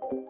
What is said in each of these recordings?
Good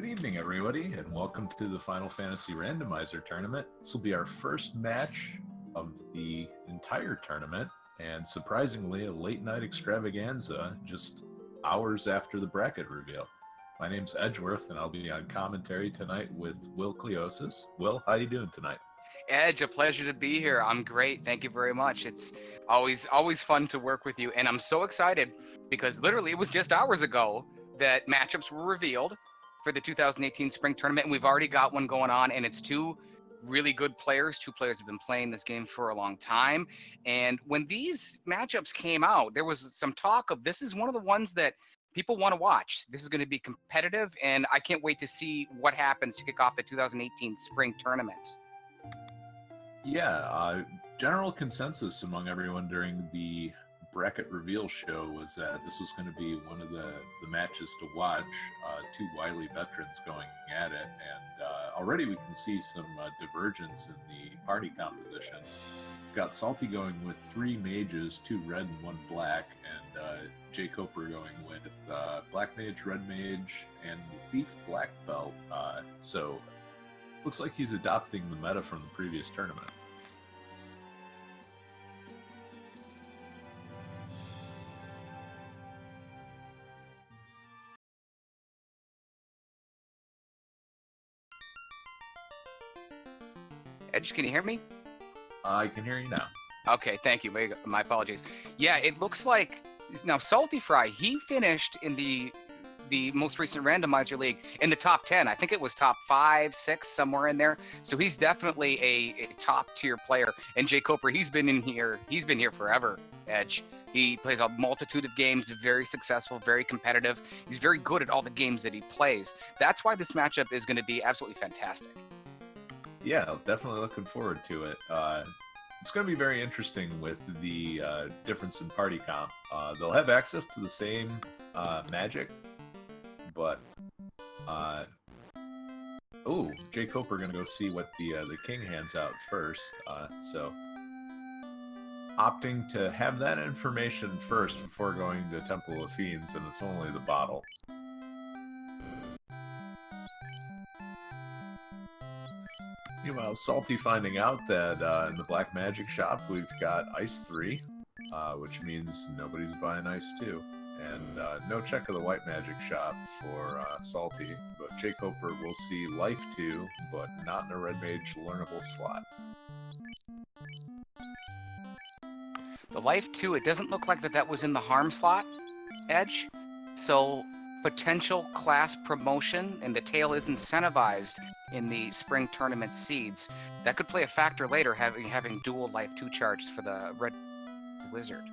evening, everybody, and welcome to the Final Fantasy Randomizer tournament. This will be our first match of the entire tournament, and surprisingly, a late-night extravaganza just hours after the bracket reveal. My name's Edgeworth, and I'll be on commentary tonight with Will Cleosis. Will, how you doing tonight? Edge, a pleasure to be here. I'm great. Thank you very much. It's always fun to work with you, and I'm so excited because literally it was just hours ago that matchups were revealed for the 2018 spring tournament, and we've already got one going on, and it's two really good players. Two players have been playing this game for a long time, and when these matchups came out, there was some talk of this is one of the ones that people want to watch. This is going to be competitive, and I can't wait to see what happens to kick off the 2018 spring tournament. Yeah, general consensus among everyone during the bracket reveal show was that this was going to be one of the matches to watch. Two wily veterans going at it, and already we can see some divergence in the party composition. We've got Salty going with 3 mages, 2 red and 1 black, and jkoper going with black mage, red mage, and the thief black belt. So looks like he's adopting the meta from the previous tournament. Edge, can you hear me? I can hear you now. Okay, thank you. My apologies. Yeah, it looks like now Saltyphry, he finished in the most recent randomizer league in the top 10. I think it was top 5, 6, somewhere in there. So he's definitely a top tier player. And jkoper, he's been here forever, Edge. He plays a multitude of games, very successful, very competitive. He's very good at all the games that he plays. That's why this matchup is going to be absolutely fantastic. Yeah, definitely looking forward to it. It's going to be very interesting with the difference in party comp. They'll have access to the same magic, but jkoper going to go see what the king hands out first. So opting to have that information first before going to Temple of Fiends, and it's only the bottle. Meanwhile, Salty finding out that in the Black Magic shop we've got Ice 3, which means nobody's buying Ice 2. And no check of the White Magic shop for Salty, but jkoper will see Life 2, but not in a Red Mage learnable slot. The Life 2, it doesn't look like that was in the harm slot, Edge. So potential class promotion, and the tail is incentivized in the spring tournament seeds. That could play a factor later, having dual Life 2 charged for the Red Wizard.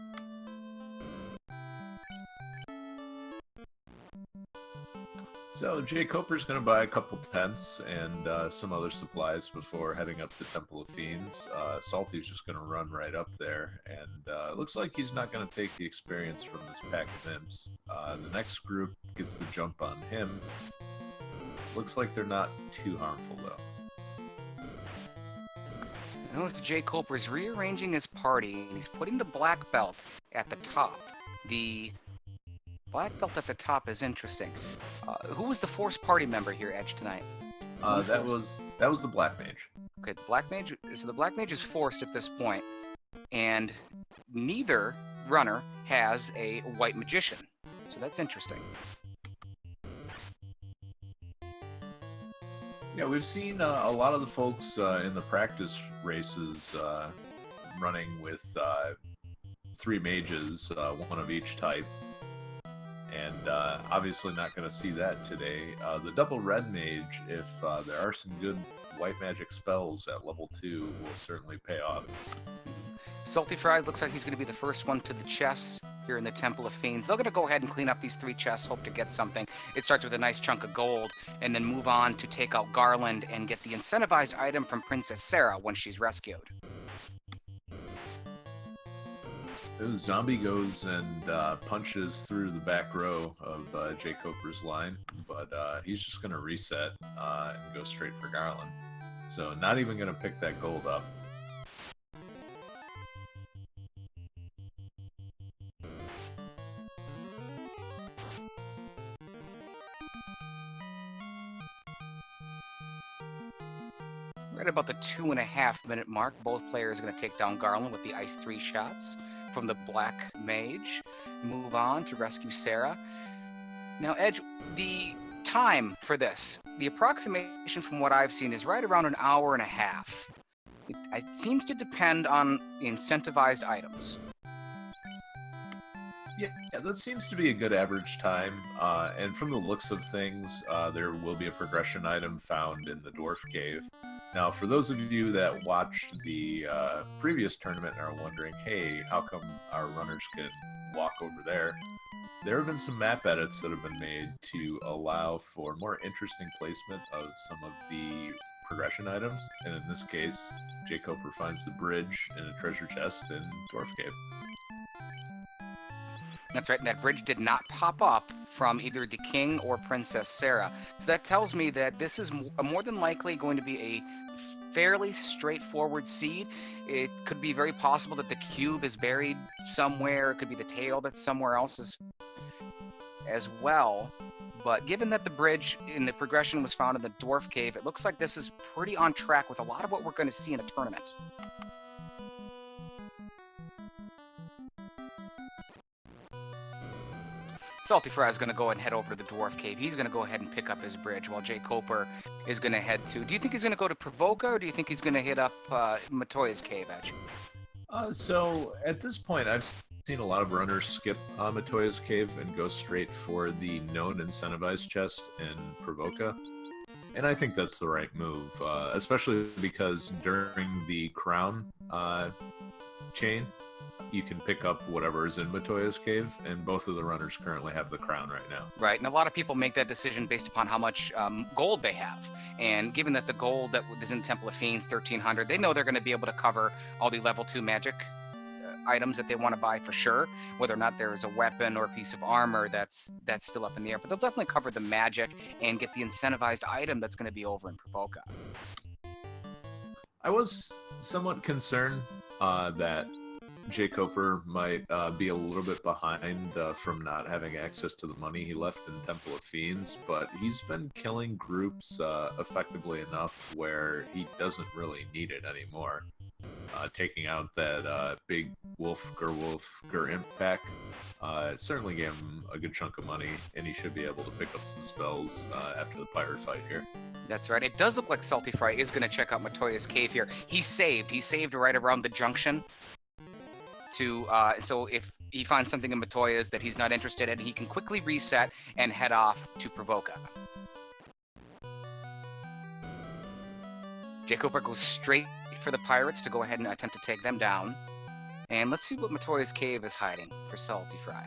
So jkoper's going to buy a couple tents and some other supplies before heading up to Temple of Fiends. Salty's just going to run right up there, and it looks like he's not going to take the experience from this pack of imps. The next group gets the jump on him. Looks like they're not too harmful, though. Notice jkoper is rearranging his party, and he's putting the black belt at the top. The black belt at the top is interesting. Who was the force party member here, Edge, tonight? That was the black mage. Okay, the black mage. So the black mage is forced at this point, and neither runner has a white magician. So that's interesting. Yeah, we've seen a lot of the folks in the practice races running with 3 mages, one of each type. And obviously not going to see that today. The double red mage, if there are some good white magic spells at level 2, will certainly pay off. Saltyphry looks like he's going to be the first one to the chests here in the Temple of Fiends. They're going to go ahead and clean up these 3 chests, hope to get something. It starts with a nice chunk of gold, and then move on to take out Garland and get the incentivized item from Princess Sarah when she's rescued. Zombie goes and punches through the back row of jkoper's line, but he's just going to reset and go straight for Garland. So not even going to pick that gold up. Right about the 2.5-minute mark, both players are going to take down Garland with the ice 3 shots from the Black Mage. Move on to rescue Sarah. Now, Edge, the time for this, the approximation from what I've seen is right around an hour and a half. It seems to depend on incentivized items. Yeah, that seems to be a good average time. And from the looks of things, there will be a progression item found in the Dwarf Cave. Now, for those of you that watched the previous tournament and are wondering, hey, how come our runners can walk over there? There have been some map edits that have been made to allow for more interesting placement of some of the progression items. And in this case, jkoper finds the bridge in a treasure chest in Dwarf Cave. That's right, and that bridge did not pop up from either the King or Princess Sarah. So that tells me that this is more than likely going to be a fairly straightforward seed. It could be very possible that the cube is buried somewhere. It could be the tail that's somewhere else as well. But given that the bridge in the progression was found in the Dwarf Cave, it looks like this is pretty on track with a lot of what we're going to see in a tournament. Saltyphry is going to go ahead and head over to the Dwarf Cave. He's going to go ahead and pick up his bridge while jkoper is going to head to... Do you think he's going to go to Provoka, or do you think he's going to hit up Matoya's Cave, Edge? So at this point, I've seen a lot of runners skip Matoya's Cave and go straight for the known incentivized chest in Provoka. And I think that's the right move, especially because during the crown chain, you can pick up whatever is in Matoya's Cave, and both of the runners currently have the crown right now. Right, and a lot of people make that decision based upon how much gold they have. And given that the gold that is in Temple of Fiends, 1,300, they know they're going to be able to cover all the level 2 magic items that they want to buy for sure. Whether or not there is a weapon or a piece of armor, that's still up in the air. But they'll definitely cover the magic and get the incentivized item that's going to be over in Provoka. I was somewhat concerned that jkoper might be a little bit behind from not having access to the money he left in Temple of Fiends, but he's been killing groups effectively enough where he doesn't really need it anymore. Taking out that big Gur Imp pack certainly gave him a good chunk of money, and he should be able to pick up some spells after the pirate fight here. That's right. It does look like Saltyphry is going to check out Matoya's Cave here. He saved right around the junction. So if he finds something in Matoya's that he's not interested in, he can quickly reset and head off to Provoka. jkoper goes straight for the pirates to go ahead and attempt to take them down. And let's see what Matoya's Cave is hiding for Saltyphry.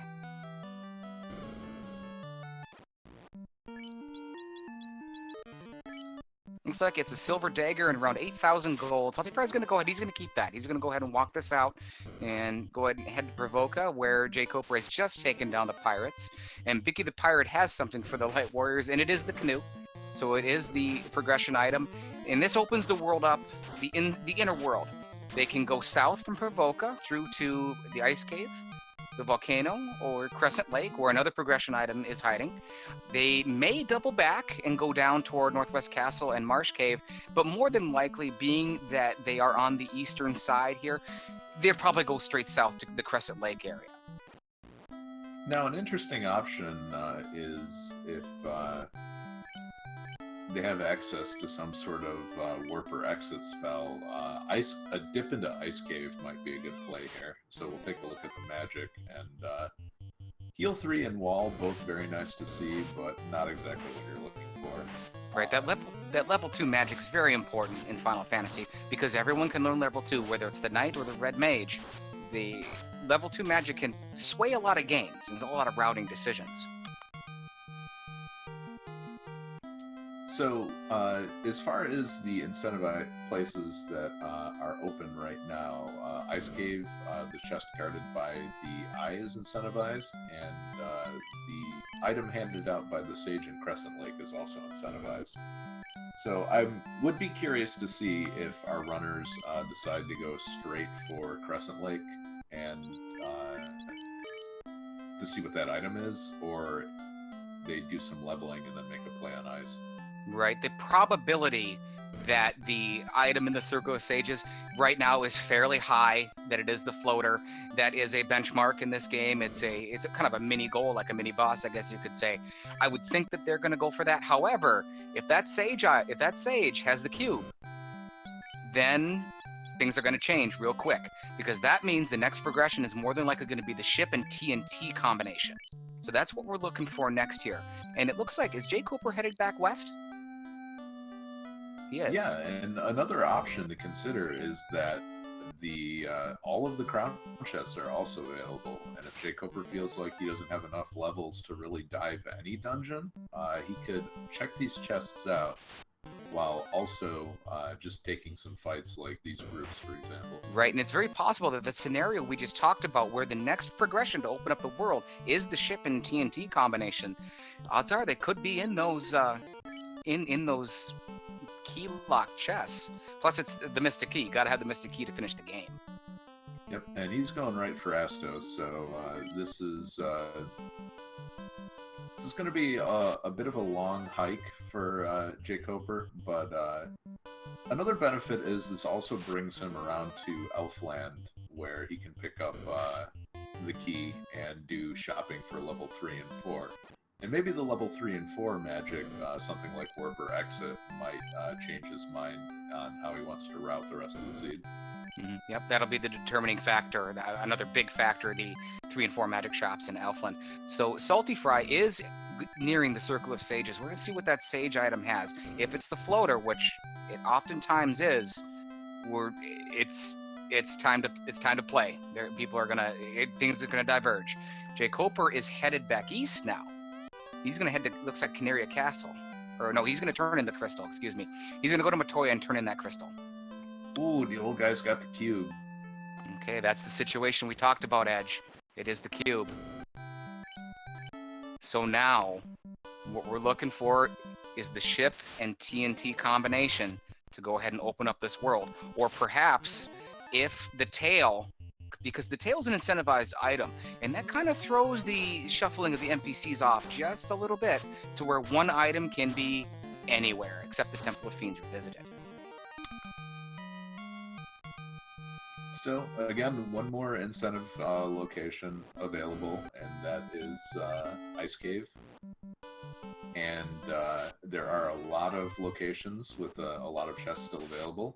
Looks like it's a silver dagger and around 8,000 gold. Saltyphry's going to go ahead. He's going to keep that. He's going to go ahead and walk this out and go ahead and head to Provoka, where jkoper has just taken down the pirates. And Bicky the Pirate has something for the Light Warriors, and it is the canoe. So it is the progression item. And this opens the world up, the inner world. They can go south from Provoka through to the Ice Cave, the volcano, or Crescent Lake, where another progression item is hiding. They may double back and go down toward Northwest Castle and Marsh Cave, but more than likely, being that they are on the eastern side here, they'll probably go straight south to the Crescent Lake area. Now, an interesting option is if they have access to some sort of warp or exit spell. A dip into Ice Cave might be a good play here. So we'll take a look at the magic, and heal 3 and wall, both very nice to see, but not exactly what you're looking for. Right, that level 2 magic's very important in Final Fantasy, because everyone can learn level 2, whether it's the Knight or the Red Mage. The level 2 magic can sway a lot of games and a lot of routing decisions. So, as far as the incentivized places that are open right now, Ice Cave, the chest guarded by the Eye is incentivized, and the item handed out by the Sage in Crescent Lake is also incentivized. So I would be curious to see if our runners decide to go straight for Crescent Lake and to see what that item is, or they do some leveling and then make a play on Ice. Right. The probability that the item in the Circle of Sages right now is fairly high, that it is the floater. That is a benchmark in this game. It's a kind of a mini goal, like a mini boss, I guess you could say. I would think that they're going to go for that. However, if that sage has the cube, then things are going to change real quick, because that means the next progression is more than likely going to be the ship and TNT combination. So that's what we're looking for next here. And it looks like, is jkoper headed back west? He is. Yeah, and another option to consider is that the all of the crown chests are also available, and if jkoper feels like he doesn't have enough levels to really dive any dungeon, he could check these chests out while also just taking some fights like these groups, for example. Right, and it's very possible that the scenario we just talked about, where the next progression to open up the world is the ship and TNT combination, odds are they could be in those in those key lock chests. Plus, it's the Mystic Key. You gotta have the Mystic Key to finish the game. Yep, and he's going right for Astos, so this is going to be a bit of a long hike for jkoper, but another benefit is this also brings him around to Elfland, where he can pick up the key and do shopping for level 3 and 4. And maybe the level 3 and 4 magic, something like Warp or Exit, might change his mind on how he wants to route the rest of the seed. Mm-hmm. Yep, that'll be the determining factor, another big factor, the 3 and 4 magic shops in Elfland. So Saltyphry is nearing the Circle of Sages. We're going to see what that sage item has. If it's the floater, which it oftentimes is, it's time to play. Things are gonna diverge. jkoper is headed back east now. He's gonna head to, looks like, Canaria Castle. Or no, he's gonna turn in the crystal, excuse me. He's gonna go to Matoya and turn in that crystal. Ooh, the old guy's got the cube. Okay, that's the situation we talked about, Edge. It is the cube. So now, what we're looking for is the ship and TNT combination to go ahead and open up this world. Or perhaps, if the tail, because the tail's an incentivized item, and that kind of throws the shuffling of the NPCs off just a little bit, to where one item can be anywhere except the Temple of Fiends Revisited. Still, again, one more incentive location available, and that is Ice Cave. And there are a lot of locations with a lot of chests still available.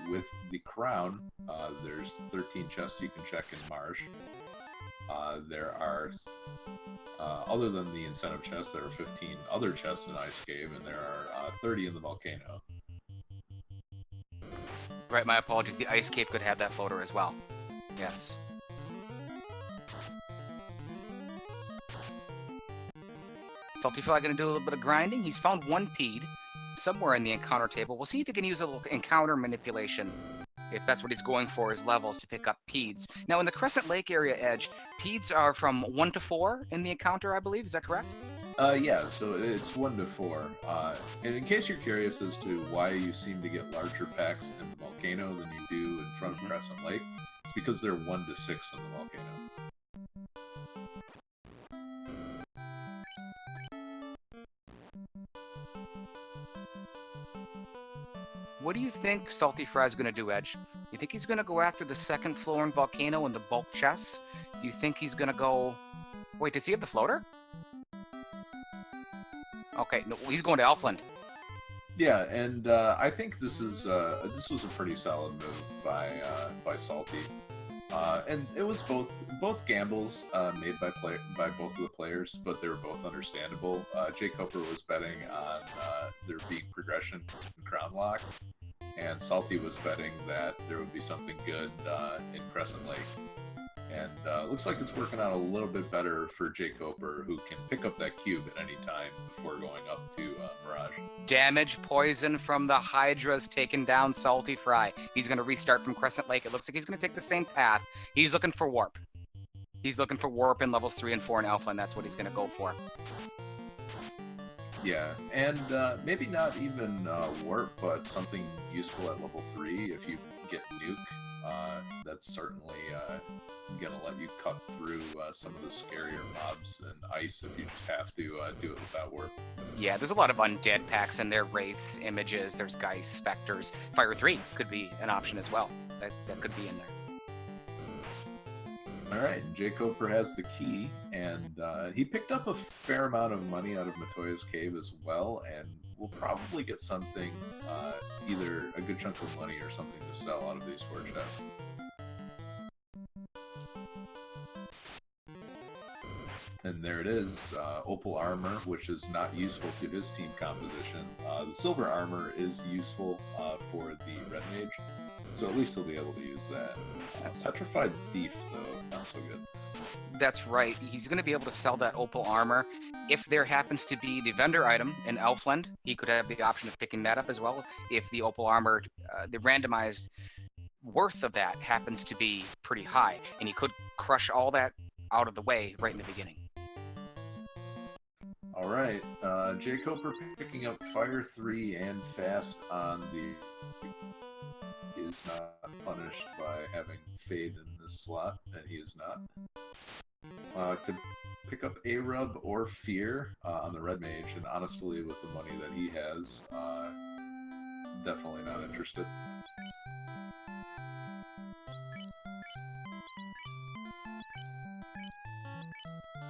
With the crown, there's 13 chests you can check in Marsh. There are, other than the incentive chests, there are 15 other chests in Ice Cave, and there are 30 in the volcano. Right, my apologies. The Ice Cave could have that floater as well. Yes. Saltyphry gonna do a little bit of grinding. He's found one peed somewhere in the encounter table. We'll see if he can use a little encounter manipulation, if that's what he's going for, his levels, to pick up peeds. Now, in the Crescent Lake area, Edge, peeds are from 1 to 4 in the encounter, I believe. Is that correct? Yeah, so it's 1 to 4. And in case you're curious as to why you seem to get larger packs in the volcano than you do in front of Crescent Lake, it's because they're 1 to 6 in the volcano. What do you think Saltyphry is going to do, Edge? You think he's going to go after the second floor in Volcano and the bulk chests? Do you think he's going to go... Wait, does he have the floater? Okay, no, he's going to Elfland. Yeah, and I think this was a pretty solid move by Salty. And it was both gambles made by both of the players, but they were both understandable. jkoper was betting on there being progression in Crown Lock, and Salty was betting that there would be something good in Crescent Lake. And looks like it's working out a little bit better for jkoper, who can pick up that cube at any time before going up to Mirage. Damage, poison from the Hydra's taken down Saltyphry. He's going to restart from Crescent Lake. It looks like he's going to take the same path. He's looking for Warp. He's looking for Warp in levels 3 and 4 in Alpha, and that's what he's going to go for. Yeah, and maybe not even Warp, but something useful at level 3 if you get Nuke. That's certainly going to let you cut through some of the scarier mobs and ice if you just have to do it without Warp. Yeah, there's a lot of undead packs in there, Wraiths, Images, there's Geist, Specters. Fire 3 could be an option as well. That could be in there. Alright, jkoper has the key, and he picked up a fair amount of money out of Matoya's cave as well, and we'll probably get something, either a good chunk of money or something to sell out of these 4 chests. And there it is, Opal Armor, which is not useful to his team composition. The Silver Armor is useful for the Red Mage, so at least he'll be able to use that. Petrified Thief, though, not so good. That's right. He's going to be able to sell that Opal Armor. If there happens to be the vendor item in Elfland, he could have the option of picking that up as well. If the Opal Armor, the randomized worth of that happens to be pretty high, and he could crush all that out of the way right in the beginning. Alright, jkoper picking up Fire 3 and Fast on the... is not punished by having Fade in this slot, and he is not. Could pick up A-Rub or Fear on the Red Mage, and honestly, with the money that he has, definitely not interested.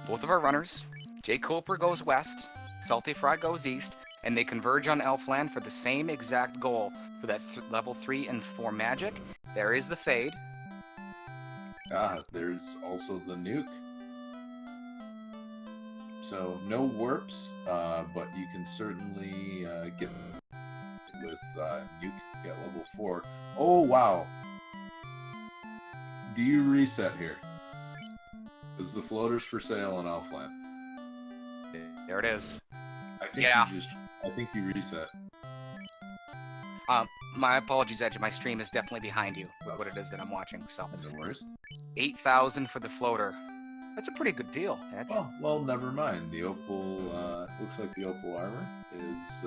Both of our runners, jkoper goes west, Saltyphry goes east, and they converge on Elfland for the same exact goal for that level 3 and 4 magic. There is the Fade. There's also the Nuke. So, no warps, but you can certainly get with Nuke at level 4. Oh, wow! Do you reset here? Is the floaters for sale in Elfland? There it is. I think I think you reset. My apologies, Edge. My stream is definitely behind you with what it is that I'm watching. So, No worries. 8,000 for the floater. That's a pretty good deal, Edge. Well, never mind. The Opal looks like the Opal Armor is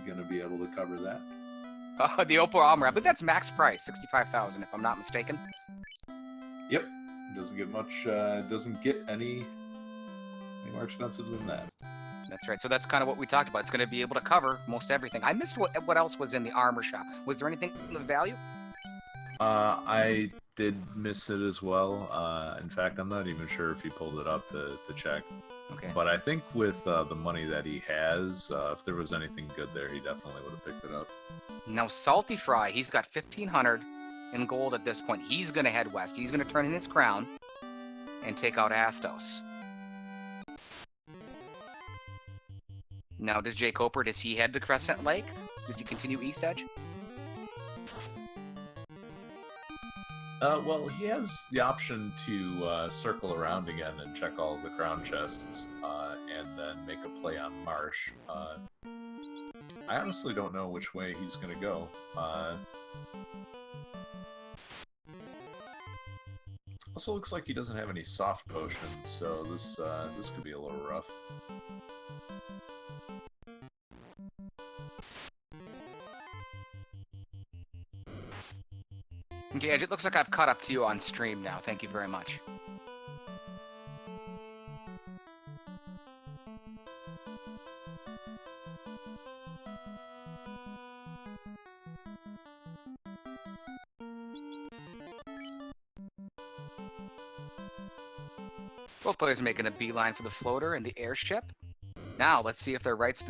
gonna be able to cover that. The Opal Armor, but that's max price, 65,000, if I'm not mistaken. Yep. Doesn't get much. Doesn't get any more expensive than that. That's right. So that's kind of what we talked about. It's going to be able to cover most everything. I missed what else was in the armor shop. Was there anything of value? I did miss it as well. In fact, I'm not even sure if he pulled it up to check. Okay. But I think with the money that he has, if there was anything good there, he definitely would have picked it up. Now, Saltyphry, he's got 1,500 in gold at this point. He's going to head west. He's going to turn in his crown and take out Astos. Now, does jkoper, does he head to Crescent Lake? Does he continue east, Edge? Well, he has the option to circle around again and check all the crown chests, and then make a play on Marsh. I honestly don't know which way he's going to go. Also looks like he doesn't have any soft potions, so this could be a little rough. Okay, it looks like I've caught up to you on stream now. Thank you very much. Both players are making a beeline for the floater and the airship. Now, let's see if their routes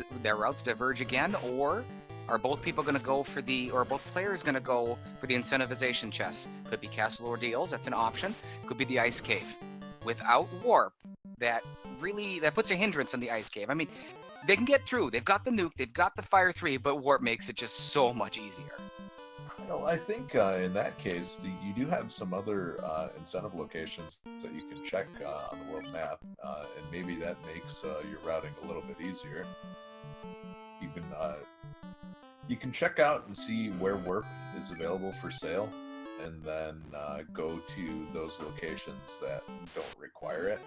diverge again, or are both people going to go for or both players going to go for the incentivization chest? Could be Castle Ordeals, that's an option. Could be the Ice Cave. Without Warp, that puts a hindrance on the Ice Cave. I mean, they can get through. They've got the nuke, they've got the Fire 3, but Warp makes it just so much easier. Well, I think in that case, you do have some other incentive locations that you can check on the world map, and maybe that makes your routing a little bit easier. You can check out and see where warp is available for sale, and then go to those locations that don't require it.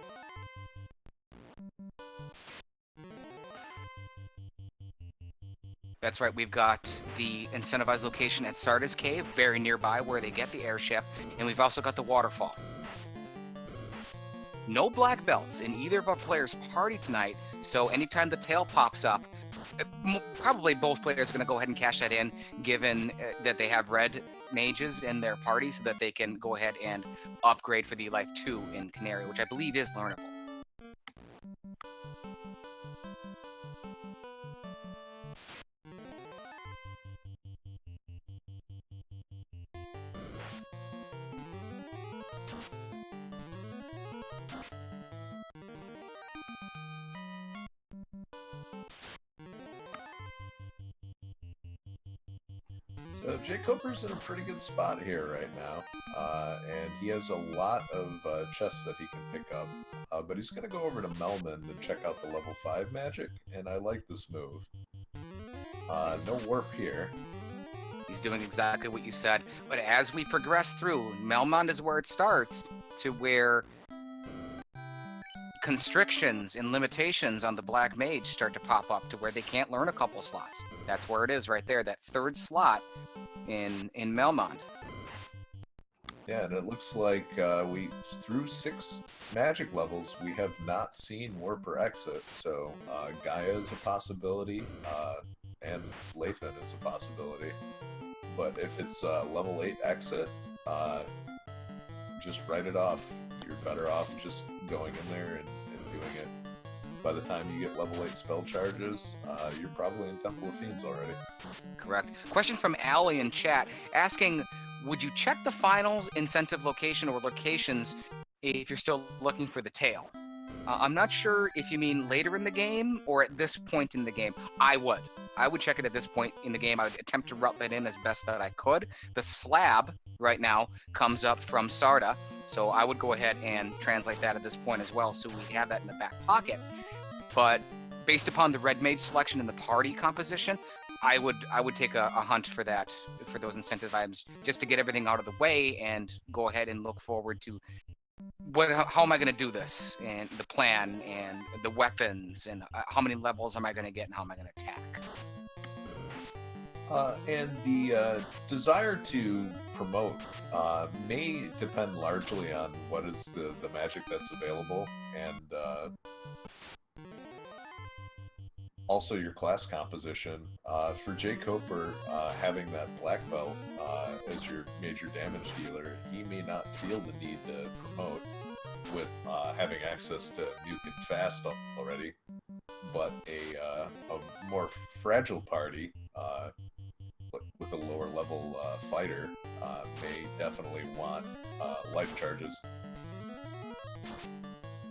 That's right, we've got the incentivized location at Sarda's Cave, very nearby where they get the airship, and we've also got the waterfall. No black belts in either of our players' party tonight, so anytime the tail pops up, probably both players are going to go ahead and cash that in, given that they have red mages in their party, so that they can go ahead and upgrade for the Life 2 in Canary, which I believe is learnable. So jkoper's in a pretty good spot here right now, and he has a lot of chests that he can pick up, but he's going to go over to Melman and check out the level 5 magic, and I like this move. No warp here. He's doing exactly what you said, but as we progress through, Melmond is where it starts, to where constrictions and limitations on the Black Mage start to pop up to where they can't learn a couple slots. That's where it is right there, that third slot in Melmond. Yeah, and it looks like through 6 magic levels, we have not seen warp or exit, so Gaia is a possibility, and Lathan is a possibility. But if it's level 8 exit, just write it off. You're better off just going in there and doing it. By the time you get level 8 spell charges, you're probably in Temple of Fiends already. Correct. Question from Allie in chat, asking, would you check the finals incentive location or locations if you're still looking for the tail? I'm not sure if you mean later in the game or at this point in the game. I would check it at this point in the game. I would attempt to route that in as best that I could. The slab right now comes up from Sarda, so I would go ahead and translate that at this point as well, so we have that in the back pocket. But based upon the red mage selection and the party composition, I would take a hunt for that, for those incentive items, just to get everything out of the way and go ahead and look forward to how am I going to do this, and the plan, and the weapons, and how many levels am I going to get, and how am I going to attack. And the desire to promote may depend largely on what is the magic that's available, and also your class composition. For jkoper, having that black belt as your major damage dealer, he may not feel the need to promote with having access to nuke and fast already, but a more fragile party with a lower level fighter may definitely want life charges.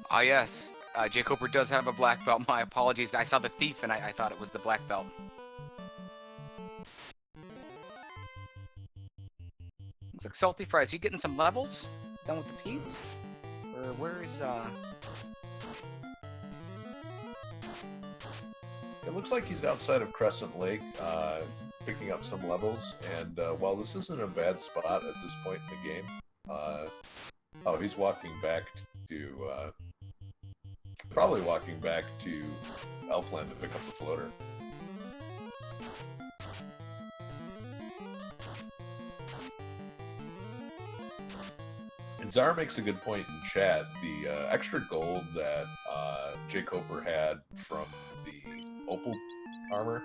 Ah yes, jkoper does have a black belt. My apologies, I saw the thief and I thought it was the black belt. Looks like Saltyphry, is he getting some levels? Done with the peds? Or where is It looks like he's outside of Crescent Lake, picking up some levels, and while this isn't a bad spot at this point in the game, oh, he's walking back to, probably walking back to Elfland to pick up the floater. And Zara makes a good point in chat. The extra gold that jkoper had from the Opal armor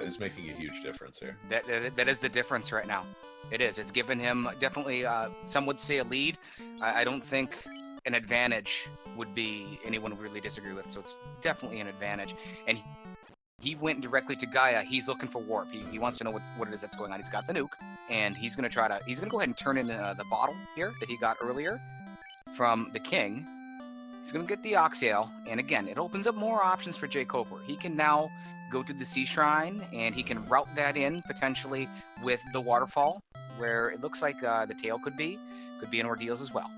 is making a huge difference here. that is the difference right now. It is. It's given him definitely, some would say a lead. I don't think an advantage would be anyone would really disagree with, so it's definitely an advantage. And he went directly to Gaia. He's looking for warp. He wants to know what it is that's going on. He's got the nuke, and he's going to go ahead and turn in the bottle here that he got earlier from the king. He's going to get the Oxale, and again, it opens up more options for jkoper. He can now go to the Sea Shrine, and he can route that in potentially with the waterfall, where it looks like the tail could be in Ordeals as well.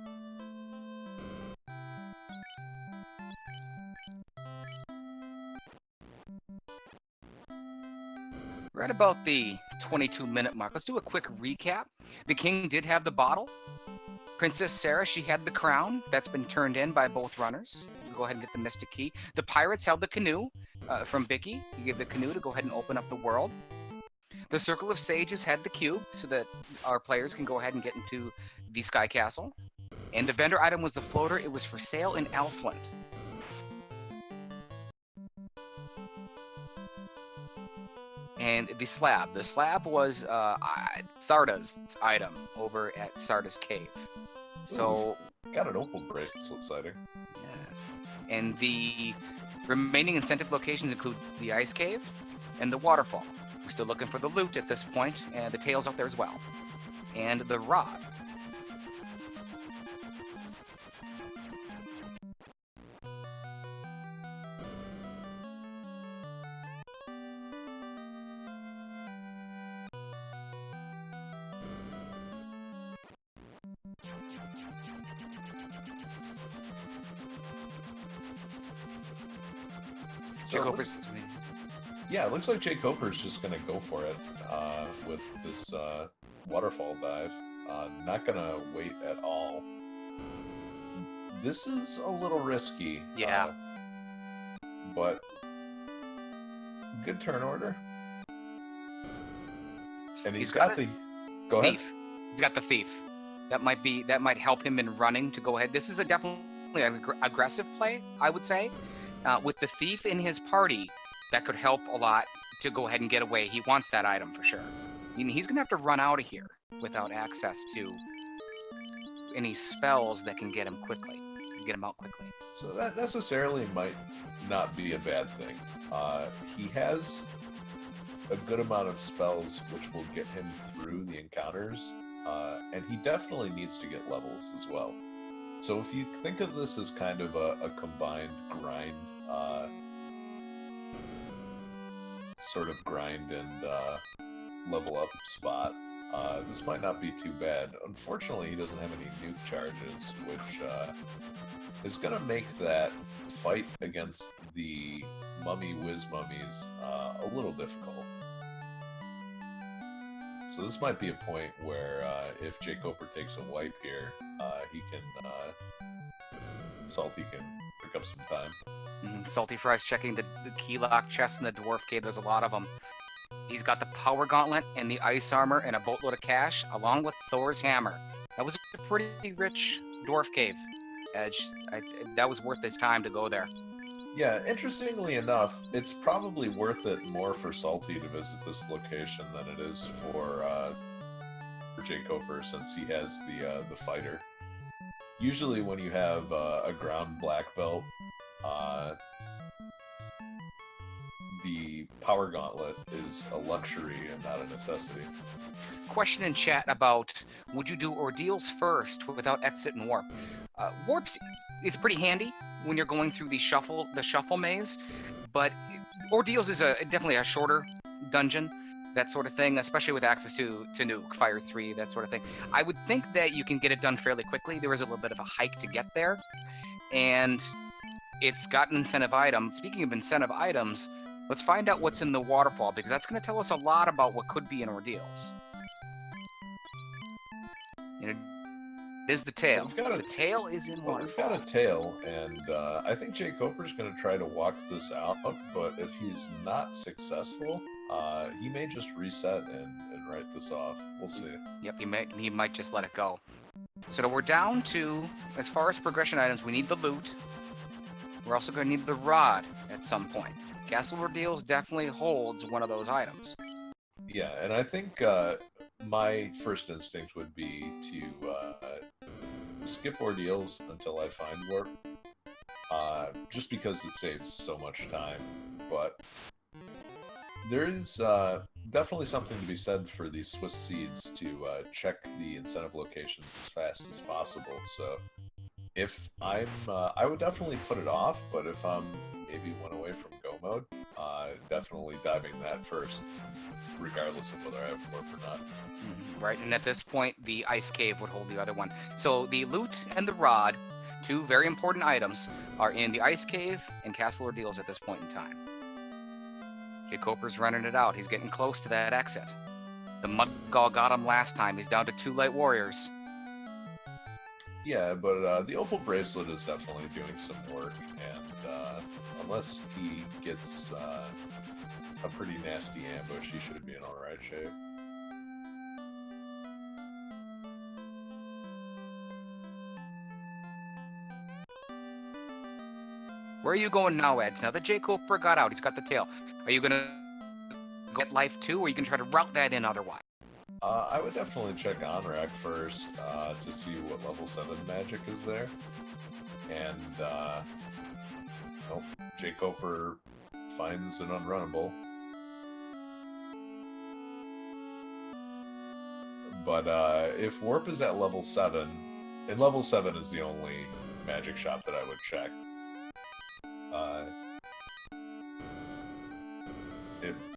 Right about the 22-minute mark. Let's do a quick recap. The king did have the bottle. Princess Sarah, she had the crown. That's been turned in by both runners. Go ahead and get the Mystic Key. The pirates held the canoe from Bicky. You give the canoe to go ahead and open up the world. The Circle of Sages had the cube so that our players can go ahead and get into the Sky Castle. And the vendor item was the floater. It was for sale in Elfland. And the slab. The slab was Sarda's item over at Sarda's Cave. So ooh, got an opal bracelet sighting. Yes. And the remaining incentive locations include the Ice Cave and the Waterfall. We're still looking for the loot at this point, and the tail's out there as well. And the rod. Yeah, it looks like jkoper's just going to go for it with this waterfall dive. Not going to wait at all. This is a little risky. Yeah. But good turn order. And he's got the... Go ahead. Thief. He's got the thief. That might help him in running to go ahead. This is definitely an aggressive play, I would say. With the thief in his party, that could help a lot to go ahead and get away. He wants that item for sure. I mean, he's going to have to run out of here without access to any spells that can get him quickly, get him out quickly. So that necessarily might not be a bad thing. He has a good amount of spells which will get him through the encounters, and he definitely needs to get levels as well. So if you think of this as kind of a combined grind, sort of grind and level up spot, this might not be too bad. Unfortunately, he doesn't have any nuke charges, which is going to make that fight against the mummy whiz mummies a little difficult. So this might be a point where if jkoper takes a wipe here, he can Salty can pick up some time. Saltyphry's checking the key lock chest in the dwarf cave. There's a lot of them. He's got the power gauntlet and the ice armor and a boatload of cash, along with Thor's hammer. That was a pretty rich dwarf cave, Edge. That was worth his time to go there. Yeah, interestingly enough, it's probably worth it more for Salty to visit this location than it is for jkoper, since he has the fighter. Usually when you have a ground black belt, the power gauntlet is a luxury and not a necessity. Question in chat about, would you do ordeals first without exit and warp? Warps is pretty handy when you're going through the shuffle maze, but ordeals is definitely a shorter dungeon, that sort of thing, especially with access to nuke, fire 3, that sort of thing. I would think that you can get it done fairly quickly. There is a little bit of a hike to get there, and it's got an incentive item. Speaking of incentive items, let's find out what's in the waterfall, because that's going to tell us a lot about what could be in ordeals. And it is the tail. The tail is in waterfall. We've got a tail, and I think jkoper's going to try to walk this out, but if he's not successful, he may just reset and write this off. We'll see. Yep, he might just let it go. So we're down to, as far as progression items, we need the loot. We're also going to need the rod at some point. Castle Ordeals definitely holds one of those items. Yeah, and I think my first instinct would be to skip Ordeals until I find Warp, just because it saves so much time. But there is definitely something to be said for these Swiss seeds to check the incentive locations as fast as possible. So if I'm, I would definitely put it off, but if I'm maybe one away from go mode, definitely diving that first, regardless of whether I have warp or not. Right, and at this point, the ice cave would hold the other one. So the loot and the rod, two very important items, are in the ice cave and Castle Ordeals at this point in time. jkoper's running it out. He's getting close to that exit. The Mudgall got him last time. He's down to 2 light warriors. Yeah, but the Opal Bracelet is definitely doing some work, and unless he gets a pretty nasty ambush, he should be in alright shape. Where are you going now, Ed? Now that jkoper got out, he's got the tail. Are you going to get life too, or are you going to try to route that in otherwise? I would definitely check Onrak first to see what level 7 magic is there. And, nope, jkoper finds an unrunnable. But if warp is at level 7, and level 7 is the only magic shop that I would check.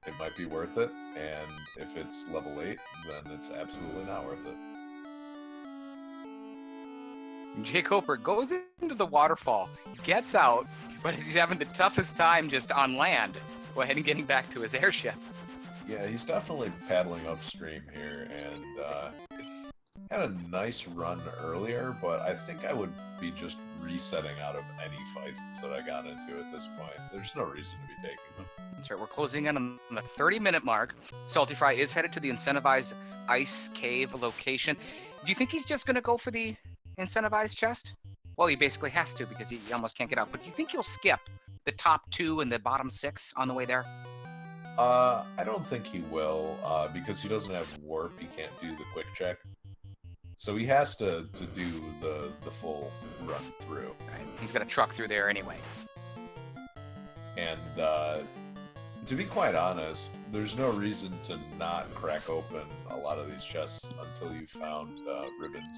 It might be worth it, and if it's level 8, then it's absolutely not worth it. jkoper goes into the waterfall, gets out, but he's having the toughest time just on land. Go ahead and getting back to his airship. Yeah, he's definitely paddling upstream here, and had a nice run earlier, but I think I would be just resetting out of any fights that I got into at this point. There's no reason to be taking them. That's right, we're closing in on the 30-minute mark. Saltyphry is headed to the incentivized ice cave location. Do you think he's just going to go for the incentivized chest? Well, he basically has to because he almost can't get out. But do you think he'll skip the top 2 and the bottom 6 on the way there? I don't think he will, because he doesn't have warp. He can't do the quick check. So he has to do the full run through. Right. He's got to truck through there anyway. And to be quite honest, there's no reason to not crack open a lot of these chests until you found ribbons.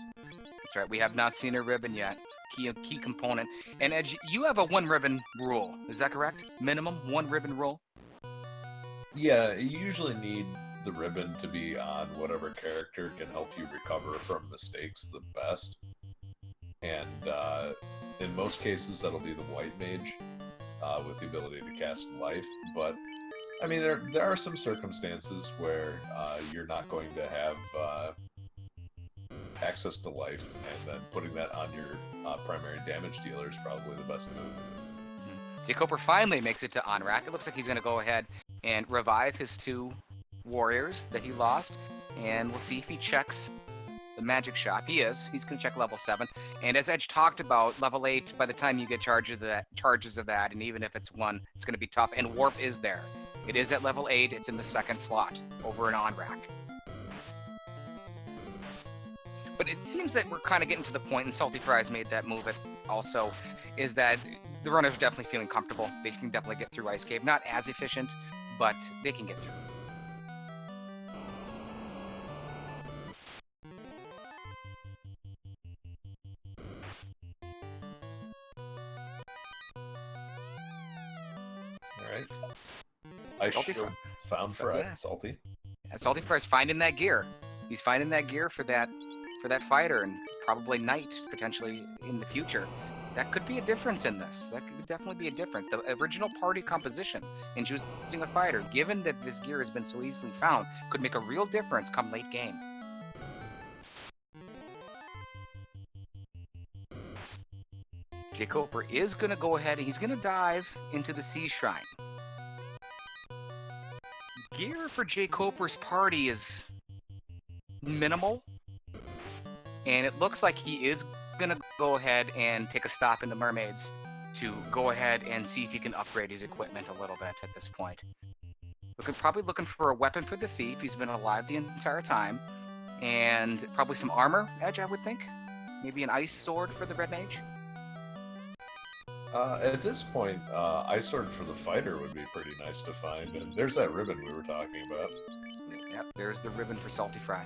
That's right. We have not seen a ribbon yet. Key component. And Edge, you have a 1 ribbon rule. Is that correct? Minimum 1 ribbon rule? Yeah, you usually need the ribbon to be on whatever character can help you recover from mistakes the best. And in most cases, that'll be the white mage with the ability to cast life. But I mean, there are some circumstances where you're not going to have access to life, and then putting that on your primary damage dealer is probably the best move. jkoper finally makes it to Onrak. It looks like he's going to go ahead and revive his 2 warriors that he lost, and we'll see if he checks the magic shop. He is. He's going to check level 7. And as Edge talked about, level 8, by the time you get charges of that, and even if it's 1, it's going to be tough. And warp is there. It is at level 8. It's in the 2nd slot over in Onrak. But it seems that we're kind of getting to the point, and Saltyphry's made that move also, is that the runners are definitely feeling comfortable. They can definitely get through Ice Cave. Not as efficient, but they can get through. Alright. Ice shield found for Salty. Yeah, Saltyphry's finding that gear. He's finding that gear for that fighter, and probably Knight potentially in the future. That could be a difference in this. That could definitely be a difference. The original party composition in choosing a fighter, given that this gear has been so easily found, could make a real difference come late game. jkoper is going to go ahead and he's going to dive into the Sea Shrine. Gear for jkoper's party is minimal, and it looks like he is going to go ahead and take a stop in the Mermaids to go ahead and see if he can upgrade his equipment a little bit at this point. Probably looking for a weapon for the thief. He's been alive the entire time. And probably some armor, Edge, I would think. Maybe an ice sword for the Red Mage. At this point, ice sword for the fighter would be pretty nice to find. And there's that ribbon we were talking about. Yep, there's the ribbon for Saltyphry.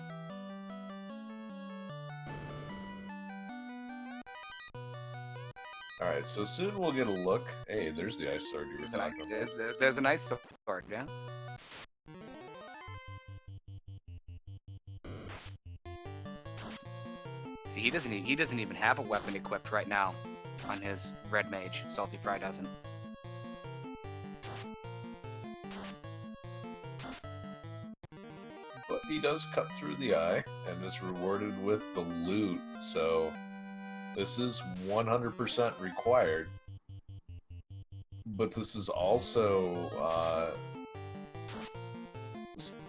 Alright, so soon we'll get a look. Hey, there's the ice sword you were talking about. There's a nice sword, yeah. See, he doesn't even have a weapon equipped right now on his red mage. Saltyphry doesn't. But he does cut through the eye and is rewarded with the loot, so this is 100% required. But this is also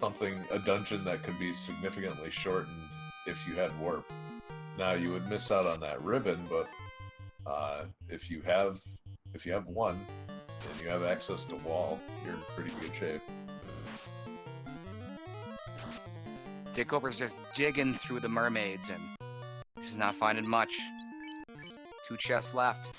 a dungeon that could be significantly shortened if you had warp. Now you would miss out on that ribbon, but if you have one and you have access to wall, you're in pretty good shape. jkoper's just digging through the mermaids and he's not finding much. 2 chests left.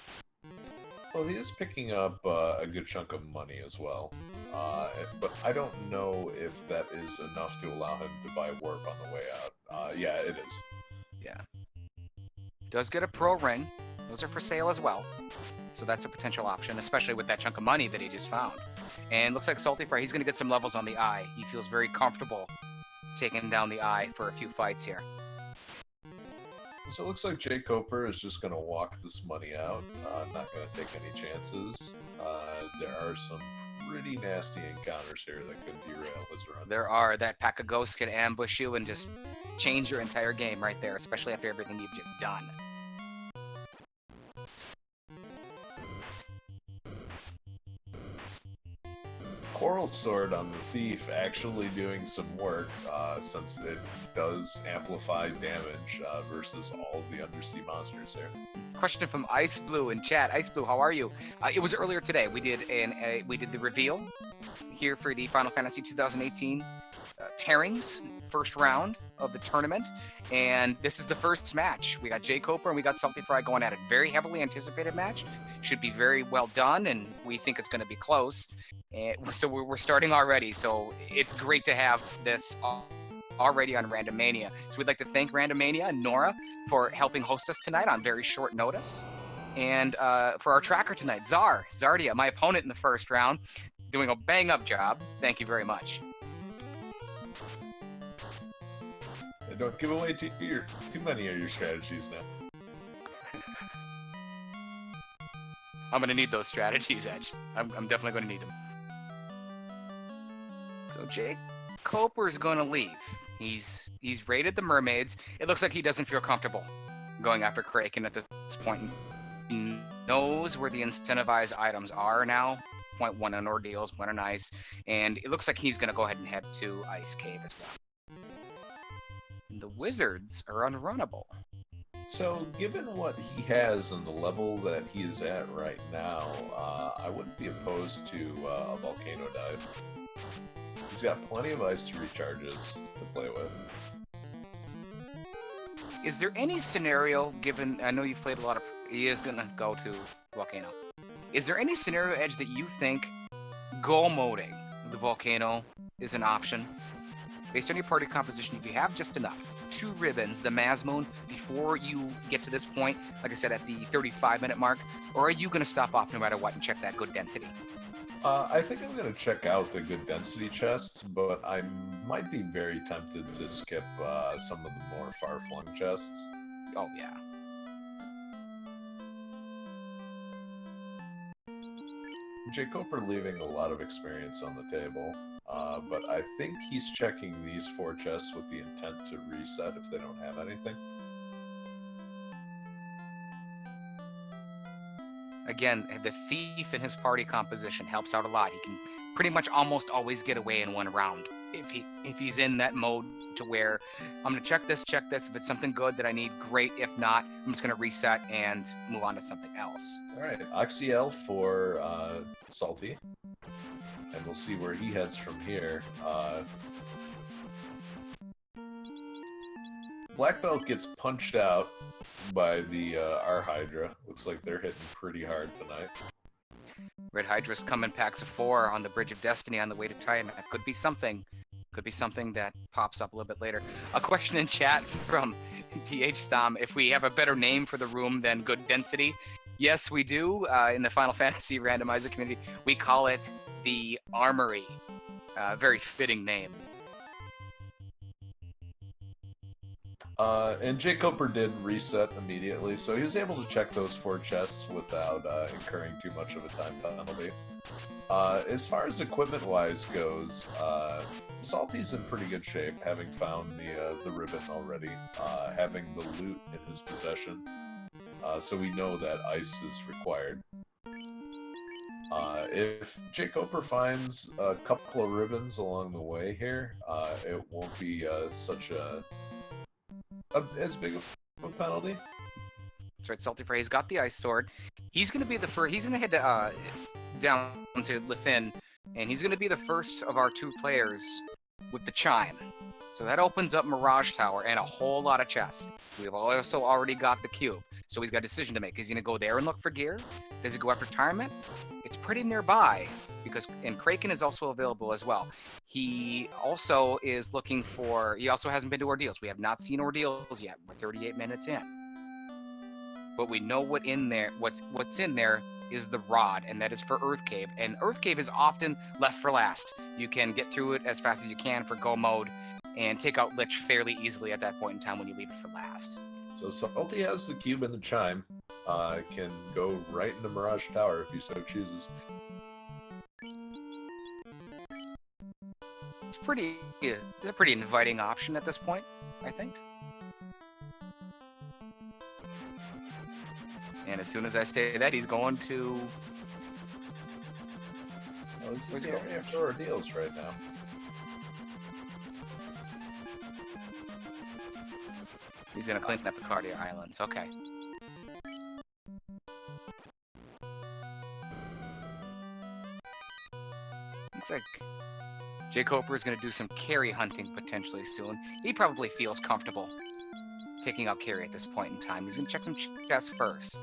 Well, he is picking up a good chunk of money as well, but I don't know if that is enough to allow him to buy warp on the way out. Yeah, it is. Yeah. Does get a pro ring. Those are for sale as well. So that's a potential option, especially with that chunk of money that he just found. And looks like Saltyphry, he's going to get some levels on the eye. He feels very comfortable taking down the eye for a few fights here. So it looks like jkoper is just going to walk this money out, not going to take any chances. There are some pretty nasty encounters here that could derail his run. There are. That pack of ghosts could ambush you and just change your entire game right there, especially after everything you've just done. Coral Sword on the Thief actually doing some work, since it does amplify damage versus all of the undersea monsters there. Question from Ice Blue in chat. Ice Blue, how are you? It was earlier today. We did the reveal here for the Final Fantasy 2018 pairings, first round of the tournament, and this is the first match. We got jkoper and we got Saltyphry going at it. Very heavily anticipated match. Should be very well done, and we think it's going to be close. And so we're starting already. So it's great to have this already on Randomania. So we'd like to thank Randomania and Nora for helping host us tonight on very short notice. And for our tracker tonight, Zardia, my opponent in the first round, doing a bang-up job. Thank you very much. And don't give away too many of your strategies now. I'm going to need those strategies, Edge. I'm definitely going to need them. So jkoper's going to leave. He's raided the mermaids. It looks like he doesn't feel comfortable going after Kraken at this point. He knows where the incentivized items are now. Point 1 on ordeals, 1 on ice. And it looks like he's going to go ahead and head to Ice Cave as well. And the wizards are unrunnable. So, given what he has and the level that he is at right now, I wouldn't be opposed to a volcano dive. He's got plenty of ice to recharges to play with. Is there any scenario, given, I know you've played a lot of, he is going to go to volcano. Is there any scenario, Edge, that you think goal moding the volcano is an option? Based on your party composition, if you have just enough, 2 ribbons, the Mazmoon, before you get to this point, like I said, at the 35-minute mark, or are you going to stop off no matter what and check that good density? I think I'm going to check out the good density chests, but I might be very tempted to skip some of the more far-flung chests. Oh, yeah. jkoper leaving a lot of experience on the table. But I think he's checking these 4 chests with the intent to reset if they don't have anything. Again, the thief in his party composition helps out a lot. He can pretty much almost always get away in 1 round if he's in that mode to where I'm going to check this. If it's something good that I need, great. If not, I'm just going to reset and move on to something else. All right, Oxyel for Salty. And we'll see where he heads from here. Black Belt gets punched out by the R-Hydra. Looks like they're hitting pretty hard tonight. Red Hydra's coming packs of 4 on the Bridge of Destiny on the way to Tiamat. Could be something. Could be something that pops up a little bit later. A question in chat from DH Stom. If we have a better name for the room than good density, Yes, we do. In the Final Fantasy randomizer community, we call it the Armory. Very fitting name. And jkoper did reset immediately, so he was able to check those 4 chests without incurring too much of a time penalty. As far as equipment-wise goes, Salty's in pretty good shape, having found the ribbon already, having the loot in his possession, so we know that ice is required. If jkoper finds a couple of ribbons along the way here, it won't be such as big of a penalty. That's right, Saltyphry. He's got the ice sword. He's gonna be the first. He's gonna head down to Lithyn, and he's gonna be the first of our 2 players with the chime. So that opens up Mirage Tower and a whole lot of chests. We've also already got the cube, so he's got a decision to make. Is he gonna go there and look for gear? Does he go after retirement? It's pretty nearby, and Kraken is also available as well. He also is looking for. He also hasn't been to Ordeals. We have not seen Ordeals yet. We're 38 minutes in, but we know what's in there is the rod, and that is for Earth Cave. And Earth Cave is often left for last. You can get through it as fast as you can for go mode, and take out Lich fairly easily at that point in time when you leave it for last. So Salty has the cube and the chime. Can go right into Mirage Tower if he so chooses. It's a pretty inviting option at this point, I think. And as soon as I say that, he's going to... Oh, he's going after Ordeals right now. He's going to clean up the Cardia Islands, okay. Looks like jkoper is going to do some carry hunting potentially soon. He probably feels comfortable taking out carry at this point in time. He's going to check some chests first.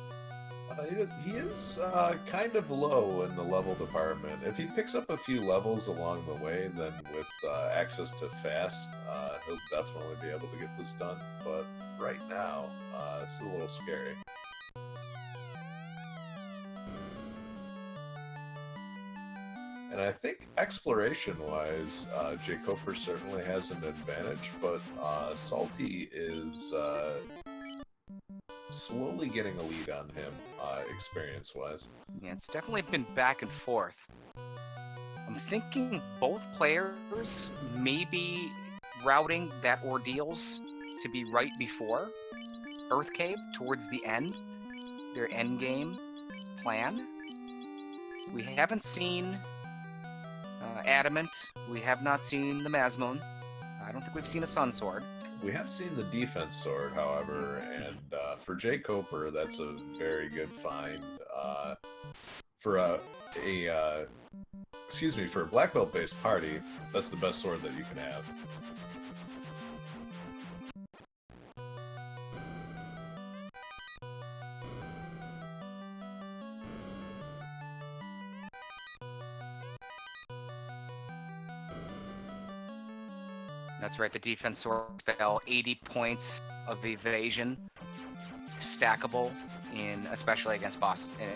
He is kind of low in the level department. If he picks up a few levels along the way, then with access to fast, he'll definitely be able to get this done. But right now, it's a little scary. And I think exploration-wise, jkoper certainly has an advantage, but Salty is slowly getting a lead on him, experience-wise. Yeah, it's definitely been back and forth. I'm thinking both players may be routing that Ordeals to be right before Earth Cave, towards the end, their end game plan. We haven't seen Adamant. We have not seen the Masmoon. I don't think we've seen a Sun Sword. We have seen the defense sword, however, and for jkoper, that's a very good find. For a black belt based party, that's the best sword that you can have. That's right, the defense sword fell 80 points of evasion, stackable especially against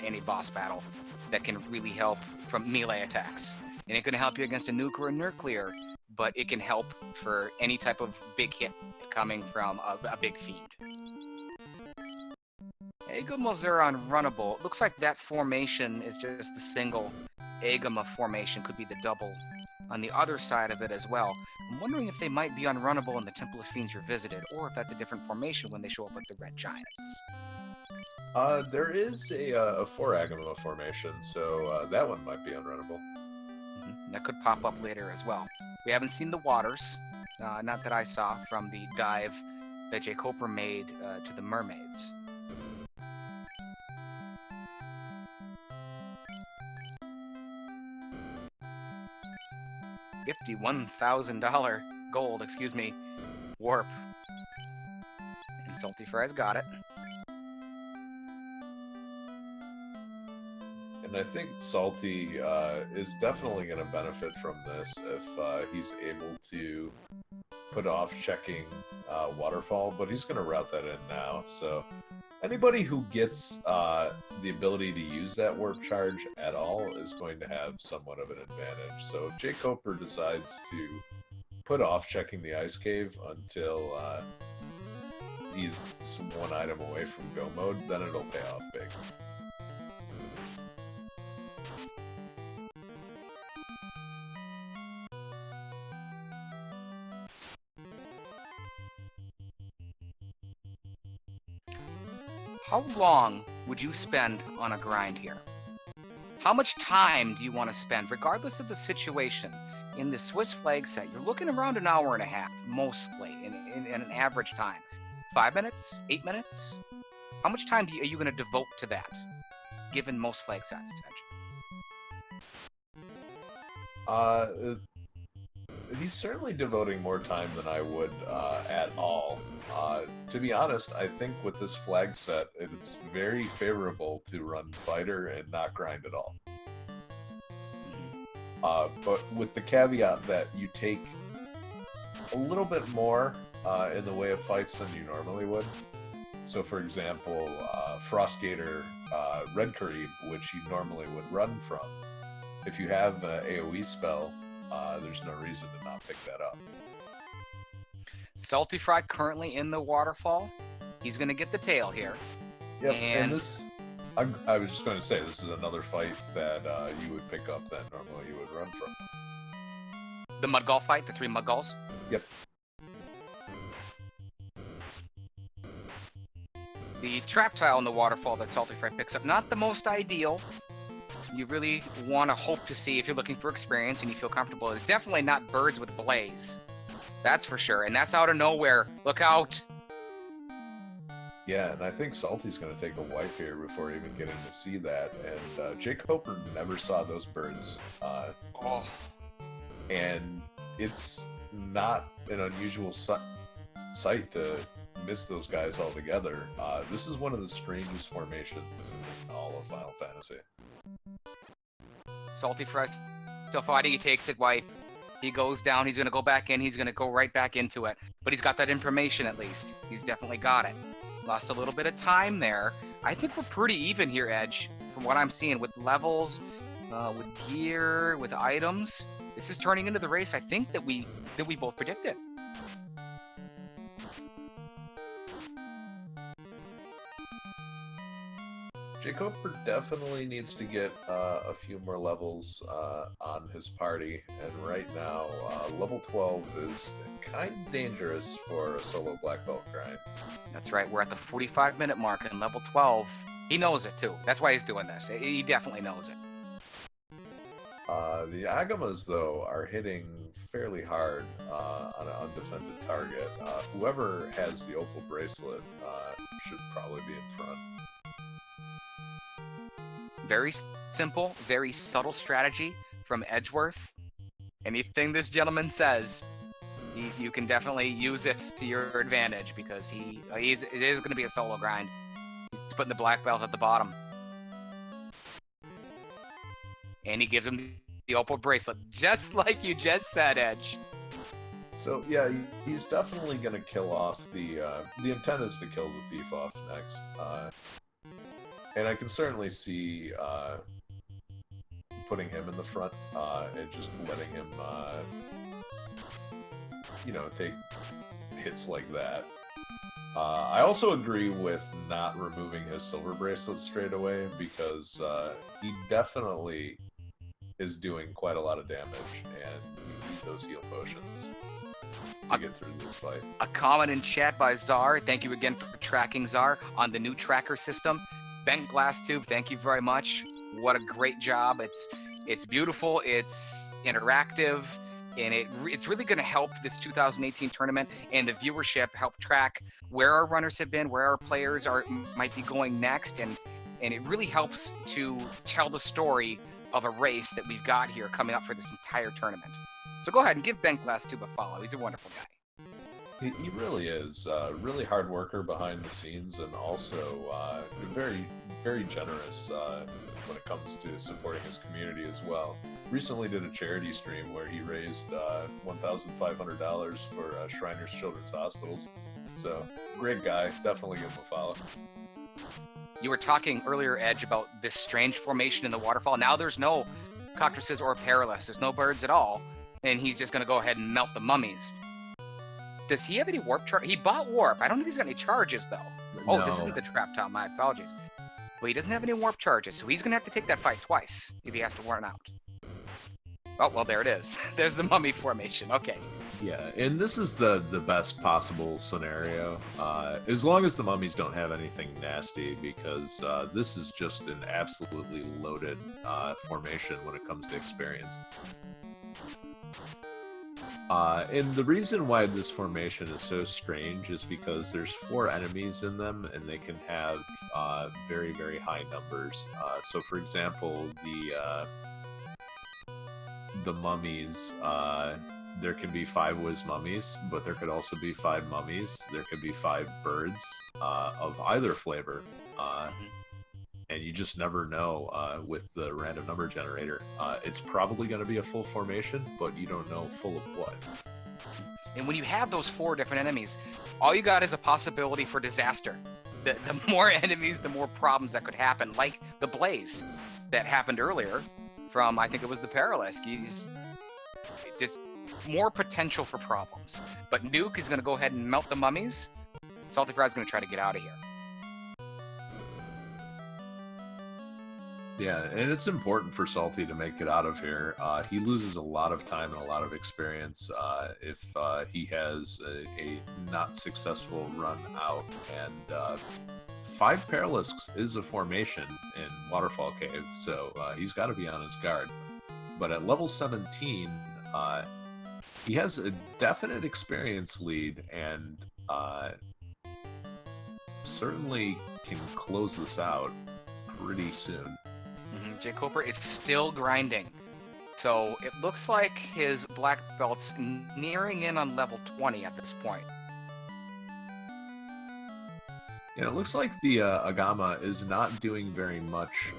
any boss battle that can really help from melee attacks. It ain't gonna help you against a nuke or a nuclear, but it can help for any type of big hit coming from a big fiend. Agama's are unrunnable. It looks like that formation is just a single Agama formation, could be the double on the other side of it as well. I'm wondering if they might be unrunnable in the Temple of Fiends Revisited, or if that's a different formation when they show up with the Red Giants. There is a 4 Agama formation, so that one might be unrunnable. That could pop up later as well. We haven't seen the waters, not that I saw, from the dive that jkoper made to the mermaids. $51,000 gold, warp. And Saltyphry's got it. And I think Salty is definitely going to benefit from this if he's able to put off checking waterfall, but he's going to route that in now. So anybody who gets the ability to use that warp charge at all is going to have somewhat of an advantage. So if jkoper decides to put off checking the ice cave until he's one item away from go mode, then it'll pay off big. How long would you spend on a grind here? How much time do you want to spend, regardless of the situation? In the Swiss flag set, you're looking around an hour and a half, mostly, in an average time. 5 minutes? 8 minutes? How much time are you going to devote to that, given most flag sets, He's certainly devoting more time than I would at all. To be honest, I think with this flag set, it's very favorable to run fighter and not grind at all. But with the caveat that you take a little bit more in the way of fights than you normally would. So for example, Frostgator Red Karib, which you normally would run from, if you have an AoE spell, there's no reason to not pick that up. Saltyphry currently in the waterfall. He's going to get the tail here. Yep, and this... I was just going to say, this is another fight that you would pick up that normally you would run from. The Mudgull fight, the 3 Mudgulls? Yep. The trap tile in the waterfall that Saltyphry picks up, not the most ideal. You really want to hope to see if you're looking for experience and you feel comfortable. It's definitely not Birds with Blaze. That's for sure, and that's out of nowhere. Look out! Yeah, and I think Salty's going to take a wipe here before even getting to see that. And jkoper never saw those birds. And it's not an unusual sight to miss those guys altogether. This is one of the strangest formations in all of Final Fantasy. Saltyphry still fighting. He takes it wipe. He goes down. He's going to go back in. He's going to go right back into it. But he's got that information at least. He's definitely got it. Lost a little bit of time there. I think we're pretty even here, Edge, from what I'm seeing with levels, with gear, with items. This is turning into the race I think that we both predicted. jkoper definitely needs to get a few more levels on his party, and right now level 12 is kind of dangerous for a solo black belt grind. That's right, we're at the 45-minute mark in level 12. He knows it too. That's why he's doing this. He definitely knows it. The Agamas, though, are hitting fairly hard on an undefended target. Whoever has the Opal Bracelet should probably be in front. Very simple, very subtle strategy from Edgeworth. Anything this gentleman says, you can definitely use it to your advantage, because it is going to be a solo grind. He's putting the black belt at the bottom. And he gives him the Opal Bracelet, just like you just said, Edge. So yeah, he's definitely going to kill off the intent is to kill the thief off next. And I can certainly see putting him in the front and just letting him, take hits like that. I also agree with not removing his silver bracelet straight away, because he definitely is doing quite a lot of damage, and you need those heal potions to get through this fight. A comment in chat by Czar. Thank you again for tracking, Czar, on the new tracker system. Bent Glass Tube, thank you very much. What a great job. It's beautiful, it's interactive, and it's really going to help this 2018 tournament and the viewership help track where our runners have been, where our players might be going next, and it really helps to tell the story of a race that we've got here coming up for this entire tournament. So go ahead and give Bent Glass Tube a follow. He's a wonderful guy. He really is. Really hard worker behind the scenes, and also very, very generous when it comes to supporting his community as well. Recently did a charity stream where he raised $1,500 for Shriners Children's Hospitals. So, great guy. Definitely give him a follow. You were talking earlier, Edge, about this strange formation in the waterfall. Now there's no cockatrices or perilous. There's no birds at all. And he's just going to go ahead and melt the mummies. Does he have any warp charge? He bought warp. I don't think he's got any charges, though. Oh, No. this isn't the trap top. My apologies. But he doesn't have any warp charges, so he's going to have to take that fight twice if he has to warn out. Oh, well, there it is. There's the mummy formation. Okay. Yeah, and this is the best possible scenario, as long as the mummies don't have anything nasty, because this is just an absolutely loaded formation when it comes to experience. And the reason why this formation is so strange is because there's 4 enemies in them, and they can have very, very high numbers. So, for example, the mummies, there can be 5 whiz mummies, but there could also be 5 mummies. There could be 5 birds of either flavor. And you just never know with the random number generator. It's probably going to be a full formation, but you don't know full of what. And when you have those 4 different enemies, all you got is a possibility for disaster. The more enemies, the more problems that could happen, like the blaze that happened earlier from, I think it was the Paralisk. Just more potential for problems. But Nuke is going to go ahead and melt the mummies. Saltyphry is going to try to get out of here. Yeah, and it's important for Salty to make it out of here. He loses a lot of time and a lot of experience if he has a not successful run out. And 5 Paralisks is a formation in Waterfall Cave, so he's got to be on his guard. But at level 17, he has a definite experience lead, and certainly can close this out pretty soon. jkoper is still grinding. So it looks like his black belt's nearing in on level 20 at this point. Yeah, it looks like the Agama is not doing very much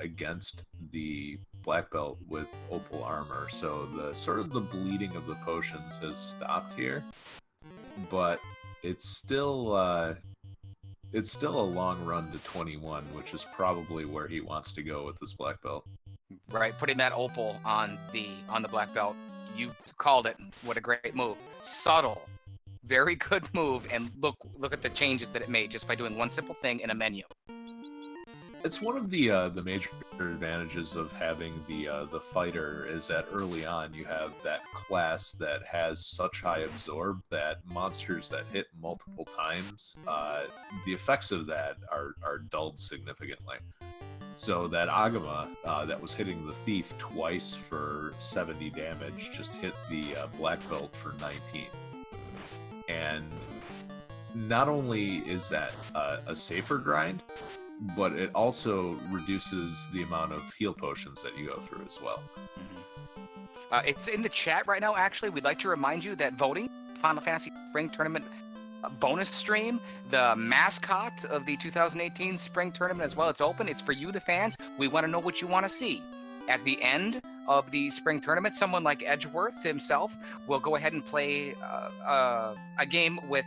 against the black belt with opal armor, so the sort of the bleeding of the potions has stopped here, but it's still a long run to 21, which is probably where he wants to go with this black belt. Right, putting that opal on the black belt. You called it. What a great move. Subtle. Very good move, and look at the changes that it made just by doing one simple thing in a menu. It's one of the major advantages of having the fighter is that early on you have that class that has such high absorb that monsters that hit multiple times, the effects of that are dulled significantly. So that Agama that was hitting the thief twice for 70 damage just hit the black belt for 19. And not only is that a safer grind, but it also reduces the amount of heal potions that you go through as well. It's in the chat right now, actually. We'd like to remind you that voting, Final Fantasy Spring Tournament bonus stream, the mascot of the 2018 Spring Tournament as well, it's open. It's for you, the fans. We want to know what you want to see. At the end of the Spring Tournament, someone like Edgeworth himself will go ahead and play a game with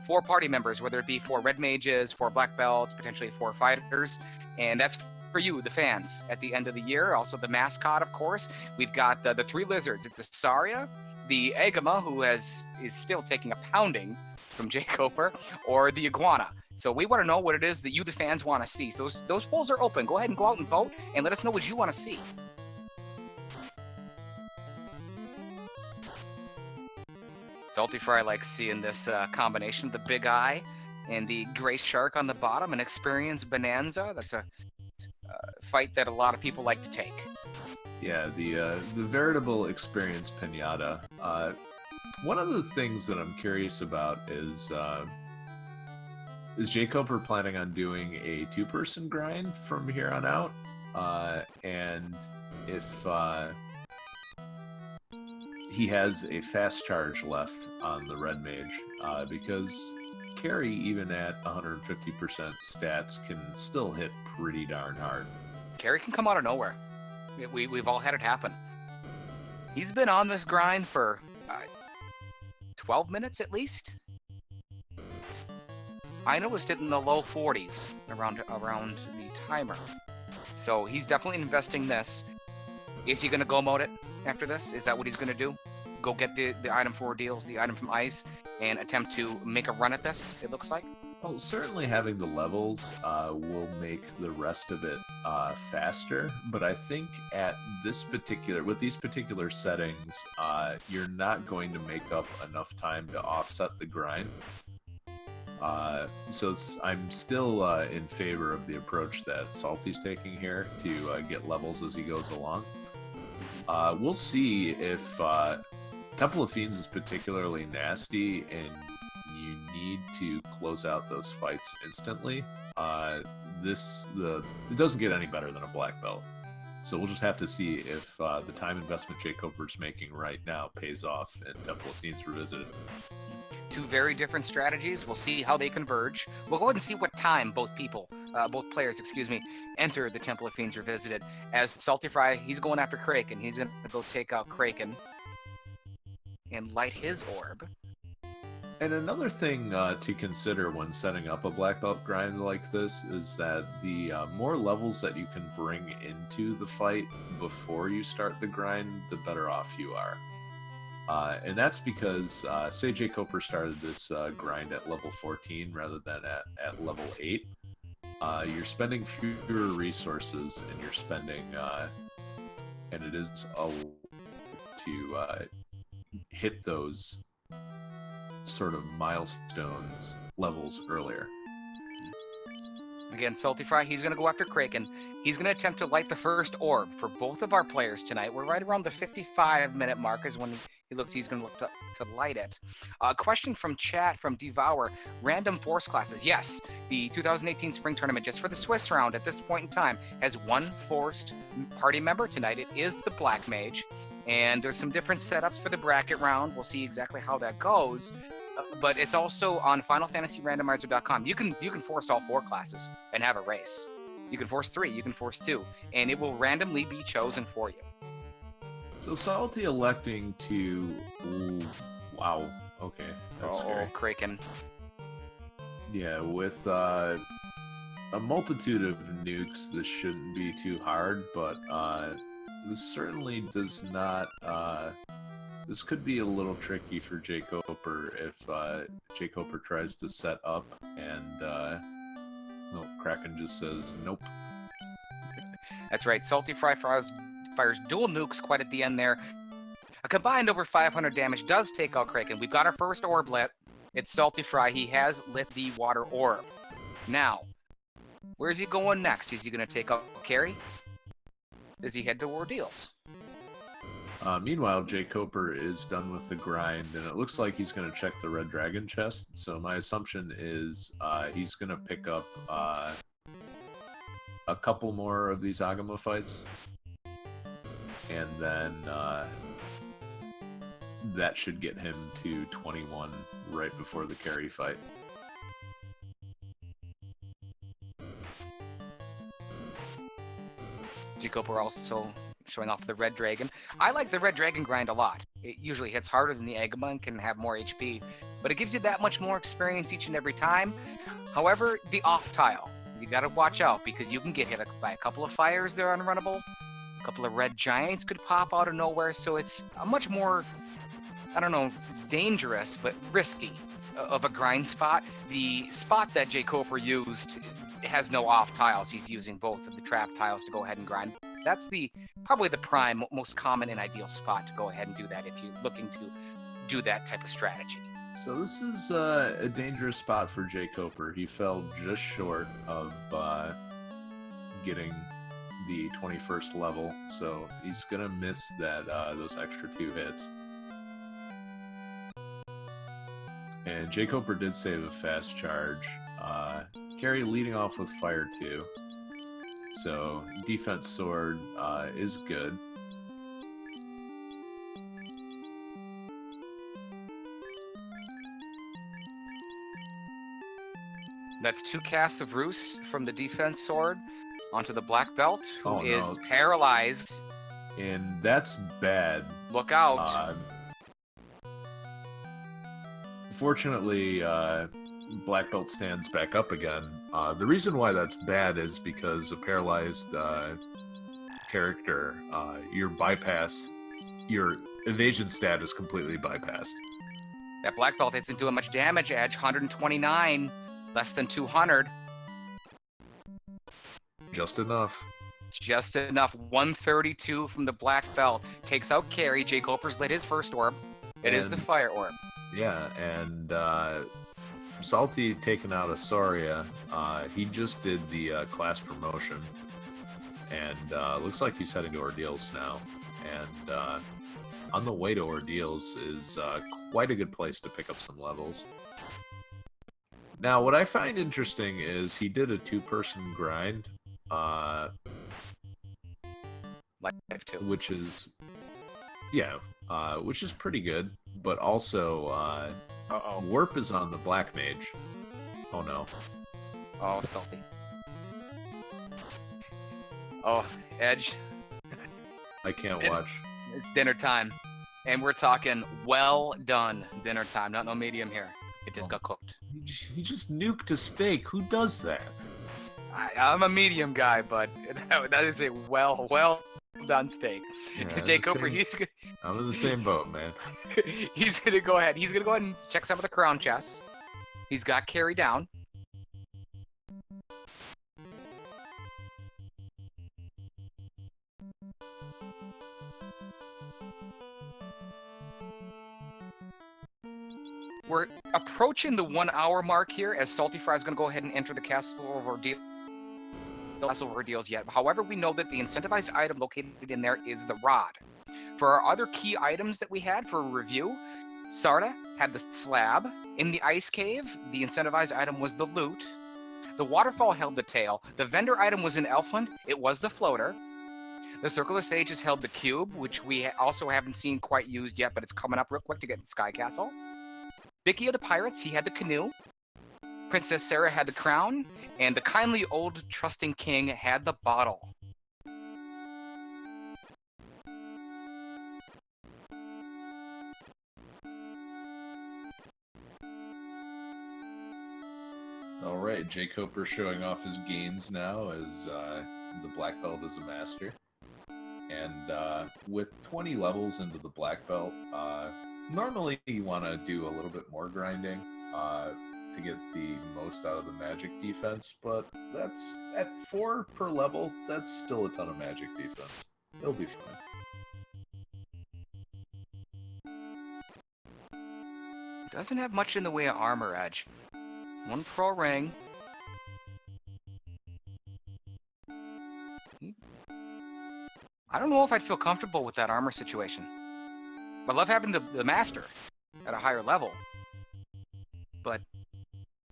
4 party members, whether it be 4 red mages, 4 black belts, potentially 4 fighters, and that's for you, the fans, at the end of the year. Also the mascot, of course. We've got the 3 lizards. It's the Saria, the Agama, who is still taking a pounding from jkoper, or the Iguana. So we want to know what it is that you, the fans, want to see. So those polls are open. Go ahead and go out and vote, and let us know what you want to see. Saltyphry likes seeing this combination of the big eye and the gray shark on the bottom, an experience bonanza. That's a fight that a lot of people like to take. Yeah, the veritable experience pinata. One of the things that I'm curious about is jkoper planning on doing a 2-person grind from here on out? he has a fast charge left on the red mage, because carry, even at 150% stats, can still hit pretty darn hard. Carry can come out of nowhere. We've all had it happen. He's been on this grind for 12 minutes at least. I noticed it in the low 40s around the timer. So he's definitely investing this. Is he going to go mode it after this? Is that what he's going to do? Go get the item for deals, the item from Ice, and attempt to make a run at this, it looks like? Well, certainly having the levels will make the rest of it faster, but I think with these particular settings, you're not going to make up enough time to offset the grind. So I'm still in favor of the approach that Salty's taking here to get levels as he goes along. We'll see if Temple of Fiends is particularly nasty and you need to close out those fights instantly. It doesn't get any better than a black belt. So we'll just have to see if the time investment jkoper's making right now pays off in Temple of Fiends Revisited. Two very different strategies. We'll see how they converge. We'll go ahead and see what time both players, enter the Temple of Fiends Revisited. As Saltyphry, he's going after Kraken. He's going to go take out Kraken and light his orb. And another thing to consider when setting up a black belt grind like this is that the more levels that you can bring into the fight before you start the grind, the better off you are. And that's because, say jkoper started this grind at level 14 rather than at level 8, you're spending fewer resources, and you're spending, and it is to hit those sort of milestones levels earlier. Again, Saltyphry, he's going to go after Kraken. He's going to attempt to light the first orb for both of our players tonight. We're right around the 55-minute mark is when he's going to look to light it. Question from chat from Devour. Random force classes. Yes, the 2018 Spring Tournament, just for the Swiss round at this point in time, has one forced party member tonight. It is the Black Mage. And there's some different setups for the bracket round. We'll see exactly how that goes. But it's also on FinalFantasyRandomizer.com. You can force all 4 classes and have a race. You can force 3, you can force 2, and it will randomly be chosen for you. So Salty electing to... Ooh, wow. Okay, that's scary. Kraken. Yeah, with a multitude of nukes, this shouldn't be too hard, but this certainly does not... this could be a little tricky for jkoper if jkoper tries to set up and... no, Kraken just says nope. That's right. Saltyphry fires dual nukes quite at the end there. A combined over 500 damage does take out Kraken. We've got our first orb lit. It's Saltyphry. He has lit the water orb. Now, where's he going next? Is he going to take out Carry? Does he head to Ordeals? Meanwhile, jkoper is done with the grind, and it looks like he's going to check the Red Dragon chest. So my assumption is he's going to pick up a couple more of these Agama fights, and then that should get him to 21 right before the carry fight. jkoper also showing off the Red Dragon. I like the Red Dragon grind a lot. It usually hits harder than the Agama and can have more HP, but it gives you that much more experience each and every time. However, the off tile, you gotta watch out because you can get hit by a couple of fires that are unrunnable. A couple of red giants could pop out of nowhere, so it's a much more, I don't know, it's dangerous, but risky of a grind spot. The spot that jkoper used has no off tiles. He's using both of the trap tiles to go ahead and grind. That's probably the prime, most common and ideal spot to go ahead and do that if you're looking to do that type of strategy. So this is a dangerous spot for jkoper. He fell just short of getting the 21st level, so he's gonna miss that those extra 2 hits. And jkoper did save a fast charge. Carry leading off with Fire 2. So defense sword is good. That's 2 casts of Roost from the defense sword onto the black belt, who is no. paralyzed. And that's bad. Look out. Fortunately, black belt stands back up again. The reason why that's bad is because a paralyzed character, your evasion stat is completely bypassed. That black belt isn't doing much damage, Edge. 129, less than 200. Just enough. Just enough. 132 from the black belt. Takes out Carrie. jkoper's lit his first orb. It is the fire orb. Yeah, and Salty taking out Asoria. He just did the class promotion. And looks like he's heading to Ordeals now. And on the way to Ordeals is quite a good place to pick up some levels. Now, what I find interesting is he did a 2-person grind. Life 2. Which is, yeah, which is pretty good. But also, Warp is on the Black Mage. Oh no. Oh, Salty. Oh, Edge. I can't watch. It's dinner time. And we're talking well done dinner time. Not no medium here. It just got cooked. He just nuked a steak. Who does that? I'm a medium guy, but that is a well done steak. Yeah, jkoper, I'm in the same boat, man. He's gonna go ahead. He's gonna go ahead and check some of the crown chests. He's got Carrie down. We're approaching the 1 hour mark here, as Saltyphry is going to go ahead and enter the Castle of Ordeals. Castle of Ordeals yet. However, we know that the incentivized item located in there is the rod. For our other key items that we had for review, Sarda had the slab. In the ice cave, the incentivized item was the loot. The waterfall held the tail. The vendor item was in Elfland. It was the floater. The Circle of Sages held the cube, which we also haven't seen quite used yet, but it's coming up real quick to get in Sky Castle. Vicky of the Pirates, he had the canoe. Princess Sarah had the crown, and the kindly old trusting king had the bottle. Alright, jkoper showing off his gains now as the black belt is a master. And with 20 levels into the black belt, normally you want to do a little bit more grinding to get the most out of the magic defense, but that's at 4 per level, that's still a ton of magic defense. He'll be fine. Doesn't have much in the way of armor, Edge. 1 pro ring. I don't know if I'd feel comfortable with that armor situation. I love having the master at a higher level, but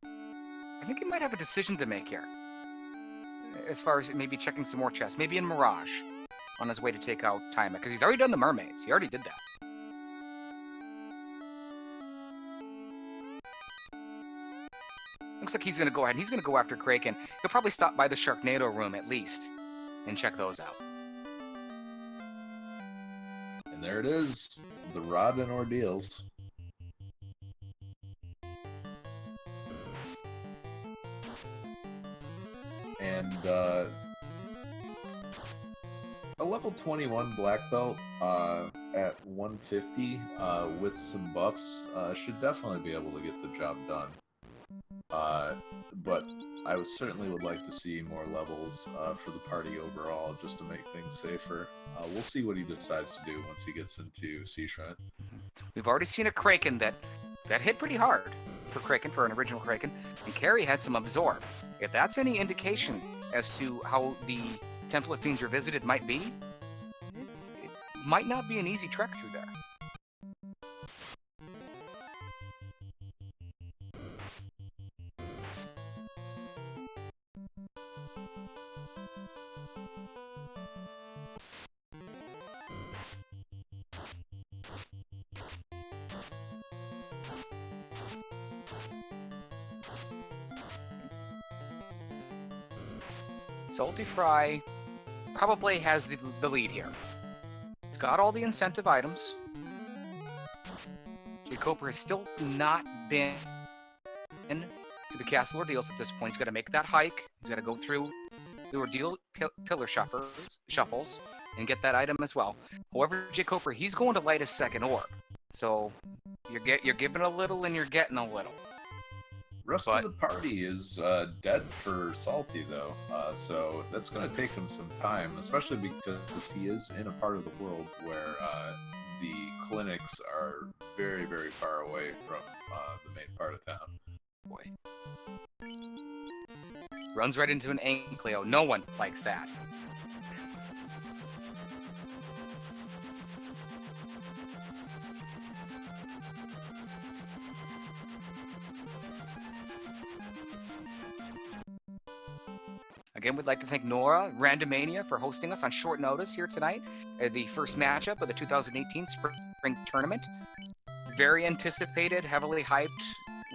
I think he might have a decision to make here. As far as maybe checking some more chests, maybe in Mirage, on his way to take out Tiamat, because he's already done the mermaids. He already did that. Looks like he's going to go ahead and he's going to go after Kraken. He'll probably stop by the Sharknado room at least and check those out. And there it is, the rod and Ordeals. And a level 21 black belt at 150 with some buffs should definitely be able to get the job done. But I certainly would like to see more levels for the party overall, just to make things safer. We'll see what he decides to do once he gets into Sea Shrine. We've already seen a Kraken that hit pretty hard for an original Kraken, and Carrie had some Absorb. If that's any indication as to how the Temple of Fiends Revisited might be, it might not be an easy trek through there. Saltyphry probably has the lead here. He's got all the incentive items. jkoper has still not been to the Castle Ordeals at this point. He's got to make that hike. He's got to go through the Ordeal pillar shuffles and get that item as well. However, jkoper, he's going to light his second orb. So you're giving a little and you're getting a little. Rest of the party is dead for Salty, though, so that's going to take him some time, especially because he is in a part of the world where the clinics are very, very far away from the main part of town. Boy. Runs right into an Ankleo. No one likes that. Again, we'd like to thank Nora, Randomania, for hosting us on short notice here tonight at the first matchup of the 2018 Spring Tournament. Very anticipated, heavily hyped.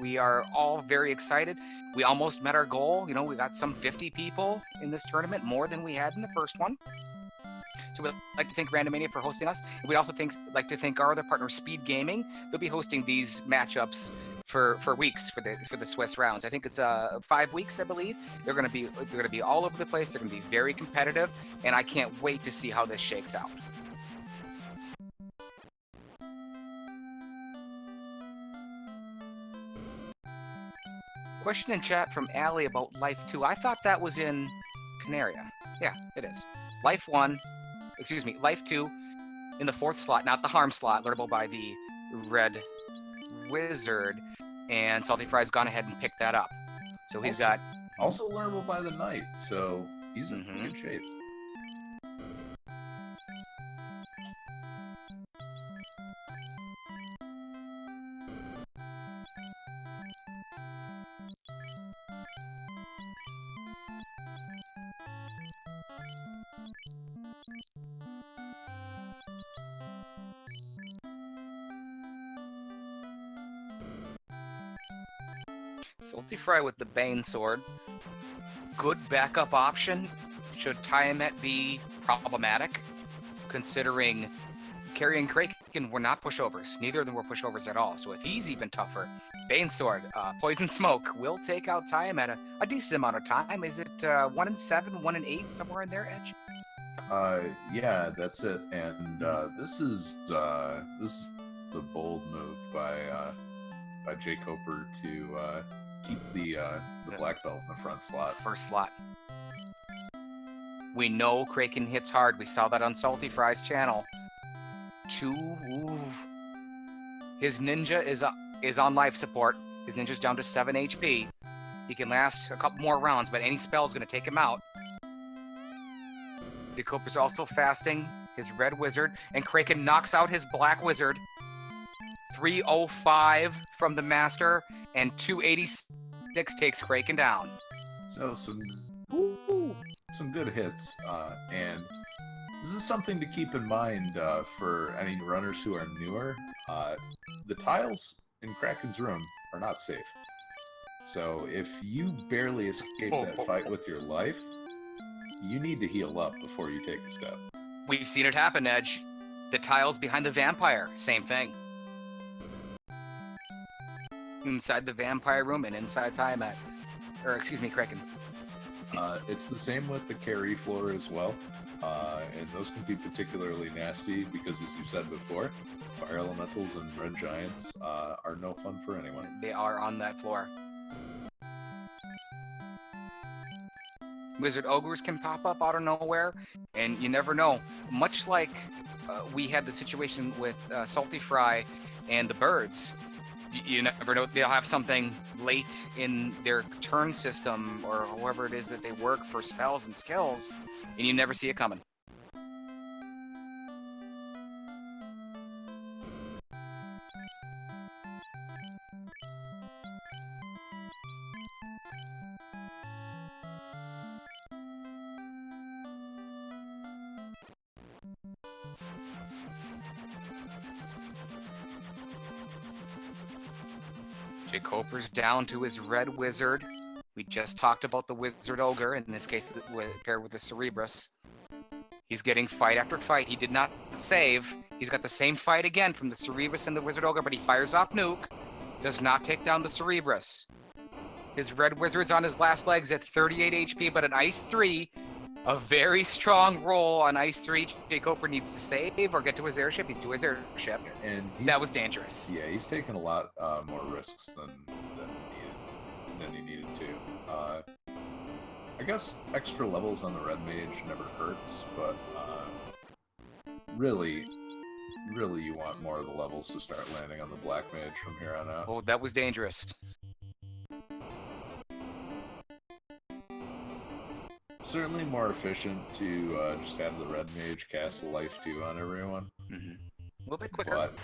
We are all very excited. We almost met our goal. You know, we got some 50 people in this tournament, more than we had in the first one. So we'd like to thank Randomania for hosting us. We'd also like to thank our other partner, Speed Gaming. They'll be hosting these matchups for weeks for the Swiss rounds. I think it's 5 weeks, I believe. They're gonna be all over the place. They're gonna be very competitive, and I can't wait to see how this shakes out. Question in chat from Allie about Life 2. I thought that was in Canaria. Yeah, it is. Life 2 in the 4th slot, not the harm slot, learnable by the Red Wizard, and Saltyphry's gone ahead and picked that up. So he's also learnable by the Knight, so he's in good shape. Saltyphry with the Bane Sword. Good backup option should Tiamat be problematic, considering Carrie and Kraken were not pushovers. Neither of them were pushovers at all. So if he's even tougher, Bane Sword, Poison Smoke will take out Tiamat a decent amount of time. Is it 1 in 7, 1 in 8, somewhere in there, Edge? Yeah, that's it. And this is a bold move by jkoper to keep the black belt in the front slot. First slot. We know Kraken hits hard. We saw that on Saltyphry's channel. His ninja is on life support. His ninja's down to 7 HP. He can last a couple more rounds, but any spell's gonna take him out. jkoper's also fasting his Red Wizard, and Kraken knocks out his Black Wizard. 305 from the Master, and 286 takes Kraken down. So some good hits, and this is something to keep in mind for any runners who are newer. The tiles in Kraken's room are not safe. So if you barely escape that fight with your life, you need to heal up before you take a step. We've seen it happen, Edge. The tiles behind the vampire, same thing. Inside the vampire room and inside Tiamat. Or, excuse me, Kraken. It's the same with the carry floor as well. And those can be particularly nasty because, as you said before, fire elementals and red giants are no fun for anyone. They are on that floor. Wizard Ogres can pop up out of nowhere, and you never know. Much like we had the situation with Saltyphry and the birds, you never know. They'll have something late in their turn system, or however it is that they work for spells and skills, and you never see it coming. jkoper's down to his Red Wizard. We just talked about the Wizard Ogre, in this case paired with the Cerebrus. He's getting fight after fight. He did not save. He's got the same fight again from the Cerebrus and the Wizard Ogre, but he fires off Nuke. Does not take down the Cerebrus. His Red Wizard's on his last legs at 38 HP, but an Ice 3, a very strong roll on Ice 3. jkoper needs to save or get to his airship. He's to his airship. And that was dangerous. Yeah, he's taken a lot more risks than he needed to. I guess extra levels on the Red Mage never hurts, but really you want more of the levels to start landing on the Black Mage from here on out. Oh, that was dangerous. Certainly more efficient to just have the Red Mage cast Life 2 on everyone. Mm-hmm. A little bit quicker. But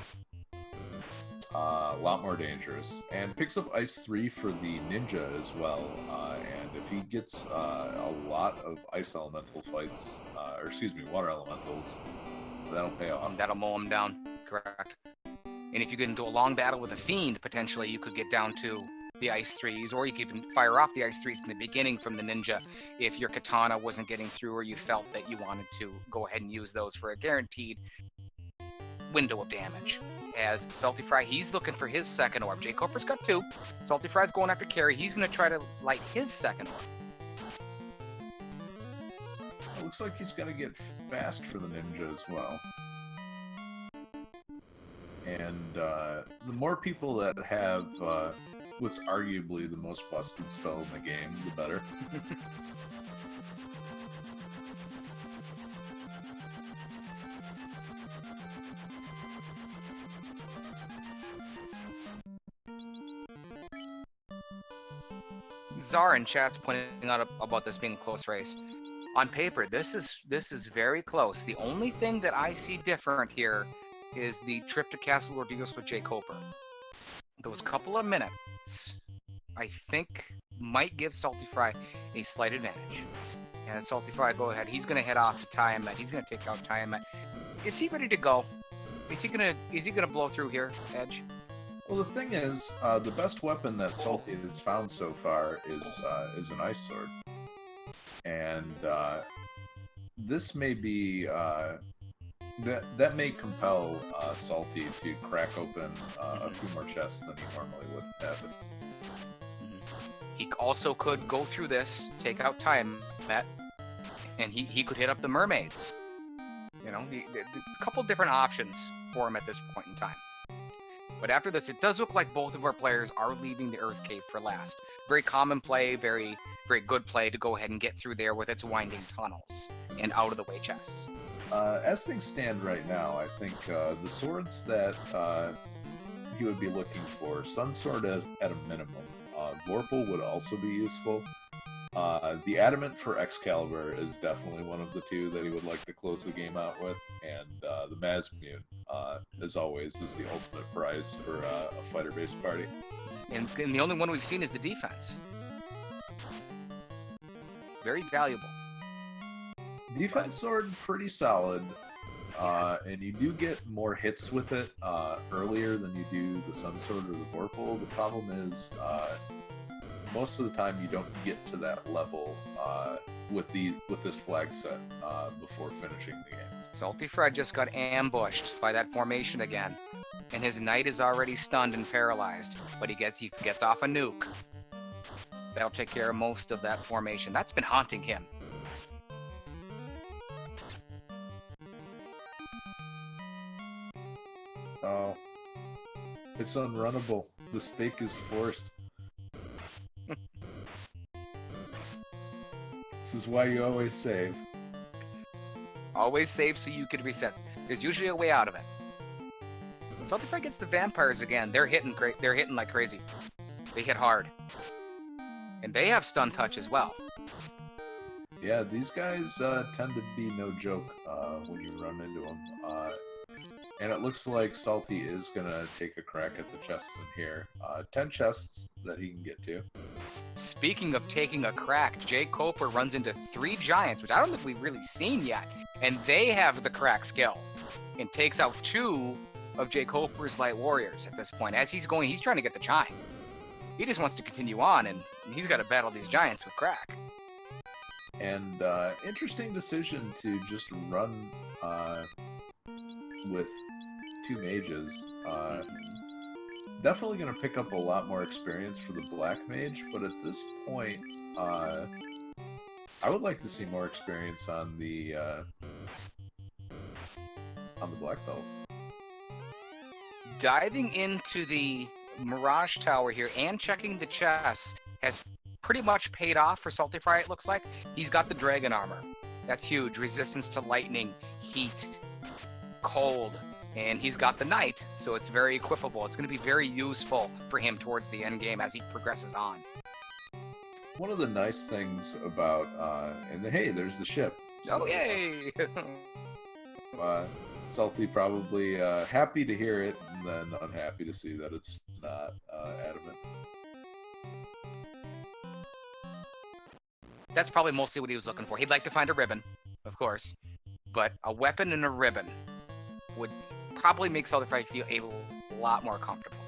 a lot more dangerous. And picks up Ice 3 for the Ninja as well. And if he gets a lot of Ice Elemental fights, or excuse me, Water Elementals, that'll pay off. That'll mow him down, correct. And if you get into a long battle with a Fiend, potentially you could get down to the Ice 3s, or you could even fire off the Ice 3s in the beginning from the Ninja if your Katana wasn't getting through or you felt that you wanted to go ahead and use those for a guaranteed window of damage. As Saltyphry, he's looking for his second orb. jkoper's got 2. Saltyphry's going after carry. He's going to try to light his second orb. It looks like he's going to get fast for the Ninja as well. And the more people that have what's arguably the most busted spell in the game, the better. Czar in chat's pointing out about this being a close race. On paper, this is very close. The only thing that I see different here is the trip to Castle Ordeos with jkoper. Those couple of minutes, I think, might give Saltyphry a slight advantage. And Saltyphry, go ahead. He's going to head off to Tiamat. He's going to take out Tiamat. Is he ready to go? Is he gonna blow through here, Edge? Well, the thing is, the best weapon that Salty has found so far is an Ice Sword. And this may be that may compel Salty to crack open a few more chests than he normally would have. He also could go through this, take out Tiamat, and he could hit up the mermaids. You know, a couple different options for him at this point in time. But after this, it does look like both of our players are leaving the Earth Cave for last. Very common play, very good play to go ahead and get through there with its winding tunnels and out of the way chests. As things stand right now, I think the swords that he would be looking for, Sun Sword at a minimum. Vorpal would also be useful. The Adamant for Excalibur is definitely one of the two that he would like to close the game out with, and the Mazmute, as always, is the ultimate prize for a fighter-based party. And the only one we've seen is the defense. Very valuable. Defense sword, pretty solid, and you do get more hits with it earlier than you do the Sun Sword or the Vorpal. The problem is, most of the time you don't get to that level with this flag set before finishing the game. Saltyphry just got ambushed by that formation again, and his knight is already stunned and paralyzed. But he gets off a nuke. That'll take care of most of that formation. That's been haunting him. Oh, it's unrunnable. The stake is forced. This is why you always save. Always save so you can reset. There's usually a way out of it. Saltyphry gets the vampires again. They're hitting great. They're hitting like crazy. They hit hard, and they have stun touch as well. Yeah, these guys tend to be no joke when you run into them. And it looks like Salty is gonna take a crack at the chests in here. 10 chests that he can get to. Speaking of taking a crack, jkoper runs into 3 giants, which I don't think we've really seen yet, and they have the crack skill, and takes out 2 of jkoper's light warriors at this point. As he's going, he's trying to get the chime. He just wants to continue on, and he's got to battle these giants with crack. And interesting decision to just run with 2 mages. Definitely going to pick up a lot more experience for the black mage, but at this point, I would like to see more experience on the black belt. Diving into the Mirage Tower here and checking the chest has pretty much paid off for Saltyphry, it looks like. He's got the dragon armor. That's huge. Resistance to lightning, heat, cold, and he's got the knight, so it's very equipable. It's going to be very useful for him towards the end game as he progresses on. One of the nice things about, hey, there's the ship. So, yay! Salty probably happy to hear it, and then unhappy to see that it's not adamant. That's probably mostly what he was looking for. He'd like to find a ribbon, of course, but a weapon and a ribbon would probably make Saltyphry feel a lot more comfortable.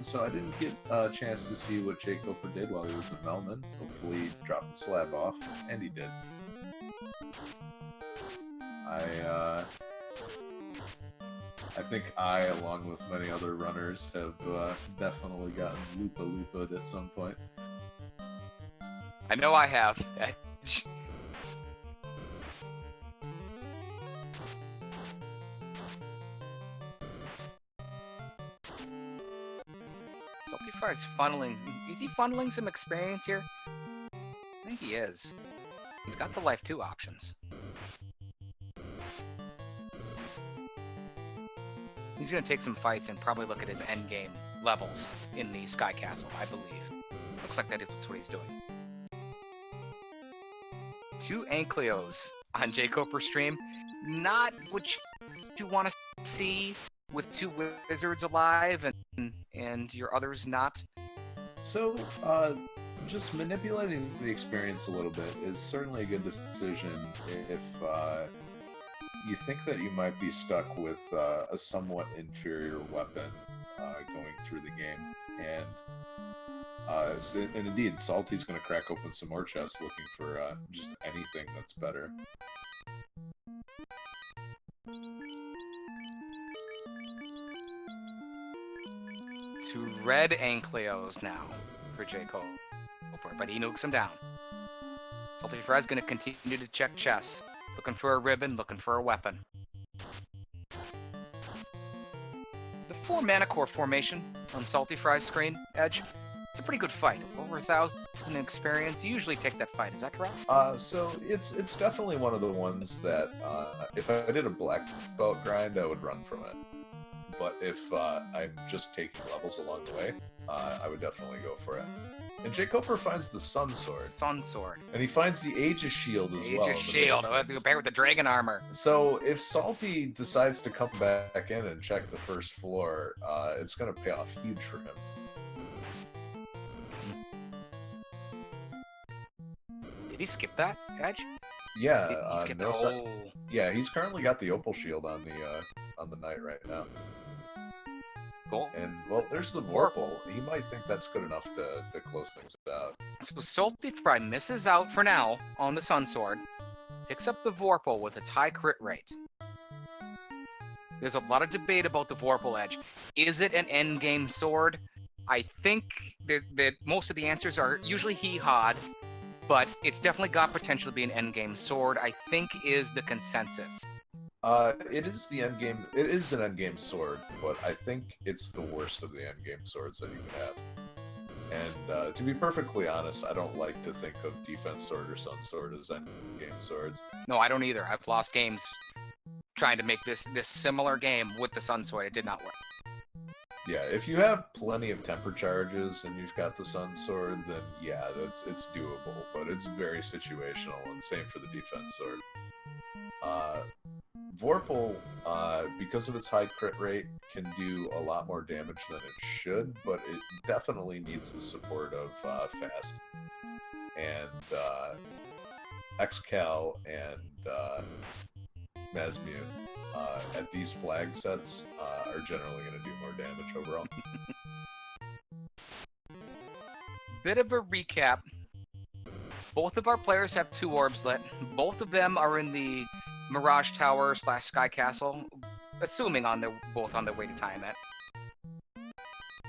So I didn't get a chance to see what jkoper did while he was in Melman. Hopefully he dropped the slab off, and he did. I think along with many other runners, have definitely gotten loopa'd at some point. I know I have. Saltyphry's funneling. Is he funneling some experience here? I think he is. He's got the Life 2 options. He's going to take some fights and probably look at his endgame levels in the Sky Castle, I believe. Looks like that's what he's doing. 2 Ankleos on jkoper stream. Not what you want to see with 2 wizards alive and your others not. So, just manipulating the experience a little bit is certainly a good decision if you think that you might be stuck with a somewhat inferior weapon going through the game. And indeed, Salty's going to crack open some more chests looking for just anything that's better. Two red Ankleos now for jkoper, but he nukes him down. Saltyphry's going to continue to check chests. Looking for a ribbon, looking for a weapon. The 4 mana core formation on Saltyphry's screen, Edge, it's a pretty good fight. Over 1,000 in experience. You usually take that fight, is that correct? So it's definitely one of the ones that if I did a black belt grind, I would run from it. But if I'm just taking levels along the way, I would definitely go for it. And jkoper finds the Sun Sword. Sun Sword. And he finds the Aegis Shield as well. Aegis Shield, paired with the Dragon Armor. So if Salty decides to come back in and check the first floor, it's going to pay off huge for him. Did he skip that, Edge? Yeah. He skipped Yeah, he's currently got the Opal Shield on the Knight right now. Cool. And, well, there's the Vorpal. He might think that's good enough to close things out. So Saltyphry misses out for now on the Sun Sword, picks up the Vorpal with its high crit rate. There's a lot of debate about the Vorpal, Edge. Is it an endgame sword? I think that most of the answers are usually hee-hawed, but it's definitely got potential to be an endgame sword, I think is the consensus. It is the endgame. It is an endgame sword, but I think it's the worst of the endgame swords that you can have. And to be perfectly honest, I don't like to think of Defense Sword or Sun Sword as endgame swords. No, I don't either. I've lost games trying to make this similar game with the Sun Sword. It did not work. Yeah, if you have plenty of temper charges and you've got the Sun Sword, then yeah, it's doable, but it's very situational, and same for the Defense Sword. Vorpal, because of its high crit rate, can do a lot more damage than it should, but it definitely needs the support of Fast. And Xcal and Mazmute at these flag sets are generally going to do more damage overall. Bit of a recap. Both of our players have 2 orbs lit. Both of them are in the Mirage Tower / Sky Castle, assuming both on their way to Tiamat.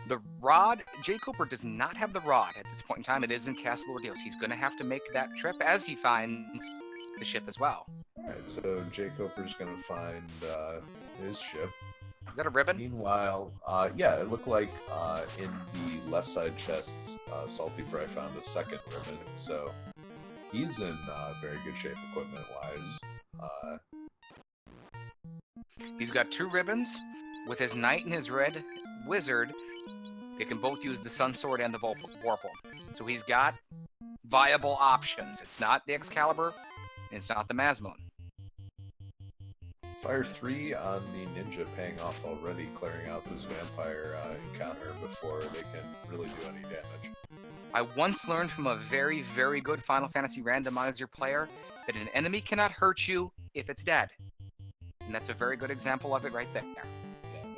The rod, jkoper does not have the rod at this point in time. It is in Castle Ordeals. He's going to have to make that trip as he finds the ship as well. Alright, so jkoper's going to find his ship. Is that a ribbon? Meanwhile, yeah, it looked like in the left side chests, Saltyphry found a second ribbon, so he's in very good shape equipment-wise. He's got 2 ribbons. With his knight and his red wizard, they can both use the Sun Sword and the Vorpal. So he's got viable options. It's not the Excalibur, and it's not the Mazmoon. Fire 3 on the Ninja paying off already, clearing out this vampire encounter before they can really do any damage. I once learned from a very, very good Final Fantasy Randomizer player that an enemy cannot hurt you if it's dead. And that's a very good example of it right there. Yeah.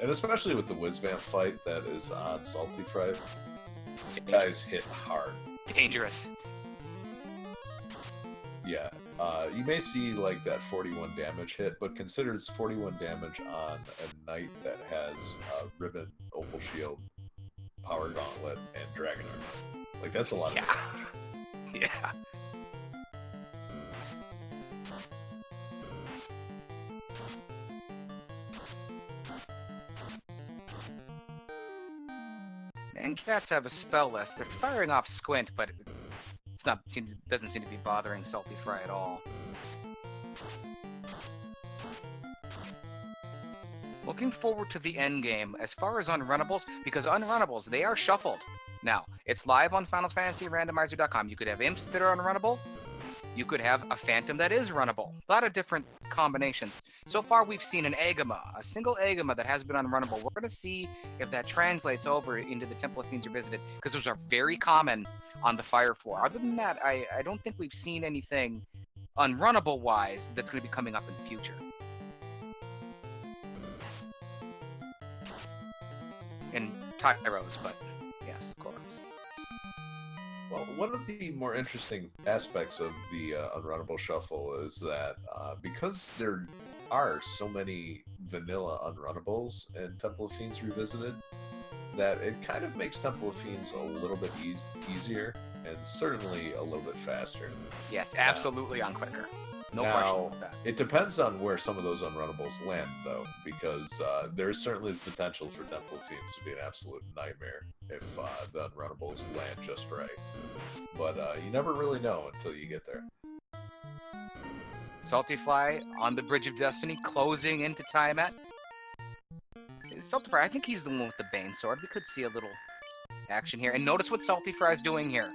And especially with the Whizvamp fight that is on Saltyphry, these guys hit hard. Dangerous. Yeah. You may see like that 41 damage hit, but consider it's 41 damage on a knight that has ribbon, opal shield, power gauntlet, and dragon armor. Like that's a lot of damage. Yeah. And cats have a spell list. They're firing off Squint, but it's not doesn't seem to be bothering Saltyphry at all. Looking forward to the end game as far as unrunnables, because unrunnables, they are shuffled. Now, it's live on FinalFantasyRandomizer.com. You could have imps that are unrunnable. You could have a phantom that is runnable. A lot of different combinations. So far, we've seen an Agama, a single Agama that has been unrunnable. We're going to see if that translates over into the Temple of Fiends Revisited, because those are very common on the fire floor. Other than that, I don't think we've seen anything unrunnable-wise that's going to be coming up in the future. And Tyros, but yes, of course. Well, one of the more interesting aspects of the Unrunnable Shuffle is that because there are so many vanilla Unrunnables in Temple of Fiends Revisited, that it kind of makes Temple of Fiends a little bit easier, and certainly a little bit faster. Yes, absolutely on quicker. No now, question about that. It depends on where some of those Unrunnables land, though, because there's certainly the potential for Temple of Fiends to be an absolute nightmare if the Unrunnables land just right. But you never really know until you get there. Saltyphry on the Bridge of Destiny, closing into Tiamat. Saltyphry, I think he's the one with the Bane Sword. We could see a little action here. And notice what Saltyphry is doing here.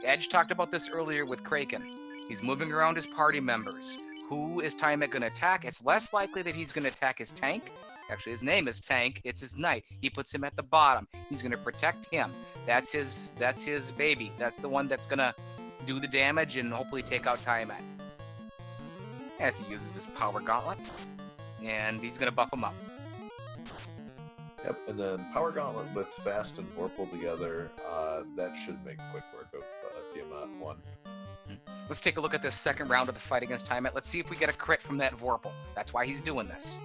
Edge talked about this earlier with Kraken. He's moving around his party members. Who is Tiamat going to attack? It's less likely that he's going to attack his tank. Actually, his name is Tank. It's his knight. He puts him at the bottom. He's going to protect him. That's his baby. That's the one that's going to do the damage and hopefully take out Tiamat. As he uses his power gauntlet. And he's going to buff him up. Yep, and then Power Gauntlet with Fast and Vorpal together, that should make quick work of Tiamat 1. Let's take a look at this second round of the fight against Tiamat. Let's see if we get a crit from that Vorpal. That's why he's doing this.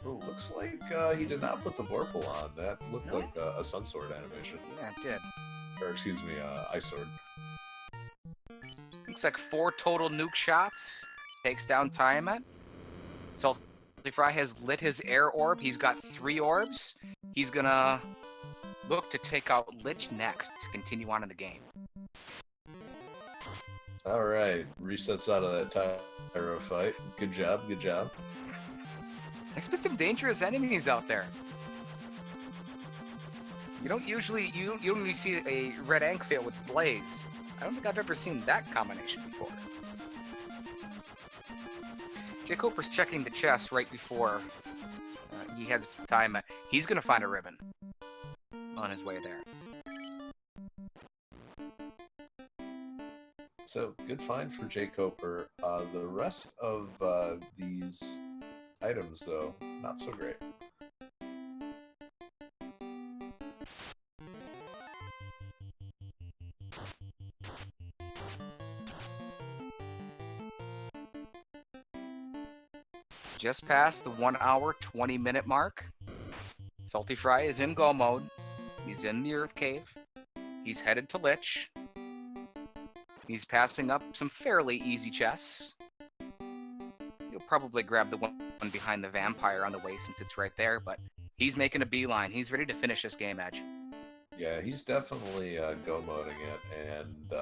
Oh, looks like he did not put the Vorpal on. That looked like a Sun Sword animation. Yeah, it did. Or, excuse me, Ice Sword. Looks like 4 total nuke shots. Takes down Tiamat. Saltyphry has lit his air orb. He's got 3 orbs. He's gonna look to take out Lich next to continue on in the game. Alright, resets out of that Tyro fight. Good job, good job. There's been some dangerous enemies out there. You don't usually see a red Ankfail with Blaze. I don't think I've ever seen that combination before. jkoper's checking the chest right before he heads to Tiamat. He's gonna find a ribbon on his way there. so good find for jkoper. The rest of these items, though, not so great. Just past the 1 hour, 20-minute mark. Saltyphry is in go mode. He's in the Earth Cave. He's headed to Lich. He's passing up some fairly easy chests. He'll probably grab the one behind the vampire on the way since it's right there, but he's making a beeline. He's ready to finish this game, Edge. Yeah, he's definitely go-moding it, and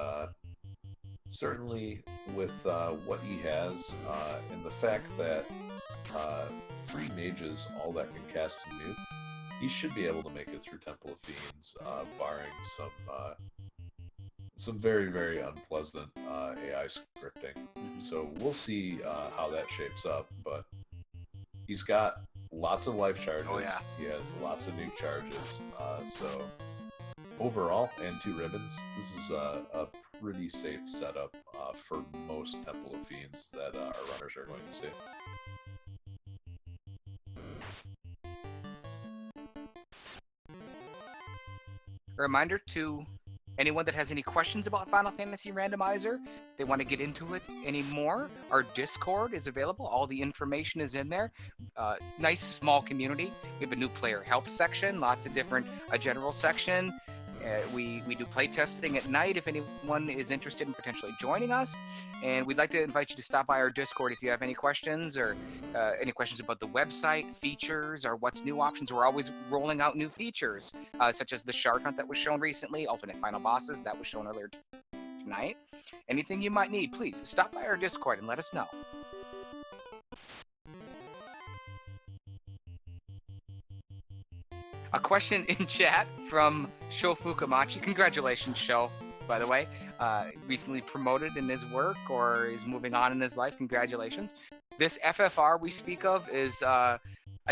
certainly with what he has, and the fact that 3 mages, all that can cast a nuke, he should be able to make it through Temple of Fiends, barring some very, very unpleasant AI scripting. So we'll see how that shapes up, but he's got lots of life charges. Oh, yeah. He has lots of nuke charges. So overall, and 2 ribbons, this is a pretty safe setup for most Temple of Fiends that our runners are going to see. A reminder to anyone that has any questions about Final Fantasy Randomizer, they want to get into it anymore, our Discord is available. All the information is in there. It's a nice, small community. We have a new player help section, lots of different, a general section. We do play testing at night if anyone is interested in potentially joining us. And we'd like to invite you to stop by our Discord if you have any questions or any questions about the website, features, or what's new options. We're always rolling out new features, such as the Shard Hunt that was shown recently, alternate final bosses that was shown earlier tonight. Anything you might need, please stop by our Discord and let us know. A question in chat from Sho Fukamachi. Congratulations, Sho, by the way. Recently promoted in his work or is moving on in his life. Congratulations. This FFR we speak of is a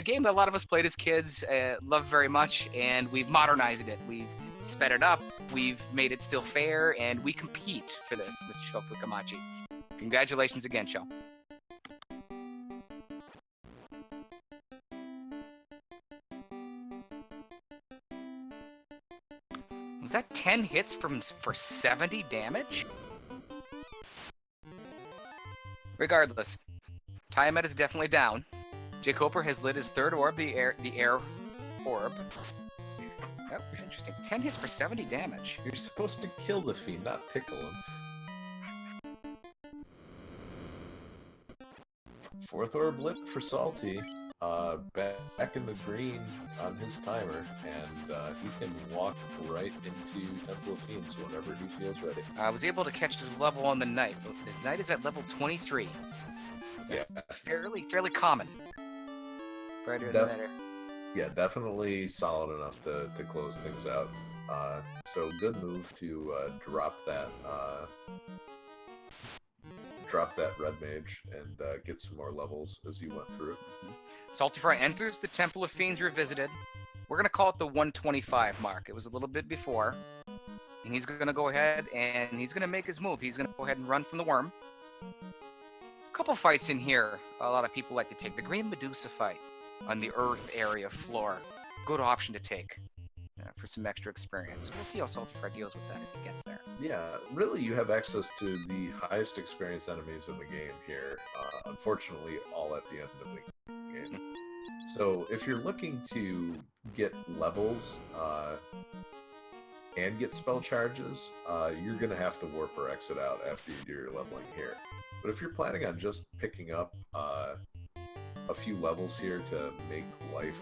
game that a lot of us played as kids, loved very much, and we've modernized it. We've sped it up, we've made it still fair, and we compete for this, Mr. Sho Fukamachi. Congratulations again, Sho. Was that 10 hits for 70 damage? Regardless, Tiamat is definitely down. jkoper has lit his 3rd orb, the air orb. That was interesting. 10 hits for 70 damage. You're supposed to kill the fiend, not tickle him. 4th orb lit for Salty. Back in the green on his timer, and he can walk right into Temple of Fiends whenever he feels ready. I was able to catch his level on the Knight. His Knight is at level 23. That's fairly common. Brighter the better. Yeah, definitely solid enough to close things out. So good move to drop that red mage and get some more levels as you went through. Saltyphry enters the Temple of Fiends Revisited. We're going to call it the 125 mark. It was a little bit before. And he's going to go ahead and he's going to make his move. He's going to go ahead and run from the worm. A couple fights in here. A lot of people like to take the Green Medusa fight on the Earth area floor. Good option to take for some extra experience. We'll see how Saltyphry deals with that if he gets there. Yeah, really you have access to the highest experience enemies in the game here. Unfortunately, all at the end of the game. So if you're looking to get levels and get spell charges, you're going to have to warp or exit out after you do your leveling here. But if you're planning on just picking up a few levels here to make life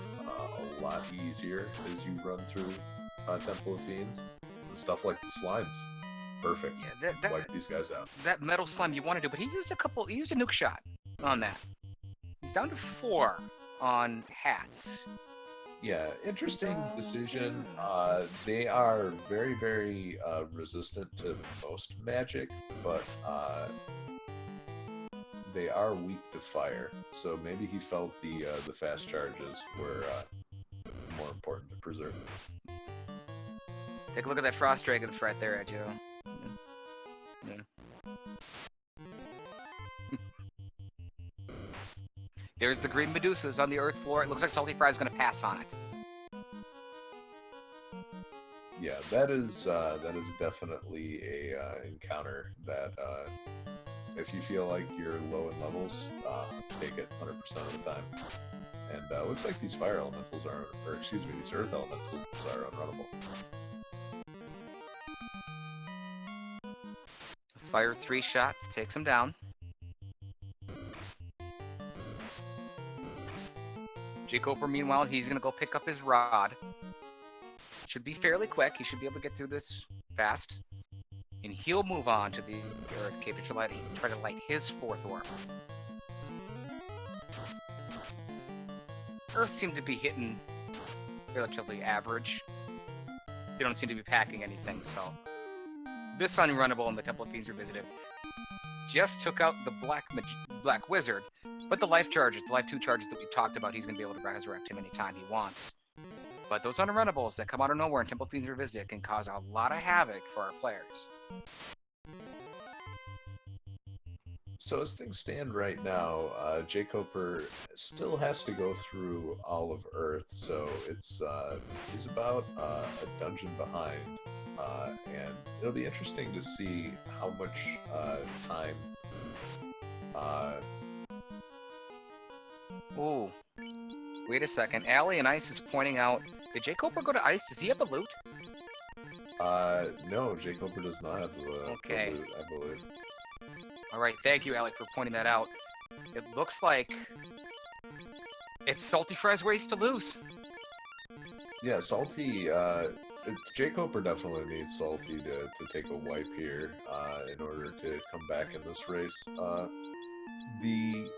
a lot easier as you run through Temple of Fiends, and stuff like the slimes, perfect. Yeah, wipe these guys out. That metal slime you want to do, but he used a nuke shot on that. He's down to 4 on hats. Yeah, interesting decision. They are very, very resistant to most magic, but they are weak to fire. So maybe he felt the fast charges were more important to preserve. Take a look at that Frost Dragon that's right there, Joe. Yeah. There's the green Medusas on the earth floor. It looks like Saltyphry is going to pass on it. Yeah, that is definitely a encounter that if you feel like you're low in levels, take it 100% of the time. And looks like these fire elementals are, or excuse me, these earth elementals are unrunnable. Fire 3 shot takes him down. jkoper, meanwhile, he's going to go pick up his rod. Should be fairly quick. He should be able to get through this fast. And he'll move on to the Earth Cape to try to light his 4th orb. Earth seem to be hitting relatively average. They don't seem to be packing anything, so... This unrunnable in the Temple of Fiends Revisited just took out the Black Wizard, but the life charges, the life 2 charges that we talked about, he's going to be able to resurrect him anytime he wants. But those unrunnables that come out of nowhere in Temple of Fiends Revisited can cause a lot of havoc for our players. So as things stand right now, jkoper still has to go through all of Earth, so it's he's about a dungeon behind, and it'll be interesting to see how much time. Ooh, wait a second. Allie and Ice is pointing out. Did jkoper go to Ice? Does he have the loot? No, jkoper does not have the loot, I believe. Alright, thank you, Alec, for pointing that out. It looks like it's Saltyphry's race to lose. Yeah, Salty, jkoper definitely needs Salty to take a wipe here, in order to come back in this race. The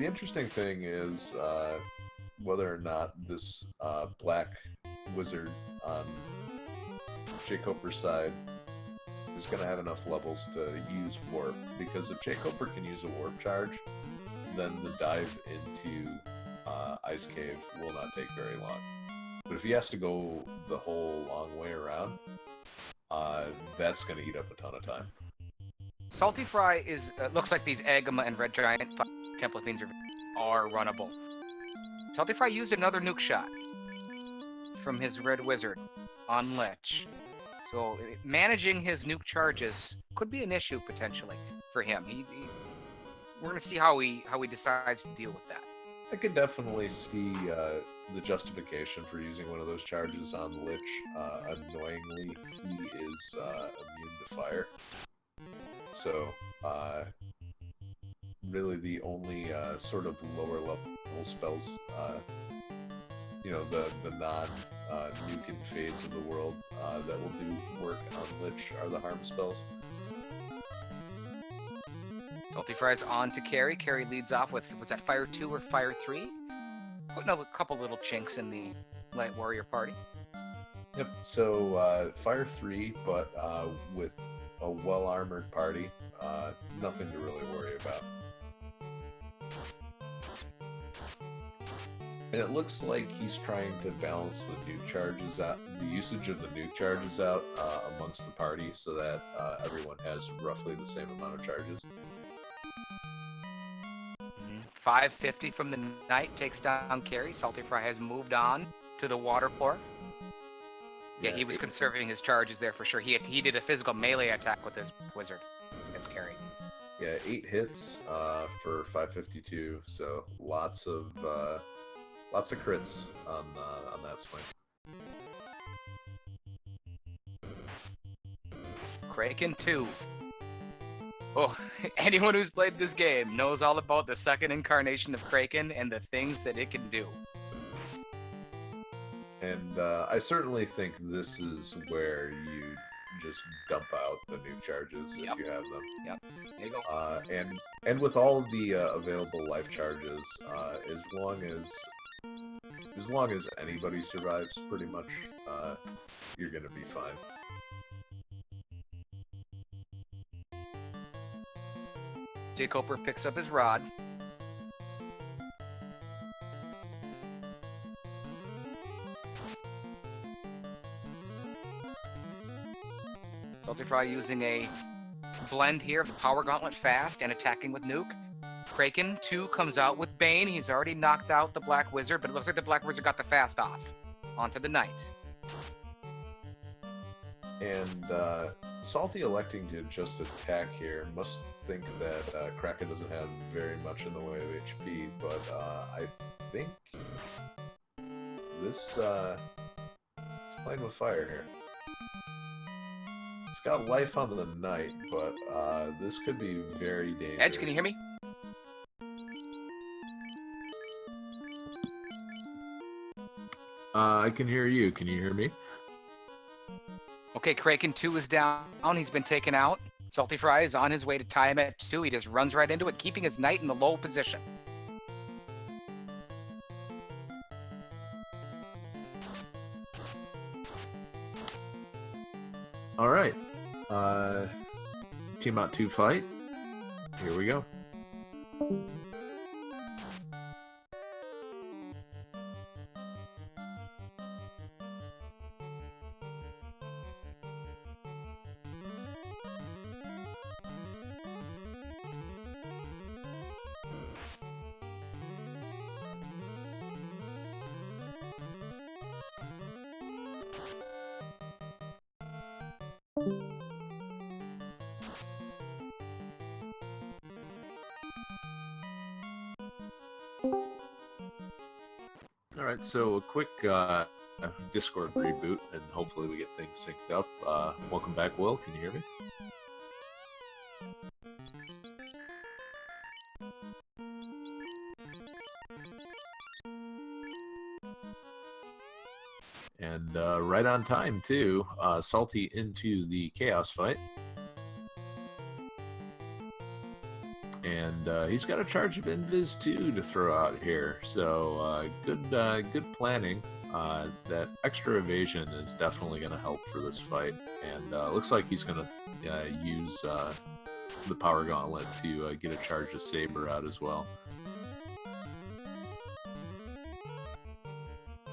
interesting thing is, whether or not this, Black Wizard on jkoper's side is going to have enough levels to use warp, because if jkoper can use a warp charge, then the dive into Ice Cave will not take very long. But if he has to go the whole long way around, that's going to eat up a ton of time. Saltyphry is looks like these Agama and Red Giant Temple of Fiends are runnable. Saltyphry used another nuke shot from his Red Wizard on Lich. So managing his nuke charges could be an issue potentially for him. We're going to see how he decides to deal with that. I could definitely see the justification for using one of those charges on Lich. Annoyingly, he is immune to fire. So, really the only sort of lower level spells, you know, the non-nuke and fades of the world that will do work on Lich are the harm spells. Saltyphry's on to Carry. Carry leads off with, was that Fire 2 or Fire 3? Putting a couple little chinks in the Light Warrior party. Yep, so Fire 3, but with a well-armored party, nothing to really worry about. And it looks like he's trying to balance the nuke charges out, the usage of the nuke charges out amongst the party, so that everyone has roughly the same amount of charges. 550 from the Knight takes down Carry. Saltyphry has moved on to the water floor. Yeah, he was conserving his charges there for sure. He did a physical melee attack with his wizard against Carry. Yeah, 8 hits for 552, so lots of crits on that swing. Kraken 2. Oh, anyone who's played this game knows all about the second incarnation of Kraken and the things that it can do. And I certainly think this is where you just dump out the nuke charges if you have them. Yep. There you go. And with all of the available life charges, as long as anybody survives, pretty much, you're gonna be fine. jkoper picks up his rod. Saltyphry using a blend here of the Power Gauntlet fast and attacking with nuke. Kraken 2 comes out with Bane. He's already knocked out the Black Wizard, but it looks like the Black Wizard got the fast off. Onto the Knight. And Salty electing to just attack here must think that Kraken doesn't have very much in the way of HP, but I think this he's playing with fire here. It's got life on the Knight, but this could be very dangerous. Edge, can you hear me? I can hear you. Can you hear me? Okay, Kraken 2 is down. He's been taken out. Saltyphry is on his way to tie him at 2. He just runs right into it, keeping his Knight in the low position. All right. Team out 2 fight. Here we go. All right, so a quick Discord reboot, and hopefully we get things synced up. Welcome back, Will. Can you hear me? And right on time, too. Salty into the Chaos fight. And he's got a charge of Invis too to throw out here, so good planning. That extra evasion is definitely going to help for this fight, and looks like he's going to use the Power Gauntlet to get a charge of Saber out as well.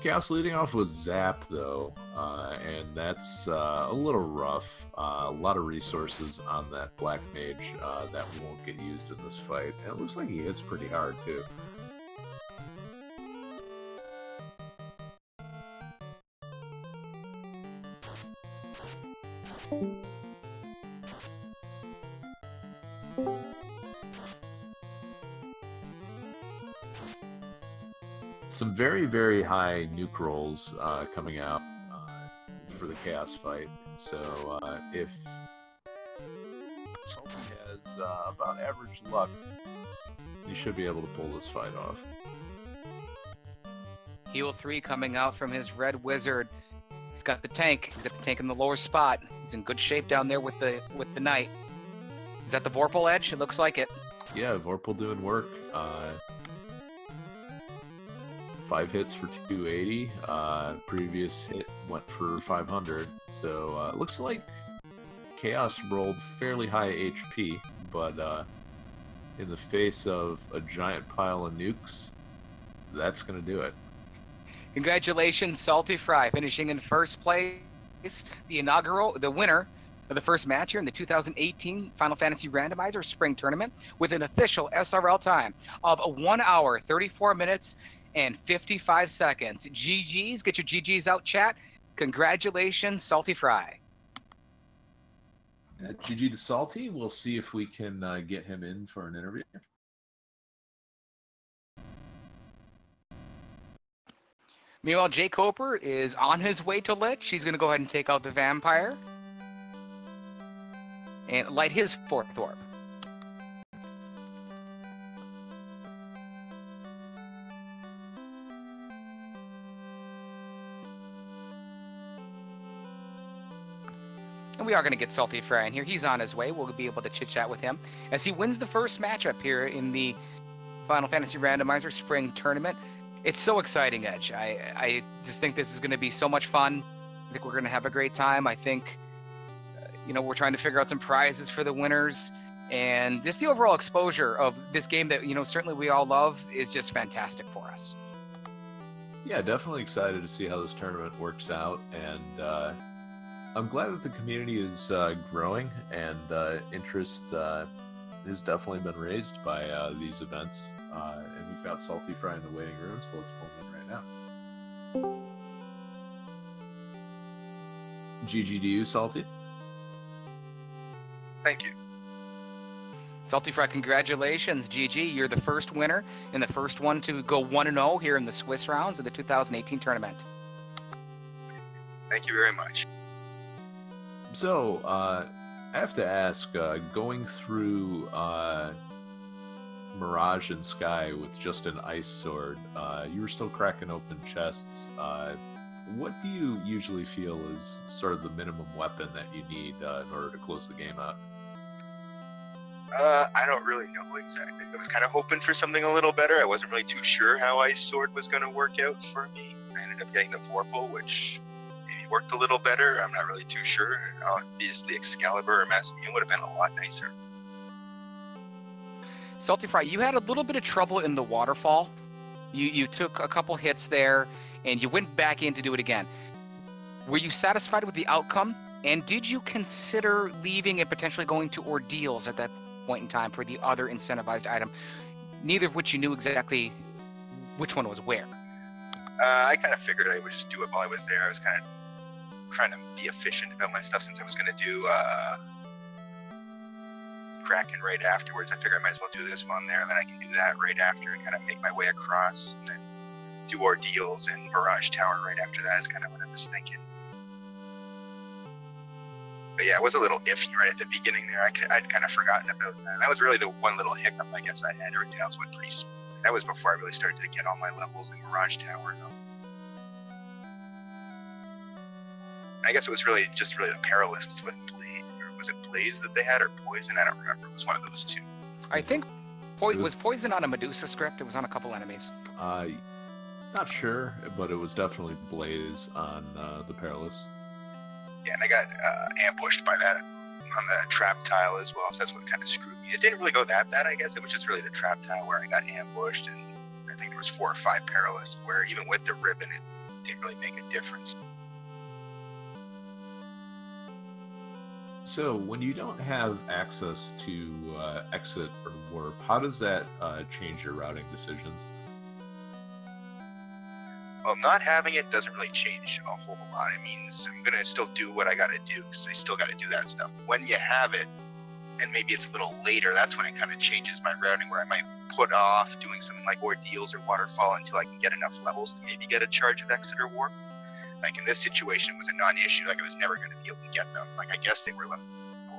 Chaos leading off with Zap, though, and that's a little rough. A lot of resources on that Black Mage that won't get used in this fight. And it looks like he hits pretty hard, too. Some very, very high nuke rolls coming out for the Chaos fight. So if Salty has about average luck, he should be able to pull this fight off. Heal 3 coming out from his Red Wizard. He's got the tank. He's got the tank in the lower spot. He's in good shape down there with the Knight. Is that the Vorpal Edge? It looks like it. Yeah, Vorpal doing work. 5 hits for 280. Previous hit went for 500. So it looks like Chaos rolled fairly high HP, but in the face of a giant pile of nukes, that's going to do it. Congratulations, Saltyphry, finishing in first place. The winner of the first match here in the 2018 Final Fantasy Randomizer Spring Tournament with an official SRL time of 1 hour, 34 minutes, and 55 seconds. GG's, get your GG's out, chat. Congratulations, Saltyphry. GG to Salty. We'll see if we can get him in for an interview. Meanwhile, jkoper is on his way to Lich. He's going to go ahead and take out the Vampire and light his 4th orb. And we are going to get Saltyphry in here. He's on his way. We'll be able to chit-chat with him as he wins the first matchup here in the Final Fantasy Randomizer Spring Tournament. It's so exciting, Edge. I just think this is going to be so much fun. I think we're going to have a great time. I think, we're trying to figure out some prizes for the winners. And just the overall exposure of this game that, certainly we all love is just fantastic for us. Yeah, definitely excited to see how this tournament works out. And I'm glad that the community is growing and interest has definitely been raised by these events. And we've got Saltyphry in the waiting room, so let's pull him in right now. GG to you, Salty. Thank you. Saltyphry, congratulations, GG. You're the first winner and the first one to go 1-0 here in the Swiss rounds of the 2018 tournament. Thank you very much. So, I have to ask, going through Mirage and Sky with just an ice sword, you were still cracking open chests. What do you usually feel is sort of the minimum weapon that you need in order to close the game out? I don't really know exactly. I was kind of hoping for something a little better. I wasn't really too sure how Ice Sword was going to work out for me. I ended up getting the Vorpal, which maybe worked a little better. I'm not really too sure. Obviously, Excalibur or Massimian would have been a lot nicer. Saltyphry, you had a little bit of trouble in the waterfall. You took a couple hits there, and you went back in to do it again. Were you satisfied with the outcome? And did you consider leaving and potentially going to ordeals at that point in time for the other incentivized item, neither of which you knew exactly which one was where? I kind of figured I would just do it while I was there. I was kind of trying to be efficient about my stuff since I was going to do Kraken right afterwards. I figured I might as well do this while I'm there, then I can do that right after and kind of make my way across, and then do ordeals and Mirage Tower right after that is kind of what I was thinking. But yeah, it was a little iffy right at the beginning there. I'd kind of forgotten about that. That was really the one little hiccup I guess I had. Everything else went pretty smooth. That was before I really started to get all my levels in Mirage Tower, though. I guess it was really just the Paralysks with Blaze. Or was it Blaze that they had, or Poison? I don't remember. It was one of those two. I think was Poison on a Medusa script? It was on a couple enemies. Not sure, but it was definitely Blaze on the Perilous. Yeah, and I got ambushed by that on the trap tile as well, so that's what kind of screwed me. It didn't really go that bad, I guess. It was just really the trap tile where I got ambushed, and I think there was 4 or 5 Perilous, where even with the ribbon, it didn't really make a difference. So, when you don't have access to exit or warp, how does that change your routing decisions? Well, not having it doesn't really change a whole lot. It means I'm going to still do what I got to do, because I still got to do that stuff. When you have it, and maybe it's a little later, that's when it kind of changes my routing, where I might put off doing something like ordeals or waterfall until I can get enough levels to maybe get a charge of exit or warp. Like in this situation, it was a non-issue. Like I was never going to be able to get them. Like I guess they were level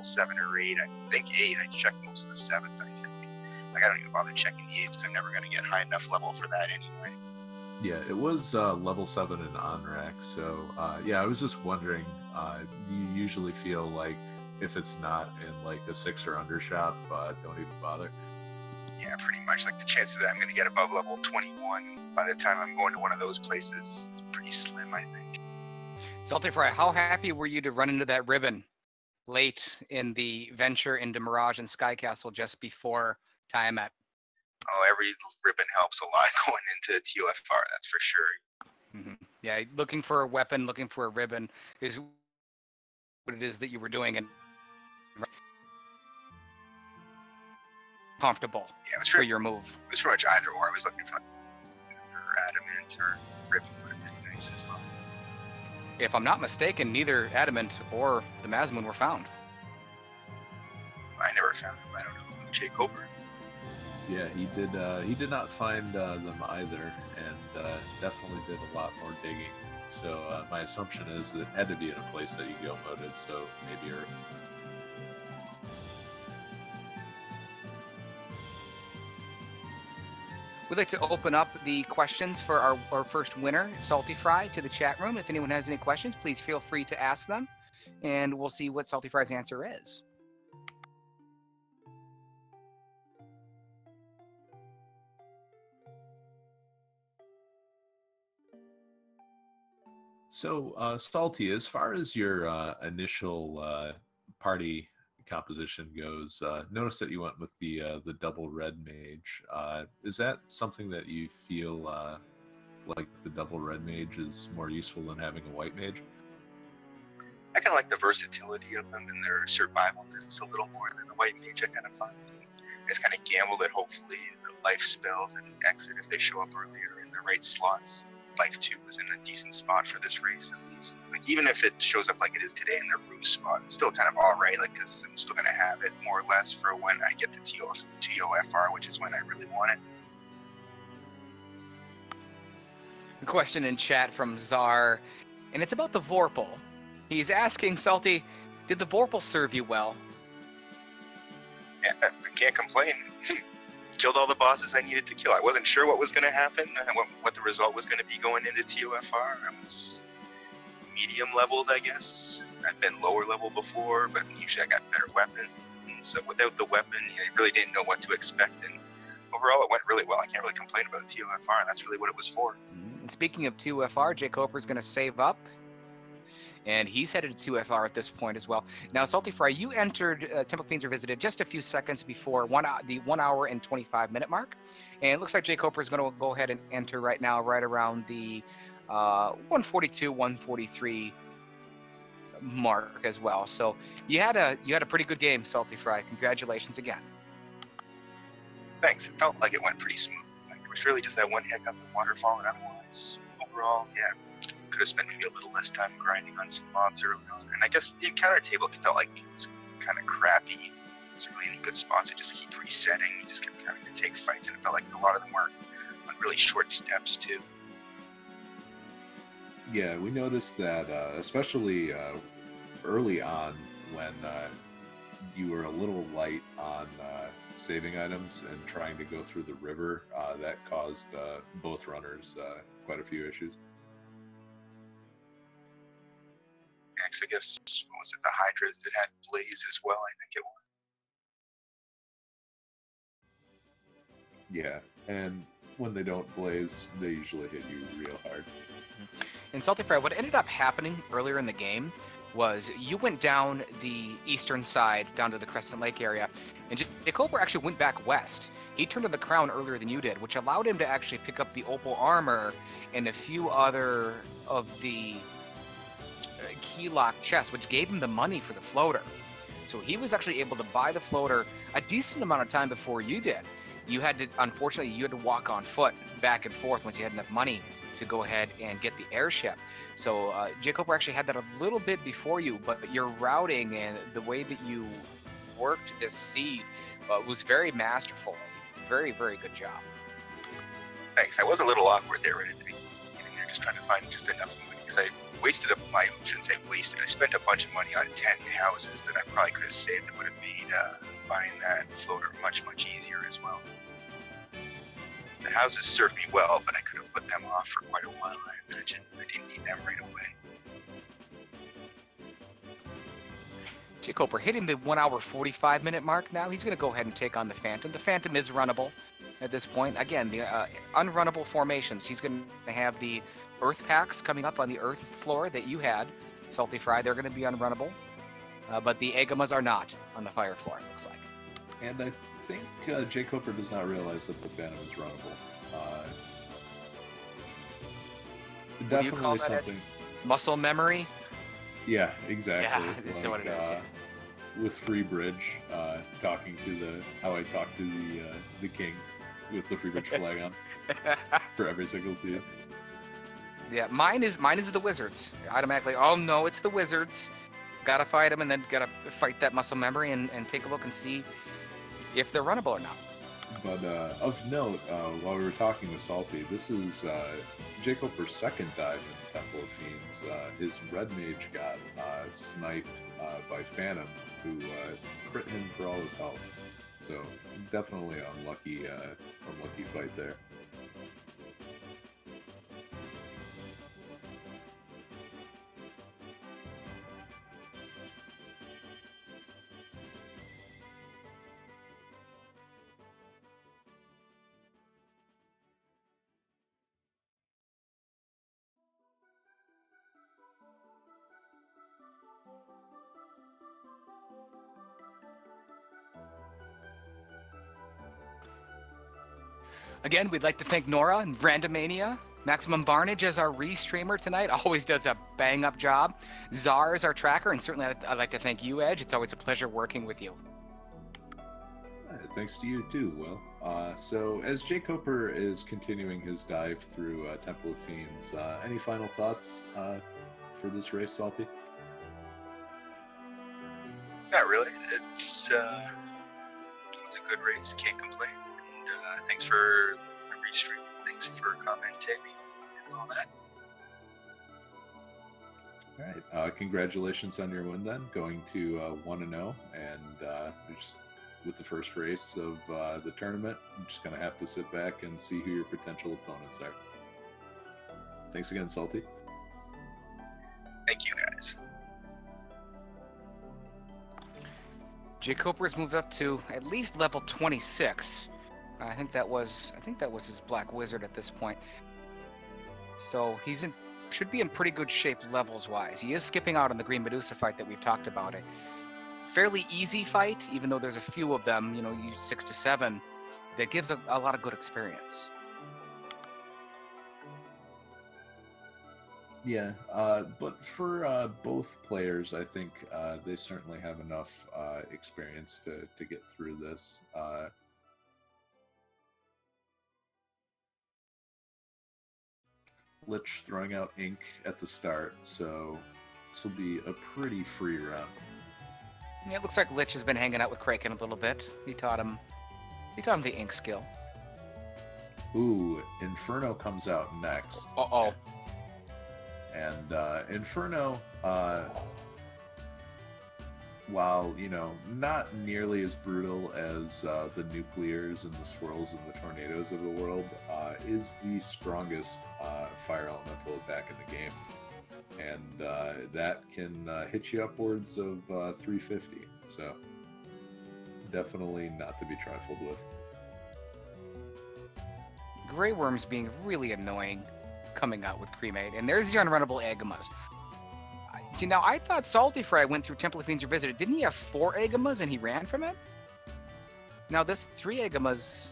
7 or 8. I think 8. I checked most of the 7s, I think. Like I don't even bother checking the 8s because I'm never going to get high enough level for that anyway. Yeah, it was level 7 in on-rack, so yeah, I was just wondering, do you usually feel like if it's not in like a 6 or under shop, don't even bother? Yeah, pretty much. Like the chances that I'm going to get above level 21 by the time I'm going to one of those places is pretty slim, I think. Saltyphry, how happy were you to run into that ribbon late in the venture into Mirage and Sky Castle just before Tiamat? Oh, every ribbon helps a lot going into TOFR, that's for sure. Mm-hmm. Yeah, looking for a weapon, looking for a ribbon is what it is that you were doing, and comfortable for your move. It was pretty much either or. I was looking for adamant or ribbon would have been nice as well. If I'm not mistaken, neither adamant or the Mazmoon were found. I never found him. I don't know. jkoper. Yeah, he did not find them either, and definitely did a lot more digging. So my assumption is that it had to be in a place that you go modded, so maybe Earth. We'd like to open up the questions for our first winner, Saltyphry, to the chat room. If anyone has any questions, please feel free to ask them, and we'll see what Saltyphry's answer is. So, Salty, as far as your initial party composition goes, notice that you went with the double red mage. Is that something that you feel like the double red mage is more useful than having a white mage? I kind of like the versatility of them and their survivalness a little more than the white mage, I kind of find. just kind of gamble that hopefully the life spells and exit, if they show up earlier in the right slots. Life 2 was in a decent spot for this race, at least. Like, even if it shows up like it is today in the ruse spot, it's still kind of all right, like, because I'm still going to have it more or less for when I get the TOFR, which is when I really want it. A question in chat from Czar, and it's about the Vorpal. He's asking, Salty, did the Vorpal serve you well? Yeah, I can't complain. Killed all the bosses I needed to kill. I wasn't sure what was going to happen, what the result was going to be going into TOFR. I was medium leveled, I guess. I've been lower level before, but usually I got better weapons. So without the weapon, I really didn't know what to expect. And overall, it went really well. I can't really complain about the TOFR, and that's really what it was for. And speaking of TOFR, jkoper is going to save up, and he's headed to 2FR at this point as well. Now, Saltyphry, you entered Temple Fiends Revisited just a few seconds before the 1 hour and 25 minute mark, and it looks like jkoper is going to go ahead and enter right now, right around the 142, 143 mark as well. So you had a pretty good game, Saltyphry. Congratulations again. Thanks. It felt like it went pretty smooth. Like, it was really just that one hiccup, the waterfall, and otherwise, overall, yeah. Could have spent maybe a little less time grinding on some mobs early on. And I guess the encounter table felt like it was kind of crappy. It wasn't really any good spots. It just keep resetting. You just kept having to take fights, and it felt like a lot of them were on really short steps too. Yeah, we noticed that, especially early on, when you were a little light on saving items and trying to go through the river, that caused both runners quite a few issues. I guess, what was it, the Hydras that had Blaze as well, I think it was. Yeah, and when they don't blaze, they usually hit you real hard. In Saltyphry, what ended up happening earlier in the game was you went down the eastern side, down to the Crescent Lake area, and jkoper actually went back west. He turned to the crown earlier than you did, which allowed him to actually pick up the opal armor and a few other of the key lock chests, which gave him the money for the floater. So he was actually able to buy the floater a decent amount of time before you did. You had to, unfortunately, you had to walk on foot back and forth once you had enough money to go ahead and get the airship. So jkoper actually had that a little bit before you, but your routing and the way that you worked this seed was very masterful. Very, very good job. Thanks. I was a little awkward there right at the beginning there, just trying to find just enough money, because I wasted I shouldn't say wasted, I spent a bunch of money on 10 houses that I probably could have saved that would have made buying that floater much, much easier as well. The houses served me well, but I could have put them off for quite a while, I imagine. I didn't need them right away. jkoper hitting the 1 hour 45 minute mark now. He's going to go ahead and take on the Phantom. The Phantom is runnable at this point. Again, the unrunnable formations. He's going to have the Earth packs coming up on the Earth floor that you had, Saltyphry. They're going to be unrunnable, but the Agamas are not on the Fire floor, it looks like. And I think jkoper does not realize that the Phantom is runnable. Definitely something. Muscle memory? Yeah, exactly. Yeah, that's what it is. Yeah. With Free Bridge, talking to how I talk to the king with the Free Bridge flag on for every single scene. Yeah, mine is the Wizards. Automatically, oh no, it's the Wizards. Gotta fight them, and then gotta fight that muscle memory and take a look and see if they're runnable or not. But of note, while we were talking to Salty, this is jkoper's second dive in Temple of Fiends. His red mage got sniped by Phantom, who crit him for all his health. So definitely unlucky fight there. Again, we'd like to thank Nora and Randomania. Maximum Barnage as our restreamer tonight, always does a bang-up job. Czar is our tracker, and certainly I'd like to thank you, Edge. It's always a pleasure working with you. Thanks to you too, Will. So as jkoper is continuing his dive through Temple of Fiends, any final thoughts for this race, Salty? Not really. It was a good race. Can't complain. And thanks for the restream. Thanks for commenting and all that. All right. Congratulations on your win then, going to 1-0, and just with the first race of the tournament, I'm just going to have to sit back and see who your potential opponents are. Thanks again, Salty. Thank you, guys. jkoper's moved up to at least level 26. I think that was his Black Wizard at this point. So he's should be in pretty good shape levels wise. He is skipping out on the Green Medusa fight that we've talked about. A fairly easy fight, even though there's a few of them, you 6 to 7, that gives a lot of good experience. Yeah, but for both players, I think they certainly have enough experience to get through this. Lich throwing out ink at the start, so this will be a pretty free round. Yeah, it looks like Lich has been hanging out with Kraken a little bit. He taught him the ink skill. Ooh, Inferno comes out next. Uh-oh. And Inferno, while, not nearly as brutal as the nuclears and the swirls and the tornadoes of the world, is the strongest fire elemental attack in the game. And that can hit you upwards of 350. So definitely not to be trifled with. Grey Worm's being really annoying coming out with Cremate, and there's the unrunnable Agamas. See, now I thought Saltyphry went through Temple of Fiends Revisited. Didn't he have 4 Agamas and he ran from it? Now this 3 Agamas...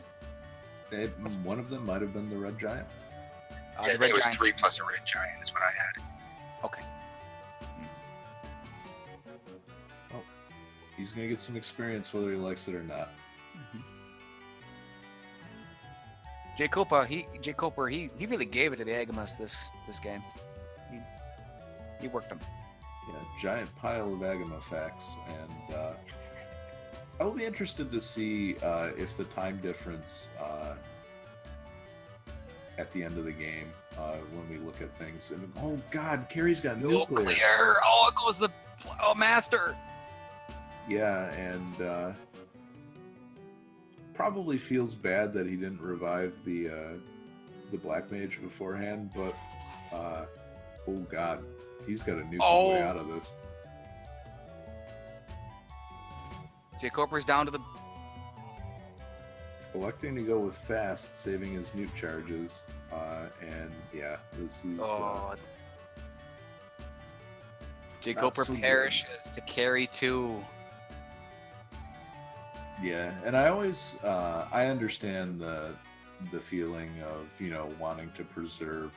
One of them might have been the Red Giant. Yeah, it was 3 plus a Red Giant is what I had. Okay. Oh, he's going to get some experience whether he likes it or not. jkoper, he really gave it to the Agamas this game. He worked them. Yeah, giant pile of Agama facts, and I will be interested to see if the time difference at the end of the game, when we look at things, and oh god, Carrie's got nuclear. Oh, it goes the master. Yeah, and probably feels bad that he didn't revive the Black Mage beforehand, but oh god, he's got to nuke his way out of this. jkoper's down to the... Electing to go with fast, saving his nuke charges, and yeah, this is... jkoper so perishes to carry 2. Yeah, and I always I understand the feeling of wanting to preserve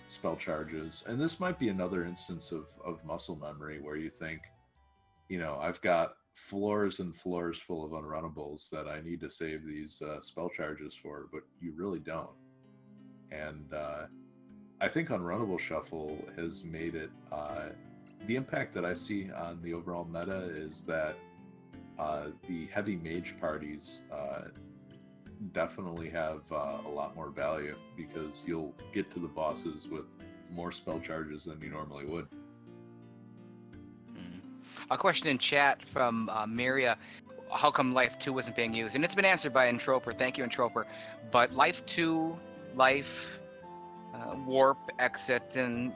spell charges, and this might be another instance of muscle memory where you think, I've got floors and floors full of unrunnables that I need to save these spell charges for, but you really don't. And I think Unrunnable Shuffle has made it the impact that I see on the overall meta is that the heavy mage parties definitely have a lot more value because you'll get to the bosses with more spell charges than you normally would. A question in chat from Miria, how come Life 2 wasn't being used? And it's been answered by Entroper. Thank you, Entroper. But Life 2, Life, Warp, Exit, and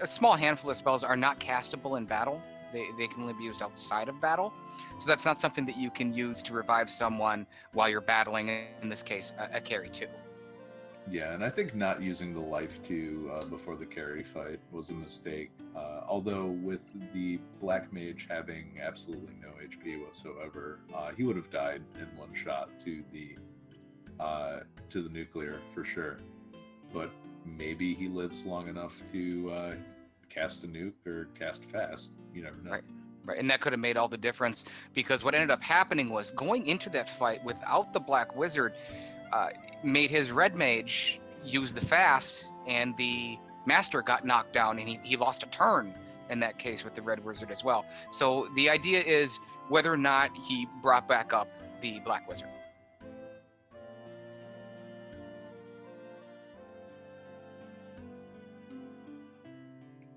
a small handful of spells are not castable in battle. They can only be used outside of battle. So that's not something that you can use to revive someone while you're battling, in this case, a carry 2. Yeah, and I think not using the Life 2 before the carry fight was a mistake. Although with the Black Mage having absolutely no HP whatsoever, he would have died in one shot to the nuclear for sure. But maybe he lives long enough to cast a nuke or cast fast. You never know. Right, and that could have made all the difference, because what ended up happening was going into that fight without the Black Wizard made his Red Mage use the fast, and the Master got knocked down, and he lost a turn in that case with the Red Wizard as well. So the idea is whether or not he brought back up the Black Wizard.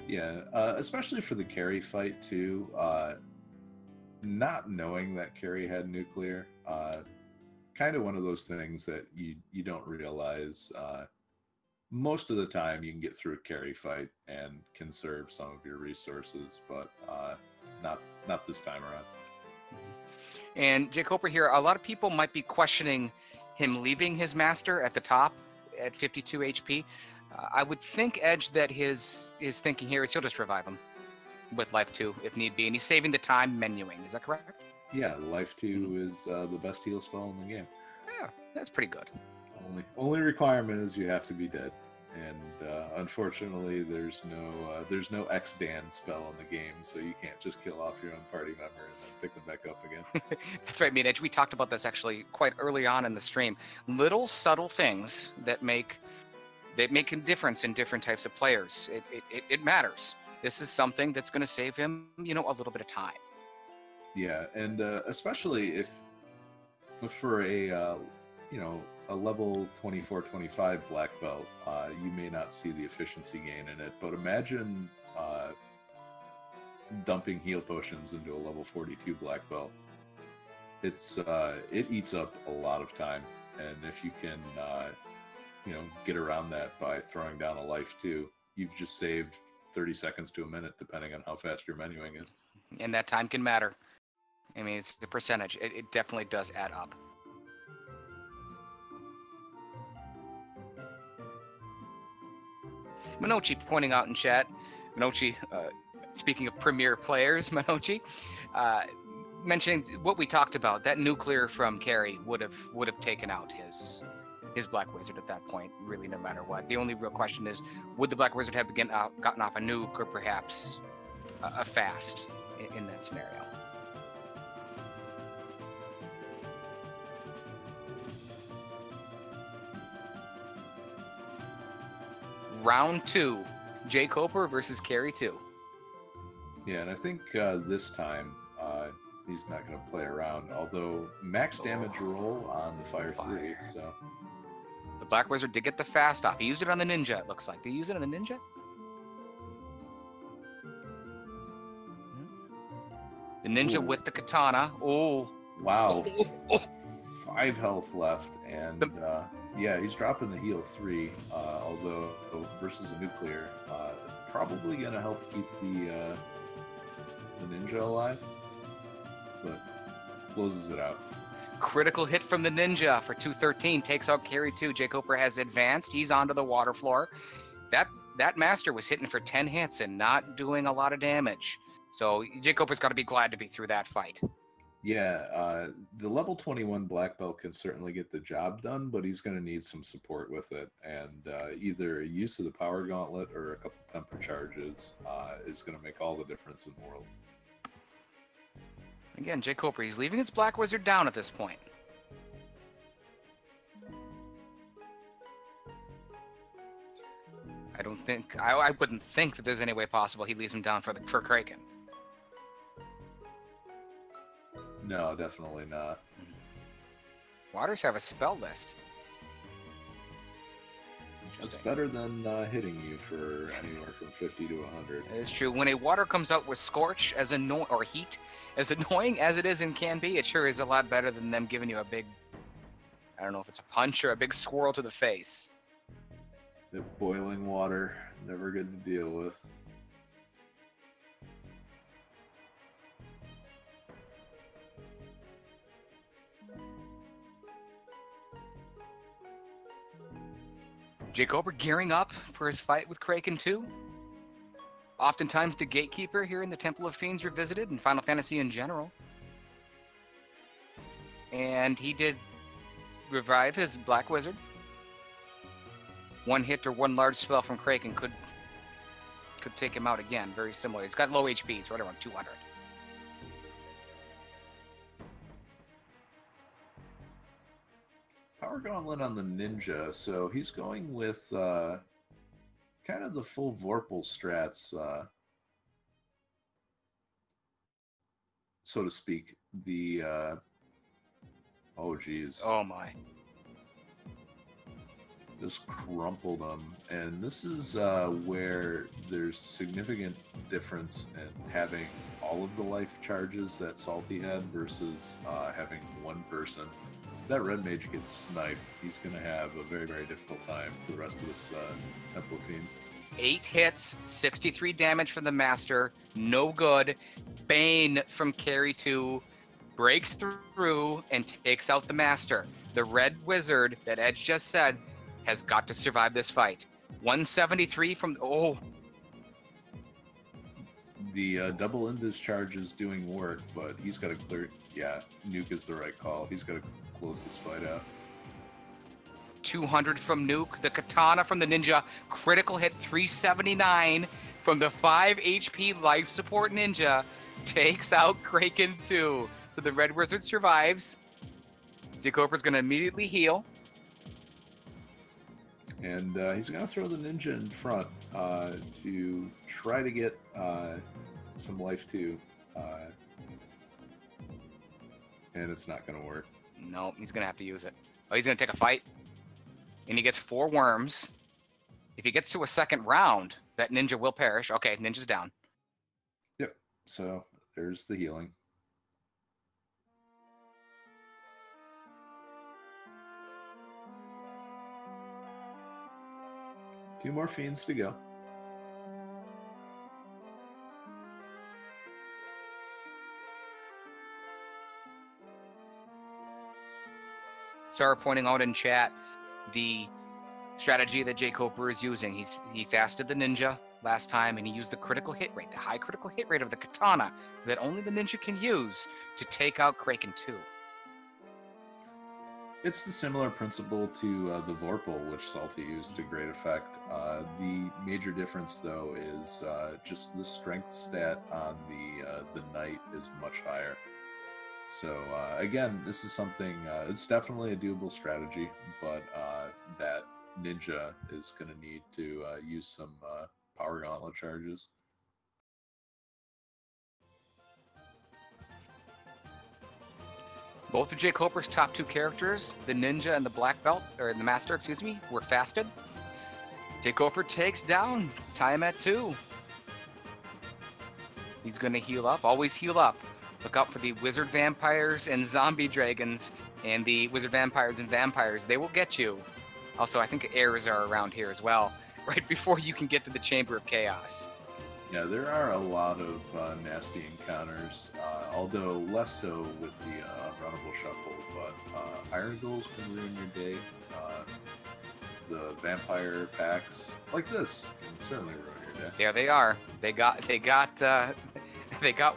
Yeah, especially for the Carrie fight too. Not knowing that Carrie had nuclear, kind of one of those things that you don't realize. Most of the time, you can get through a Carrie fight and conserve some of your resources, but not this time around. And jkoper here, a lot of people might be questioning him leaving his Master at the top at 52 HP. I would think, Edge, that his thinking here is he'll just revive him with Life 2 if need be, and he's saving the time menuing. Is that correct? Yeah, Life 2 is the best heal spell in the game. Yeah, that's pretty good. Only requirement is you have to be dead, and unfortunately, there's no X-Dan spell in the game, so you can't just kill off your own party member and then pick them back up again. That's right, me and Edge. We talked about this actually quite early on in the stream. Little subtle things that make a difference in different types of players. It matters. This is something that's going to save him, a little bit of time. Yeah, and especially if for a level 24-25 black belt, you may not see the efficiency gain in it, but imagine dumping heal potions into a level 42 black belt. It eats up a lot of time, and if you can get around that by throwing down a Life 2, you've just saved 30 seconds to a minute, depending on how fast your menuing is. And that time can matter. I mean, it's the percentage. It definitely does add up. Minochi pointing out in chat, Minochi, speaking of premier players, Minochi, mentioning what we talked about, that nuclear from Carrie would have taken out his Black Wizard at that point, really, no matter what. The only real question is, would the Black Wizard have gotten off a nuke, or perhaps a fast in that scenario? Round 2, jkoper versus Carrie 2. Yeah, and I think this time he's not going to play around, although max damage roll on the Fire 3, so... The Black Wizard did get the fast off. He used it on the Ninja, it looks like. Did he use it on the Ninja? The Ninja with the Katana. Oh. Wow. 5 health left, and yeah, he's dropping the heal 3, although versus a nuclear, probably going to help keep the Ninja alive, but closes it out. Critical hit from the Ninja for 213, takes out Carrie 2. jkoper has advanced. He's onto the water floor. That Master was hitting for 10 hits and not doing a lot of damage. So jkoper's got to be glad to be through that fight. Yeah, the level 21 black belt can certainly get the job done, but he's going to need some support with it, and either a use of the power gauntlet or a couple temper charges is going to make all the difference in the world. Again, jkoper, he's leaving his Black Wizard down at this point. I wouldn't think that there's any way possible he leaves him down for Kraken. No, definitely not. Waters have a spell list. That's better than hitting you for anywhere from 50 to 100. It is true. When a water comes out with Scorch or heat, as annoying as it is and can be, it sure is a lot better than them giving you a big, I don't know if it's a punch or a big swirl to the face. The boiling water, never good to deal with. jkoper gearing up for his fight with Kraken 2. Oftentimes the gatekeeper here in the Temple of Fiends revisited in Final Fantasy in general. And he did revive his Black Wizard. One hit or one large spell from Kraken could take him out again. Very similar. He's got low HP. He's right around 200. Power Gauntlet on the Ninja, so he's going with kind of the full Vorpal strats, so to speak. The oh geez, Oh my. just crumpled them, and this is where there's significant difference in having all of the life charges that Salty had versus having one person. If that red mage gets sniped, he's going to have a very, very difficult time for the rest of this Temple of Fiends. 8 hits, 63 damage from the Master, no good. Bane from Carry 2 breaks through and takes out the Master. The red wizard that Edge just said has got to survive this fight. 173 from... Oh, The double Invis charge is doing work, but he's got to clear... Yeah, Nuke is the right call. He's got to close this fight out. 200 from Nuke. The Katana from the Ninja. Critical hit 379 from the 5 HP life support Ninja. Takes out Kraken 2. So the red wizard survives. jkoper's going to immediately heal. And he's going to throw the Ninja in front to try to get some life too. And it's not going to work. No, he's going to have to use it. Oh, he's going to take a fight. And he gets 4 worms. If he gets to a second round, that Ninja will perish. Okay, Ninja's down. Yep. So there's the healing. Two more Fiends to go. Sarah pointing out in chat the strategy that jkoper is using. He fasted the Ninja last time, and he used the critical hit rate, the high critical hit rate of the Katana that only the Ninja can use to take out Kraken 2. It's the similar principle to the Vorpal, which Salty used to great effect. The major difference, though, is just the strength stat on the Knight is much higher. So again, this is something, it's definitely a doable strategy, but that Ninja is going to need to use some Power Gauntlet charges. Both of jkoper's top 2 characters, the Ninja and the Black Belt, or the Master, excuse me, were fasted. jkoper takes down Tiamat 2. He's going to heal up. Always heal up. Look out for the Wizard Vampires and Zombie Dragons, and the Wizard Vampires and Vampires. They will get you. Also, I think airs are around here as well, right before you can get to the Chamber of Chaos. Yeah, there are a lot of nasty encounters, although less so with the Runnable Shuffle, but Iron Ghouls can ruin your day. The Vampire packs, like this, can certainly ruin your day. There they are. They got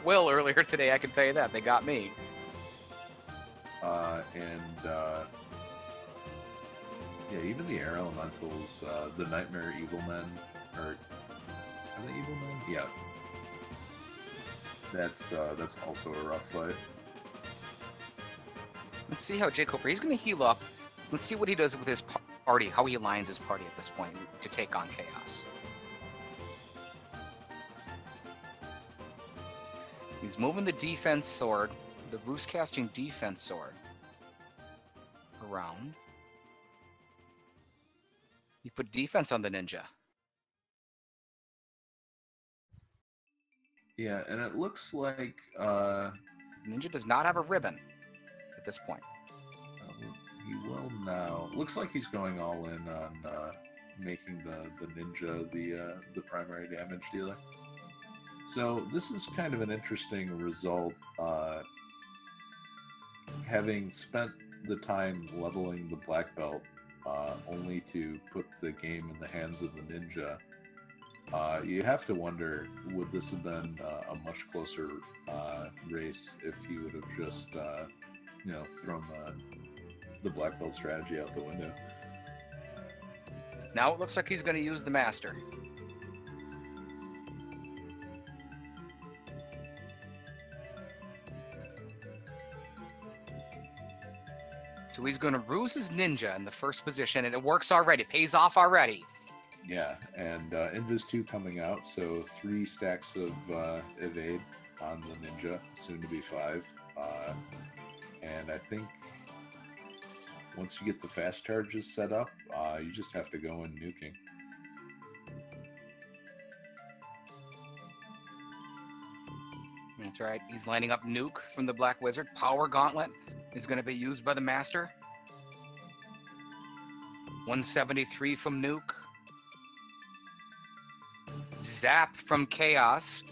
Will earlier today, I can tell you that. They got me. Yeah, even the Air Elementals, the Nightmare Evil Men, are they Evil Men? Yeah. That's also a rough fight. Let's see how jkoper, he's going to heal up. Let's see what he does with his party, how he aligns his party at this point to take on Chaos. He's moving the defense sword, the Roost casting defense sword, around. He put defense on the Ninja. Yeah, and it looks like Ninja does not have a ribbon at this point. he will now. Looks like he's going all in on making the Ninja the primary damage dealer. So this is kind of an interesting result, having spent the time leveling the Black Belt, only to put the game in the hands of the Ninja. You have to wonder, would this have been a much closer race if he would have just, thrown the Black Belt strategy out the window? Now it looks like he's going to use the Master. So he's going to ruse his ninja in the first position, and it works already. It pays off already. Yeah, and Invis 2 coming out, so 3 stacks of evade on the ninja, soon to be 5. And I think once you get the fast charges set up, you just have to go in nuking. That's right. He's lining up nuke from the Black Wizard. Power Gauntlet is going to be used by the Master. 173 from nuke. Zap from Chaos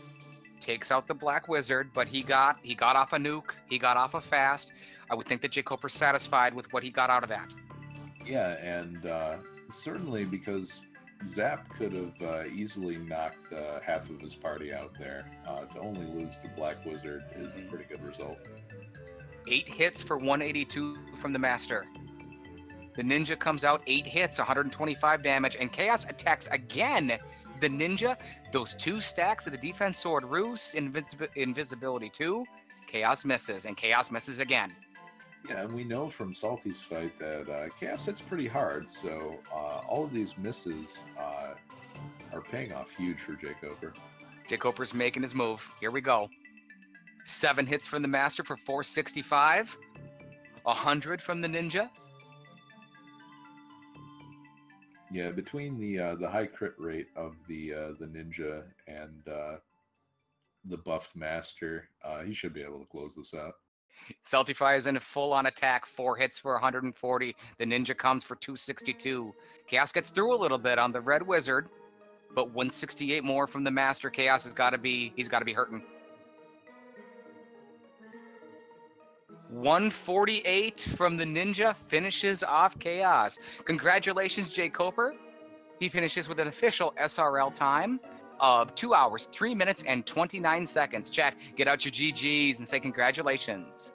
takes out the Black Wizard, but he got off a nuke. He got off a fast. I would think that jkoper's satisfied with what he got out of that. Yeah, and certainly because Zap could have easily knocked half of his party out there. To only lose the Black Wizard is a pretty good result. 8 hits for 182 from the Master. The Ninja comes out, 8 hits, 125 damage, and Chaos attacks again. The Ninja, those 2 stacks of the Defense Sword Ruse, Invisibility 2, Chaos misses, and Chaos misses again. Yeah, and we know from Salty's fight that Chaos hits pretty hard, so all of these misses are paying off huge for jkoper. jkoper's making his move. Here we go. 7 hits from the Master for 465. 100 from the Ninja. Yeah, between the high crit rate of the ninja and the buffed Master, he should be able to close this out. Saltyphry is in a full-on attack, 4 hits for 140. The Ninja comes for 262. Chaos gets through a little bit on the Red Wizard, but 168 more from the Master. Chaos he's got to be hurting. 148 from the Ninja finishes off Chaos. Congratulations, jkoper. He finishes with an official SRL time of 2 hours, 3 minutes, and 29 seconds. Chat, get out your GGs and say congratulations.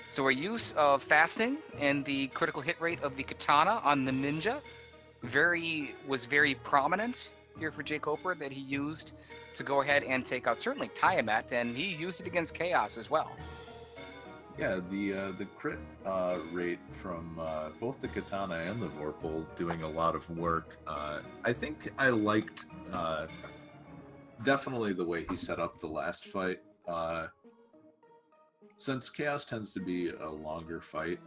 So our use of fasting and the critical hit rate of the katana on the Ninja was very prominent here for jkoper, that he used to go ahead and take out certainly Tiamat, and he used it against Chaos as well. Yeah, the crit rate from both the katana and the Vorpal doing a lot of work. I think I liked definitely the way he set up the last fight. Since Chaos tends to be a longer fight,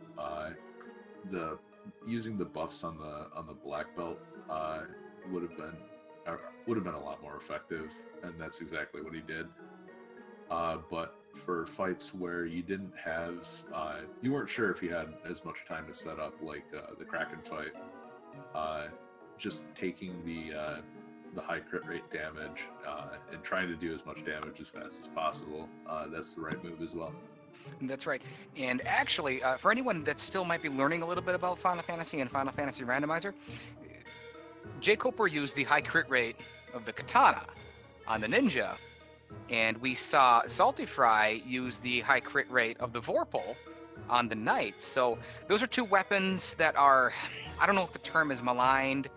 using the buffs on the black belt would have been a lot more effective, and that's exactly what he did. But for fights where you didn't have, you weren't sure if you had as much time to set up, like the Kraken fight, just taking the high crit rate damage and trying to do as much damage as fast as possible, that's the right move as well. That's right. And actually, for anyone that still might be learning a little bit about Final Fantasy and Final Fantasy Randomizer, jkoper used the high crit rate of the katana on the Ninja, and we saw Saltyphry use the high crit rate of the Vorpal on the Knights. So those are 2 weapons that are, I don't know if the term is maligned,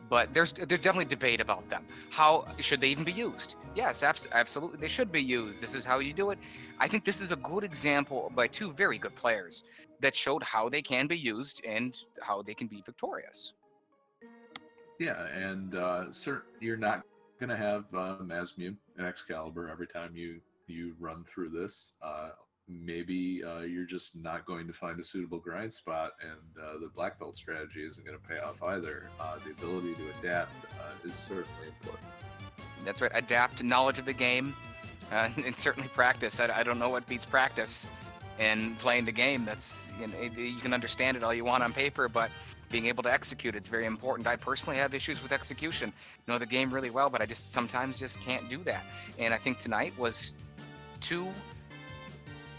but there's definitely debate about them. How should they even be used? Yes, absolutely, they should be used. This is how you do it. I think this is a good example by 2 very good players that showed how they can be used and how they can be victorious. Yeah, and you're not going to have Mazmune and Excalibur every time you run through this. Maybe you're just not going to find a suitable grind spot, and the black belt strategy isn't going to pay off either. The ability to adapt is certainly important. That's right. Adapt, knowledge of the game, and certainly practice. I don't know what beats practice in playing the game. That's, you can understand it all you want on paper, but being able to execute it's very important. I personally have issues with execution. Know the game really well, but I just sometimes just can't do that. And I think tonight was 2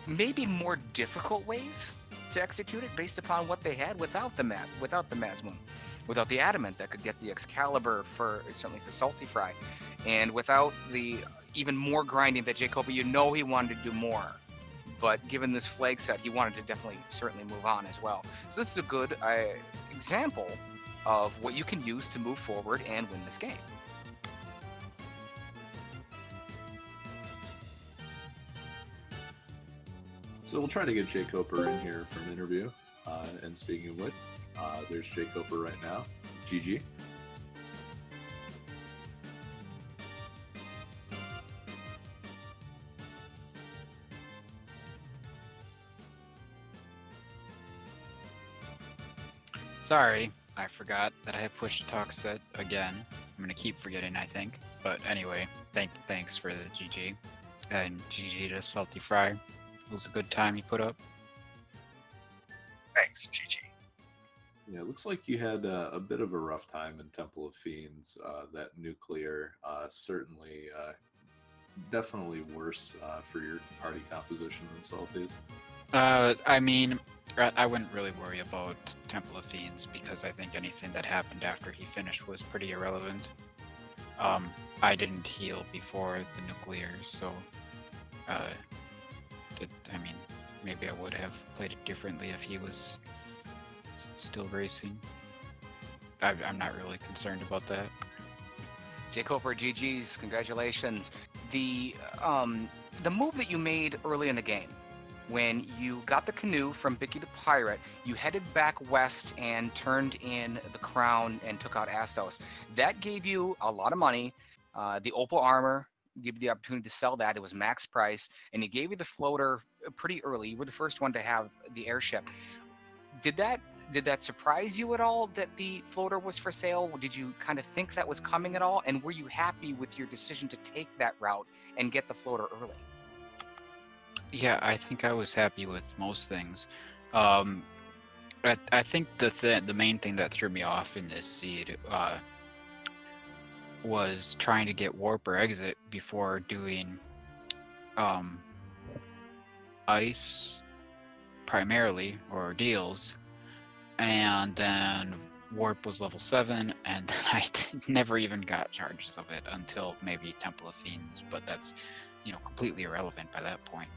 maybe more difficult ways to execute it based upon what they had without the Mazmune, without the Adamant that could get the Excalibur certainly for Saltyphry, and without the even more grinding that jkoper, he wanted to do more. But given this flag set, he wanted to certainly move on as well. So this is a good example of what you can use to move forward and win this game. So we'll try to get jkoper in here for an interview. And speaking of which, there's jkoper right now. GG. Sorry, I forgot that I had push to talk set again. I'm gonna keep forgetting, I think. But anyway, thanks for the GG. And GG to Saltyphry. It was a good time you put up. Thanks, GG. Yeah, it looks like you had a bit of a rough time in Temple of Fiends. That nuclear certainly, definitely worse for your party composition than Salty's. I mean, I wouldn't really worry about Temple of Fiends because I think anything that happened after he finished was pretty irrelevant. I didn't heal before the nuclear, so I mean, maybe I would have played it differently if he was still racing. I'm not really concerned about that. jkoper, GG's, congratulations. The move that you made early in the game, when you got the canoe from Bicky the Pirate, you headed back west and turned in the crown and took out Astos. That gave you a lot of money. The opal armor gave you the opportunity to sell that. It was max price, and it gave you the floater pretty early. You were the first one to have the airship. Did that surprise you at all that the floater was for sale? Did you kind of think that was coming at all? And were you happy with your decision to take that route and get the floater early? Yeah, I think I was happy with most things. I think the main thing that threw me off in this seed was trying to get warp or exit before doing ice primarily, or deals, and then warp was level 7, and then I never even got charges of it until maybe Temple of Fiends, but that's, you know, completely irrelevant by that point.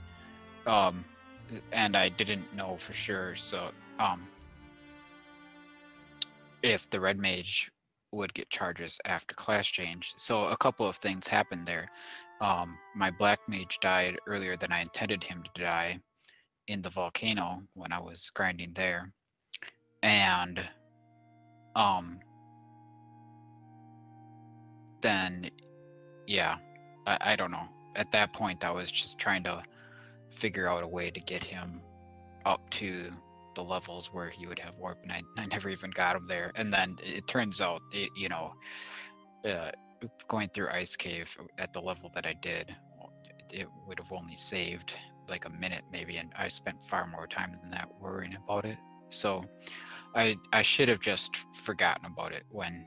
And I didn't know for sure, so if the red mage would get charges after class change. So a couple of things happened there. My black mage died earlier than I intended him to die in the volcano when I was grinding there, and then yeah, I don't know, at that point I was just trying to figure out a way to get him up to the levels where he would have warp, and I never even got him there. And then it turns out you know, going through Ice Cave at the level that I did, it would have only saved like a minute maybe, and I spent far more time than that worrying about it. So I should have just forgotten about it when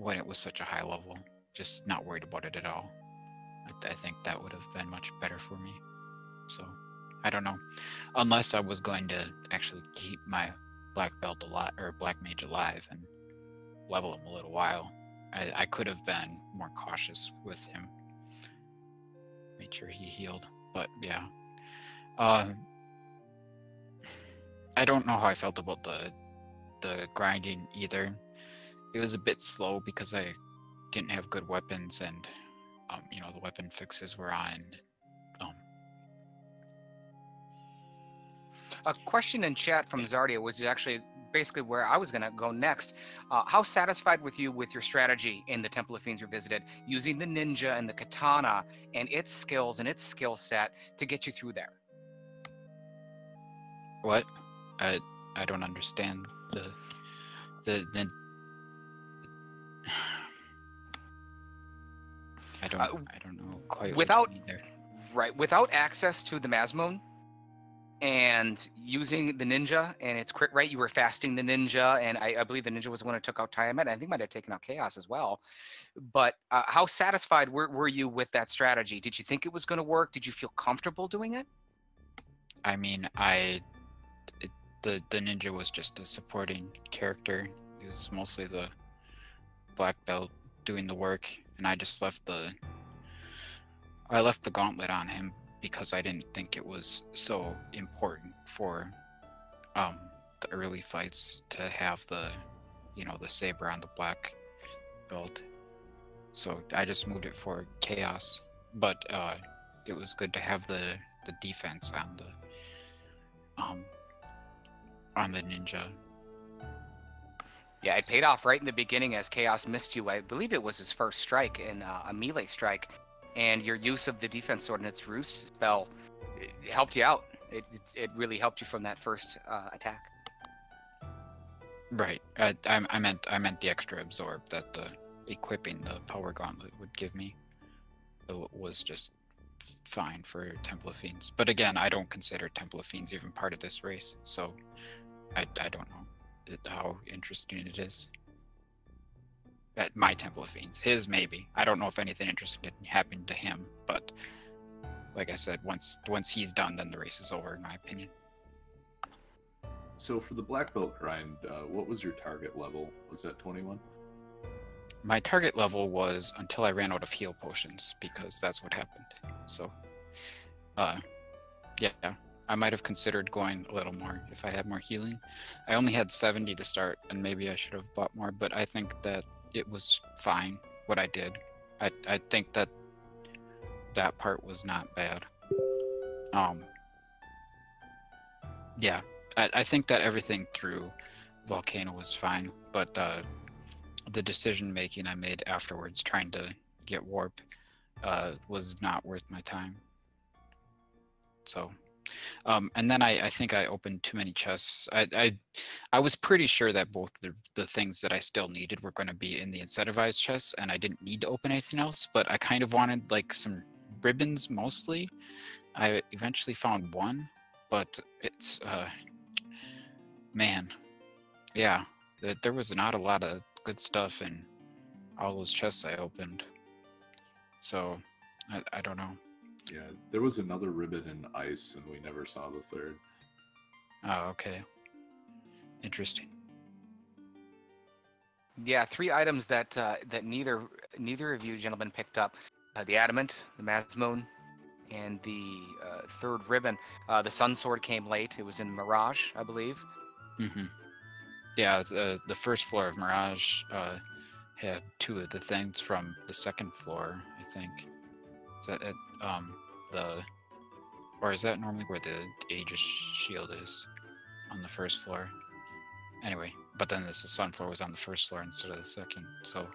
it was such a high level, just not worried about it at all. I think that would have been much better for me. So I don't know, unless I was going to actually keep my black belt alive, or black mage alive, and level him a little while, I could have been more cautious with him, made sure he healed. But yeah, I don't know how I felt about the grinding either. It was a bit slow because I didn't have good weapons, and you know, the weapon fixes were on. A question in chat from Zardia was actually basically where I was going to go next. How satisfied with you with your strategy in the Temple of Fiends Revisited, using the ninja and the katana and its skills and its skill set to get you through there? What? I don't understand the I don't know quite without what you mean there. Right, without access to the Mazmoon and using the ninja and its crit rate, you were fasting the ninja, and I believe the ninja was the one who took out Tiamat. I think might have taken out Chaos as well. But how satisfied were you with that strategy? Did you think it was going to work? Did you feel comfortable doing it? I mean, the ninja was just a supporting character. It was mostly the black belt doing the work, and I just left the gauntlet on him because I didn't think it was so important for the early fights to have the, the saber on the black belt. So I just moved it for chaos, but it was good to have the defense on the ninja. Yeah, it paid off right in the beginning as Chaos missed you. I believe it was his first strike in a melee strike, and your use of the defense sword and its roost spell it helped you out. It really helped you from that first attack. Right. I meant the extra absorb that the equipping the power gauntlet would give me. It was just fine for Temple of Fiends. But again, I don't consider Temple of Fiends even part of this race, so I don't know how interesting it is. At my Temple of Fiends. His maybe. I don't know if anything interesting happened to him, but like I said, once he's done, then the race is over, in my opinion. So for the black belt grind, what was your target level? Was that 21? My target level was until I ran out of heal potions, because that's what happened. So, yeah, I might have considered going a little more if I had more healing. I only had 70 to start, and maybe I should have bought more, but I think that it was fine what I did. I think that part was not bad. Yeah, I think that everything through Volcano was fine, but the decision making I made afterwards, trying to get warp, was not worth my time. So, and then I think I opened too many chests. I was pretty sure that both the things that I still needed were going to be in the incentivized chests, and I didn't need to open anything else. But I kind of wanted like some ribbons mostly. I eventually found one, but it's man, yeah, there was not a lot of good stuff in all those chests I opened. So I don't know. Yeah, there was another ribbon in ice, and we never saw the third. Oh, okay. Interesting. Yeah, 3 items that that neither of you gentlemen picked up: the adamant, the Mazmoon, and the third ribbon. The sun sword came late. It was in Mirage, I believe. Mm-hmm. Yeah, the first floor of Mirage had 2 of the things from the second floor, I think. Is that it? Or is that normally where the Aegis shield is? On the first floor? Anyway, but then the sun floor was on the first floor instead of the second, so...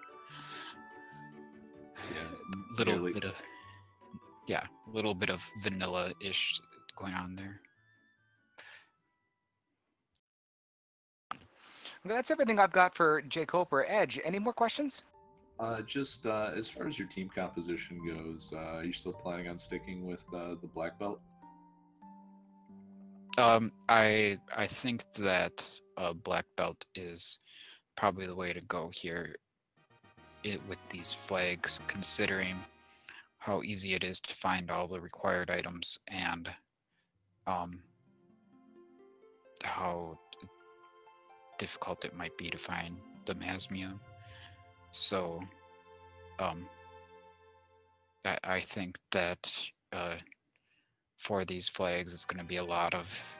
Yeah, little bit of vanilla-ish going on there. Okay, that's everything I've got for jkoper. Edge, any more questions? Just as far as your team composition goes, are you still planning on sticking with the black belt? I think that black belt is probably the way to go here. With these flags, considering how easy it is to find all the required items and how difficult it might be to find the Mazmium. So I think that for these flags, it's going to be a lot of,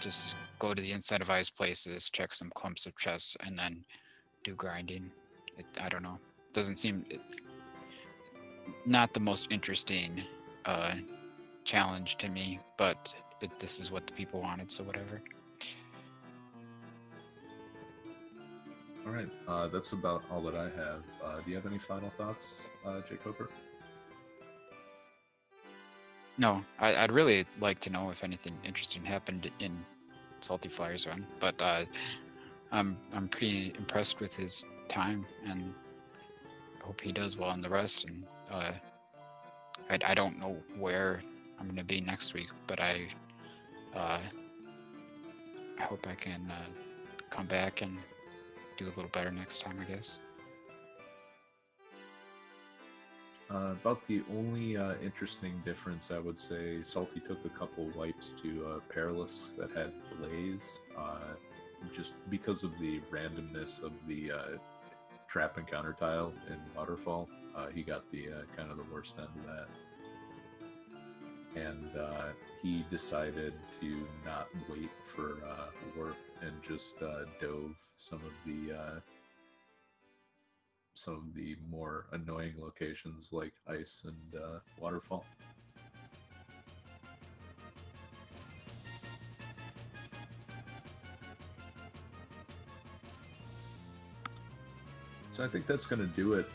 just go to the incentivized places, check some clumps of chests, and then do grinding. I don't know. Doesn't seem not the most interesting challenge to me, but this is what the people wanted, so whatever. All right, that's about all that I have. Do you have any final thoughts, jkoper? No, I'd really like to know if anything interesting happened in Saltyphry's run, but I'm pretty impressed with his time, and I hope he does well in the rest. And I don't know where I'm going to be next week, but I hope I can come back and do a little better next time, I guess. About the only interesting difference, I would say, Salty took a couple wipes to Perilous that had Blaze, just because of the randomness of the trap encounter tile in Waterfall. He got the kind of the worst end of that. and he decided to not wait for warp and just dove some of the more annoying locations like ice and waterfall. So I think that's going to do it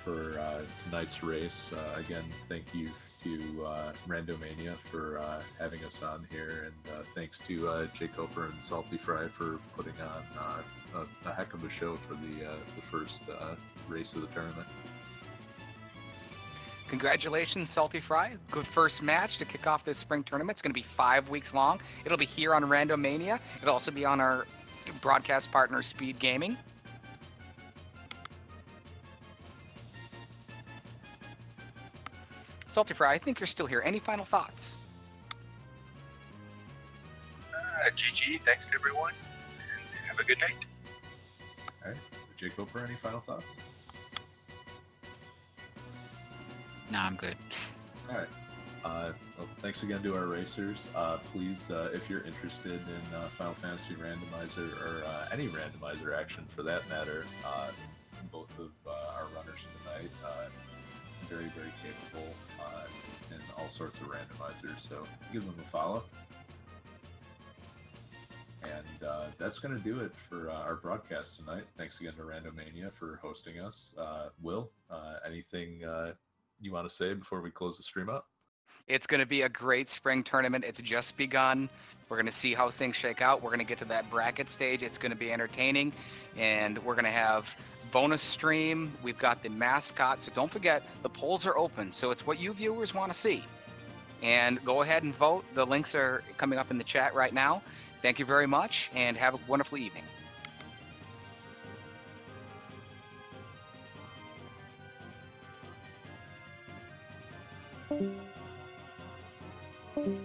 for tonight's race. Again, thank you to Randomania for having us on here, and thanks to jkoper and Saltyphry for putting on a heck of a show for the first race of the tournament. Congratulations, Saltyphry. Good first match to kick off this spring tournament. It's going to be 5 weeks long. It'll be here on Randomania. It'll also be on our broadcast partner, Speed Gaming. Saltyphry, I think you're still here. Any final thoughts? GG, thanks to everyone, and have a good night. All right, jkoper, any final thoughts? No, I'm good. All right. Well, thanks again to our racers. Please, if you're interested in Final Fantasy Randomizer or any randomizer action for that matter, both of our runners tonight, very, very capable in all sorts of randomizers. So give them a follow. And that's going to do it for our broadcast tonight. Thanks again to Randomania for hosting us. Will, anything you want to say before we close the stream up? It's going to be a great spring tournament. It's just begun. We're going to see how things shake out. We're going to get to that bracket stage. It's going to be entertaining. And we're going to have bonus stream. We've got the mascot. So don't forget, the polls are open. So it's what you viewers want to see. And go ahead and vote. The links are coming up in the chat right now. Thank you very much, and have a wonderful evening. Thank you.